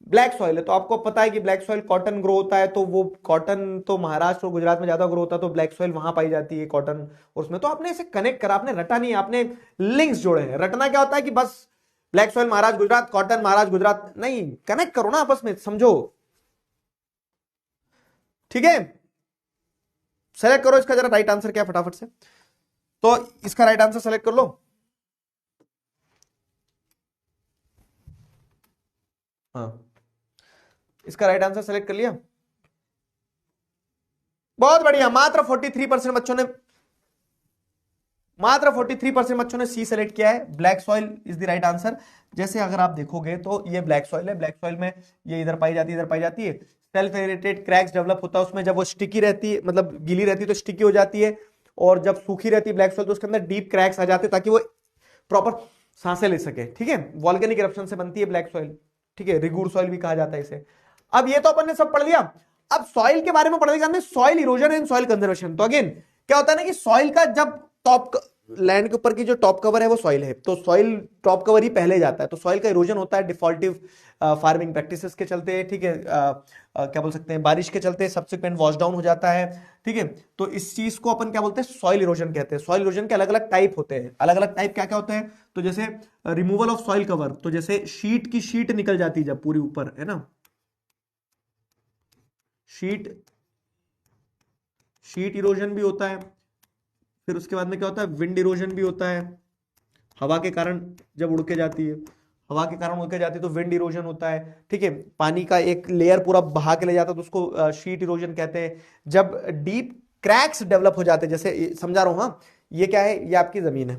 ब्लैक सॉइल है तो आपको पता है कि ब्लैक सॉइल कॉटन ग्रो होता है, तो वो कॉटन तो महाराष्ट्र और गुजरात में ज्यादा ग्रो होता है, तो ब्लैक सॉइल वहां पाई जाती है कॉटन उसमें। तो आपने इसे कनेक्ट करा, आपने रटा नहीं, आपने लिंक्स जोड़े हैं। रटना क्या होता है कि बस black soil Maharashtra Gujarat, cotton Maharashtra Gujarat, नहीं, कनेक्ट करो ना आपस में, समझो। ठीक है, सेलेक्ट करो इसका जरा राइट आंसर क्या फटाफट से। तो इसका राइट आंसर सेलेक्ट कर लो। हाँ, इसका राइट आंसर सेलेक्ट कर लिया, बहुत बढ़िया। मात्र 43% बच्चों ने, मात्र 43% बच्चों ने सी सेलेक्ट किया है। Black soil is the right answer. जैसे अगर आप देखोगे तो ये ब्लैक सॉइल है, ब्लैक सॉइल में ये इधर पाई जाती है, इधर पाई जाती है, सेल्फ एरेटेड क्रैक्स डेवलप होता है उसमें। जब वो स्टिकी रहती है, मतलब गीली रहती है तो स्टिकी हो जाती है, और जब सूखी रहती है ब्लैक सॉइल तो उसके अंदर डीप क्रैक्स आ जाते हैं ताकि वो प्रॉपर सांसें ले सके। ठीक है, वॉल्केनिक इरप्शन से बनती है ब्लैक सॉइल। ठीक है, रिगूर सॉइल भी कहा जाता है इसे। अब ये तो अपन ने सब पढ़ लिया। अब सॉइल के बारे में पढ़ने के बाद soil erosion and soil conservation. तो अगेन क्या होता है ना कि सॉइल का जब टॉप, लैंड के ऊपर की जो टॉप कवर है वो सॉइल है, तो सॉइल टॉप कवर ही पहले जाता है, तो सॉइल का इरोजन होता है डिफॉल्टिव फार्मिंग प्रैक्टिसेस के चलते। ठीक है, क्या बोल सकते हैं, बारिश के चलते सब्सिक्वेंट वॉश डाउन हो जाता है। ठीक है, तो इस चीज को अपन क्या बोलते हैं, सॉइल इरोजन कहते हैं। सॉइल इरोजन के अलग अलग टाइप होते हैं। अलग अलग टाइप क्या क्या होते हैं, तो जैसे रिमूवल ऑफ सॉइल कवर, तो जैसे शीट की शीट निकल जाती है जब पूरी ऊपर, है ना, शीट इरोजन भी होता है। फिर उसके बाद में क्या होता है, विंड इरोजन भी होता है, हवा के कारण जब उड़ के जाती है, हवा के कारण उड़ के जाती है तो विंड इरोजन होता है। ठीक है, पानी का एक लेयर पूरा बहा के ले जाता है तो उसको शीट इरोजन कहते हैं। जब डीप क्रैक्स डेवलप हो जाते हैं, जैसे समझा रहा हूं, हाँ, ये क्या है, ये आपकी जमीन है।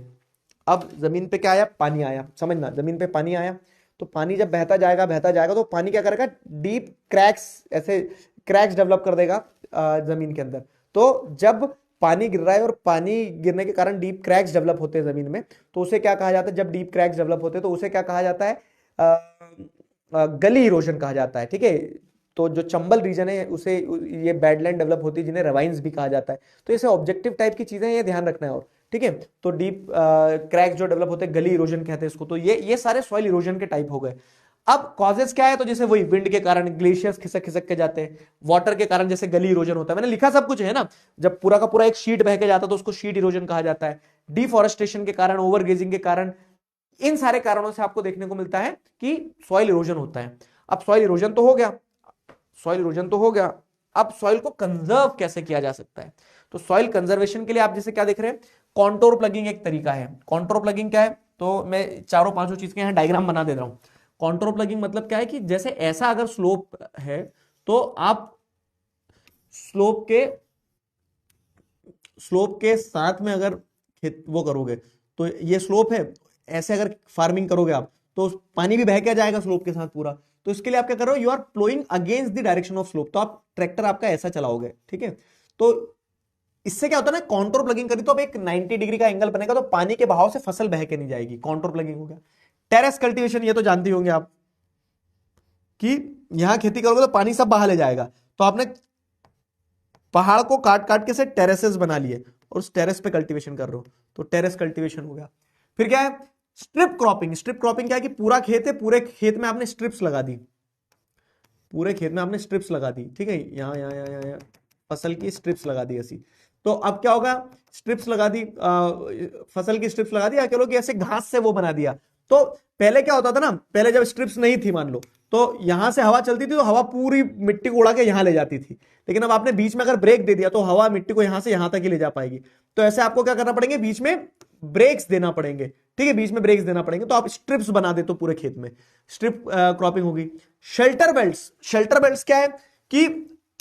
अब जमीन पे क्या आया, पानी आया, समझना, जमीन पे पानी आया तो पानी जब बहता जाएगा तो पानी क्या करेगा, डीप क्रैक्स, ऐसे क्रैक्स डेवलप कर देगा जमीन के अंदर। तो जब पानी गिर रहा है और पानी गिरने के कारण डीप क्रैक्स डेवलप होते हैं जमीन में, तो उसे क्या कहा जाता है, जब डीप क्रैक्स डेवलप होते हैं तो उसे क्या कहा जाता है, गली इरोजन कहा जाता है। ठीक है, तो जो चंबल रीजन है उसे, ये बैडलैंड डेवलप होती है जिन्हें रवाइंस भी कहा जाता है। तो ऐसे ऑब्जेक्टिव टाइप की चीजें ये ध्यान रखना है। और ठीक है, तो डीप क्रैक्स जो डेवलप होते हैं गली इरोजन कहते हैं इसको। तो ये सारे सॉइल इरोजन के टाइप हो गए। अब कॉजेस क्या है, तो जैसे वही विंड के कारण ग्लेशियर्स खिसक खिसक के जाते हैं, वाटर के कारण जैसे गली इरोजन होता है, मैंने लिखा सब कुछ है ना, जब पूरा का पूरा एक शीट बह के जाता है तो उसको शीट इरोजन कहा जाता है, डिफॉरेस्टेशन के कारण, ओवरग्रेजिंग के कारण, इन सारे कारणों से आपको देखने को मिलता है कि सॉइल इरोजन होता है। अब सॉइल इरोजन तो हो गया, सॉइल इरोजन तो हो गया, अब सॉइल को कंजर्व कैसे किया जा सकता है, तो सॉइल कंजर्वेशन के लिए आप जैसे क्या देख रहे हैं, कॉन्टोर प्लगिंग एक तरीका है। कॉन्टोर प्लगिंग क्या है, तो मैं चारों पांचों चीज के यहां डायग्राम बना दे रहा हूं। कॉन्टोर प्लगिंग मतलब क्या है कि जैसे ऐसा अगर स्लोप है तो आप स्लोप के साथ में अगर खेत वो करोगे, तो ये स्लोप है, ऐसे अगर फार्मिंग करोगे आप तो पानी भी बह के जाएगा स्लोप के साथ पूरा। तो इसके लिए आप क्या कर रहे हो, you are flowing against the direction of slope, तो आप ट्रैक्टर आपका ऐसा चलाओगे, ठीक है। तो इससे क्या होता है ना, कॉन्टोर प्लगिंग करी तो अब एक 90 डिग्री का एंगल बनेगा, तो पानी के बहाव से फसल बह के नहीं जाएगी, कॉन्टोर प्लगिंग हो गया। टेरेस कल्टीवेशन ये तो जानते होंगे आप कि यहां खेती करोगे तो पानी सब बहा ले जाएगा, तो आपने पहाड़ को काट काट के से टेरेसेस बना लिए और उस टेरेस पे कल्टीवेशन कर रहे हो, तो टेरेस कल्टीवेशन हो गया। फिर क्या है, स्ट्रिप क्रॉपिंग। स्ट्रिप क्रॉपिंग क्या है कि पूरा खेत है, पूरे खेत में आपने स्ट्रिप्स लगा दी, पूरे खेत में आपने स्ट्रिप्स लगा दी, ठीक है, यहां यहां यहां यहां फसल की स्ट्रिप्स लगा दी ऐसी। तो अब क्या होगा, स्ट्रिप्स लगा दी, फसल की स्ट्रिप्स लगा दी, या कह लो कि ऐसे घास से वो बना दिया। तो पहले क्या होता था ना, पहले जब स्ट्रिप्स नहीं थी मान लो, तो यहां से हवा चलती थी तो हवा पूरी मिट्टी को उड़ा के यहां ले जाती थी, लेकिन अब आपने बीच में अगर ब्रेक दे दिया तो हवा मिट्टी को यहां से यहां तक ही ले जा पाएगी। तो ऐसे आपको क्या करना पड़ेंगे, बीच में ब्रेक्स देना पड़ेंगे, ठीक है, बीच में ब्रेक्स देना पड़ेंगे, तो आप स्ट्रिप्स बना दे तो पूरे खेत में स्ट्रिप क्रॉपिंग होगी। Shelter belts. शेल्टर बेल्ट्स क्या है कि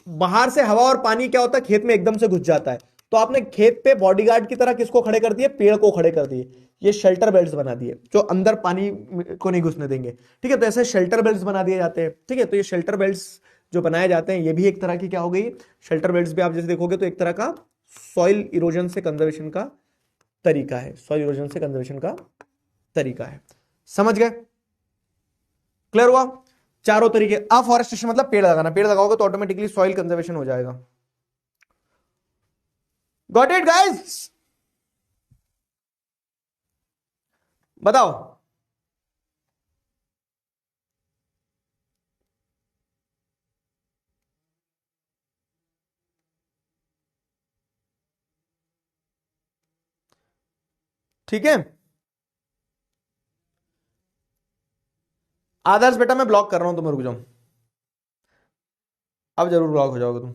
बाहर से हवा और पानी क्या होता है, खेत में एकदम से घुस जाता है, तो आपने खेत पे बॉडीगार्ड की तरह किसको खड़े कर दिए, पेड़ को खड़े कर दिए, ये शेल्टर बेल्ट्स बना दिए जो अंदर पानी को नहीं घुसने देंगे, ठीक है। तो ऐसे शेल्टर बेल्ट्स बना दिए जाते हैं, ठीक है। तो ये शेल्टर बेल्ट्स जो बनाए जाते हैं, ये भी एक तरह की क्या हो गई, शेल्टर बेल्ट्स भी आप जैसे देखोगे तो एक तरह का सॉइल इरोजन से कंजर्वेशन का तरीका है, सॉइल इरोजन से कंजर्वेशन का तरीका है। समझ गए, क्लियर हुआ। चारों तरीके। अफॉरेस्टेशन मतलब पेड़ लगाना, पेड़ लगाओगे तो ऑटोमेटिकली सॉइल कंजर्वेशन हो जाएगा। गॉट इट गाइस, बताओ। ठीक है, आदर्श बेटा मैं ब्लॉक कर रहा हूं तुम्हें, रुक जाओ, अब जरूर ब्लॉक हो जाओगे तुम।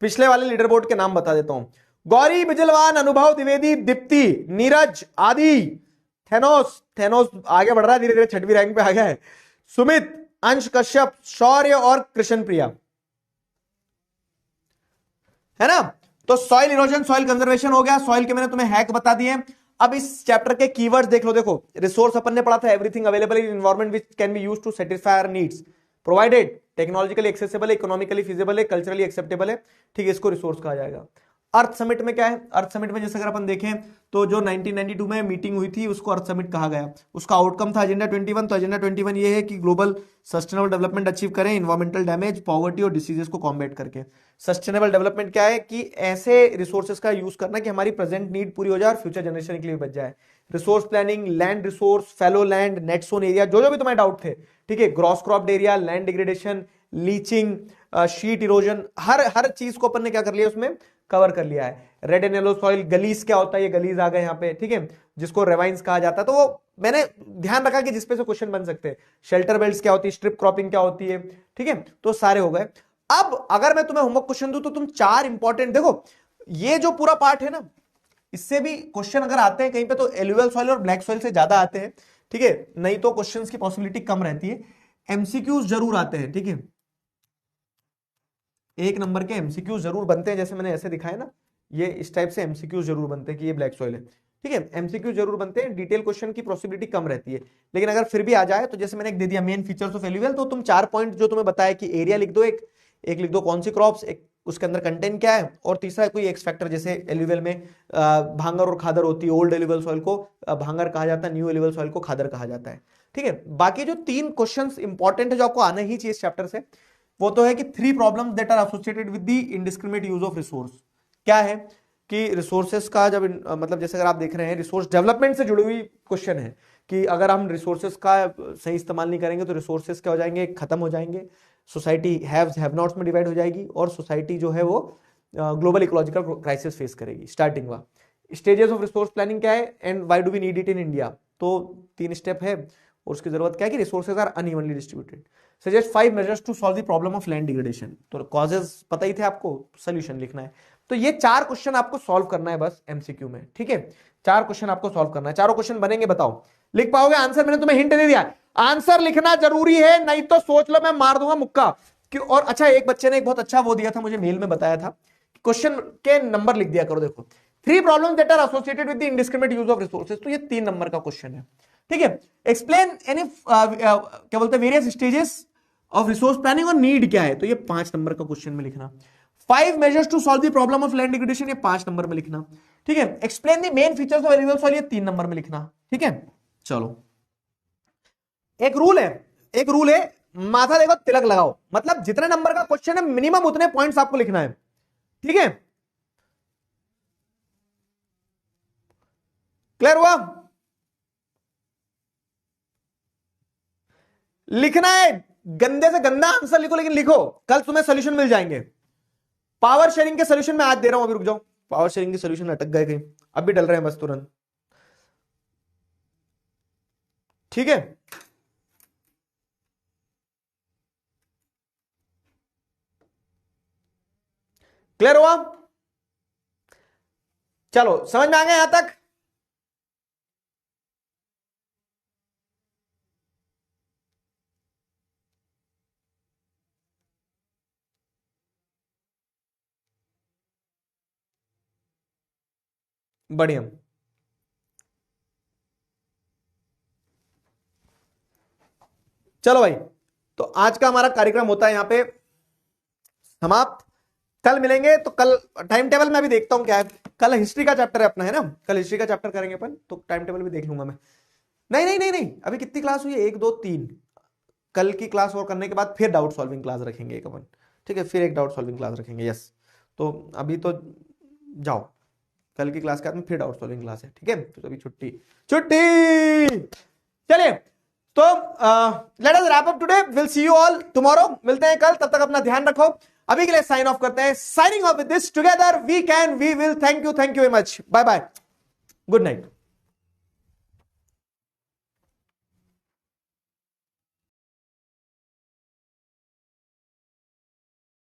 पिछले वाले लीडर बोर्ड के नाम बता देता हूं, गौरी, बिजलवान, अनुभव, द्विवेदी, दीप्ति, नीरज, आदि, थेनोस, थेनोस आगे बढ़ रहा है धीरे धीरे, 6वीं रैंक पे आ गया है, सुमित, अंश कश्यप, शौर्य और कृष्ण प्रिया, है ना। तो सॉइल इरोजन, सॉइल कंजर्वेशन हो गया, सॉइल के मैंने तुम्हें हैक बता दिए। अब इस चैप्टर के कीवर्ड्स देख लो, देखो रिसोर्स अपन ने पढ़ा था, everything available in environment which can be used to satisfy our needs, provided, technologically accessible है, इकोनॉमिकली फिजिबल है, कल्चरली एक्सेप्टेबल है, ठीक है, इसको रिसोर्स कहा जाएगा। अर्थ समिट में क्या है, अर्थ समिट में जैसे अगर अपन देखें तो जो 1992 में मीटिंग हुई थी उसको अर्थ समिट कहा गया, उसका आउटकम था एजेंडा 21। तो एजेंडा 21 ये है कि ग्लोबल सस्टेनेबल डेवलपमेंट अचीव करें, इन्वायरमेंटल डैमेज, पॉवर्टी और डिसीजेस को कॉम्बैट करके। सस्टेनेबल डेवलपमेंट क्या है कि ऐसे रिसोर्सेज का यूज करना कि हमारी प्रेजेंट नीड पूरी हो जाए और फ्यूचर जनरेशन के लिए बच जाए। Resource planning, land resource, fallow land, net sown area, जो जो भी तुम्हारे डाउट थे, ठीक है, gross cropped area, land degradation, leaching, sheet erosion, हर चीज को अपन ने क्या कर लिया, उसमें कवर कर लिया है। रेड एंड येलो सॉइल, गलीज क्या होता है, ये गलीज आ गए यहाँ पे, ठीक है, जिसको रेवाइंस कहा जाता है, तो वो मैंने ध्यान रखा कि जिसपे से क्वेश्चन बन सकते हैं। शेल्टर बेल्ट्स क्या होती है, स्ट्रिप क्रॉपिंग क्या होती है, ठीक है, तो सारे हो गए। अब अगर मैं तुम्हें होमवर्क क्वेश्चन दूं तो तुम 4 इंपॉर्टेंट, देखो ये जो पूरा पार्ट है ना, इससे भी क्वेश्चन अगर आते हैं कहीं पे तो एलुवियल सॉइल और ब्लैक सॉइल से ज्यादा आते हैं, ठीक है, नहीं तो क्वेश्चंस की पॉसिबिलिटी कम रहती है। एमसीक्यूज जरूर आते हैं, ठीक है, 1 नंबर के एमसीक्यूज जरूर बनते हैं, जैसे मैंने ऐसे दिखाया ना, ये इस टाइप से एमसीक्यूज जरूर बनते हैं कि ये ब्लैक सॉइल है, ठीक है, एमसीक्यू जरूर बनते हैं, डिटेल क्वेश्चन की पॉसिबिलिटी कम रहती है। लेकिन अगर फिर भी आ जाए तो जैसे मैंने एक दे दिया मेन फीचर्स ऑफ एलुवियल, तो तुम 4 पॉइंट जो तुम्हें बताया कि एरिया लिख दो, एक लिख दो कौन सी क्रॉप्स, एक उसके अंदर कंटेंट क्या है, और तीसरा कोई एक्स फैक्टर, जैसे एलुवियल में भांगर और खादर होती है, ओल्ड एलुवियल सॉइल को भांगर कहा जाता है, न्यू एलुवियल सॉइल को खादर कहा जाता है, ठीक है। बाकी जो 3 क्वेश्चंस इंपॉर्टेंट है जो आपको आना ही चाहिए इस चैप्टर से, वो तो है कि 3 problems that are associated with the indiscriminate use of resource. क्या है कि रिसोर्सेस का जब मतलब जैसे अगर आप देख रहे हैं रिसोर्स डेवलपमेंट से जुड़ी हुई क्वेश्चन है कि अगर हम रिसोर्सेस का सही इस्तेमाल नहीं करेंगे तो रिसोर्सेस क्या हो जाएंगे, खत्म हो जाएंगे, सोसाइटी हैव्स हैव नॉट्स में डिवाइड हो जाएगी और सोसाइटी जो है वो ग्लोबल इकोलॉजिकल क्राइसिस फेस करेगी। स्टार्टिंग हुआ स्टेजेस ऑफ रिसोर्स प्लानिंग क्या है and why do we need it in India, तो 3 स्टेप है और उसकी जरूरत क्या है कि resources are unevenly distributed. Suggest 5 measures to solve the problem of land degradation, तो कॉजेज पता ही थे आपको, सोल्यूशन लिखना है। तो ये 4 क्वेश्चन आपको सॉल्व करना है बस एमसीक्यू में, ठीक है। 4 क्वेश्चन आपको सॉल्व करना है, चारों क्वेश्चन बनेंगे, बताओ लिख पाओगे आंसर? मैंने तुम्हें हिंट दे दिया, आंसर लिखना जरूरी है, नहीं तो सोच लो मैं मार दूंगा मुक्का। और अच्छा एक बच्चे ने एक बहुत अच्छा वो दिया था, मुझे मेल में बताया था, क्वेश्चन के नंबर लिख दिया करो। देखो 3 problems that are associated with the indiscriminate use of resources, तो ये 3 नंबर का क्वेश्चन है, ठीक है। एक्सप्लेन एनी क्या बोलते हैं various stages of resource planning और नीड क्या है, तो ये 5 नंबर का क्वेश्चन में लिखना। 5 measures to solve the problem of land degradation, ये 5 नंबर में लिखना, ठीक है। Explain the main features of eligible soil, ये 3 नंबर में लिखना, ठीक है। चलो एक रूल है, माथा देखो तिलक लगाओ, मतलब जितने नंबर का क्वेश्चन है मिनिमम उतने पॉइंट्स आपको लिखना है, ठीक है। क्लियर हुआ? लिखना है, गंदे से गंदा आंसर लिखो लेकिन लिखो, कल तुम्हें सोल्यूशन मिल जाएंगे। पावर शेयरिंग के सोल्यूशन में आज दे रहा हूं, अभी रुक जाओ, पावर शेयरिंग के सोल्यूशन अटक गए कहीं, अभी डल रहे हैं बस तुरंत, ठीक है। क्लियर हुआ? चलो समझ में आ गया यहां तक? बढ़िया। चलो भाई, तो आज का हमारा कार्यक्रम होता है यहां पे समाप्त। कल मिलेंगे, तो कल टाइम टेबल में भी देखता हूं क्या है, कल हिस्ट्री का चैप्टर है अपना, है ना, कल हिस्ट्री का चैप्टर करेंगे अपन, तो टाइम टेबल भी देख लूंगा मैं। नहीं नहीं नहीं नहीं, अभी कितनी क्लास हुई है, 1 2 3, कल की क्लास और करने के बाद फिर डाउट सॉल्विंग क्लास रखेंगे एक अपन, ठीक है, फिर एक डाउट सॉल्विंग क्लास रखेंगे, यस। तो अभी तो जाओ, कल की क्लास के बाद में फिर डाउट सॉल्विंग क्लास है, ठीक है। तो अभी छुट्टी छुट्टी, चलिए तो let us wrap up today, will see you all tomorrow, मिलते हैं कल, तब तक अपना ध्यान रखो। अभी के लिए साइन ऑफ करते हैं, signing off with this together we can we will, thank you very much, bye bye, good night.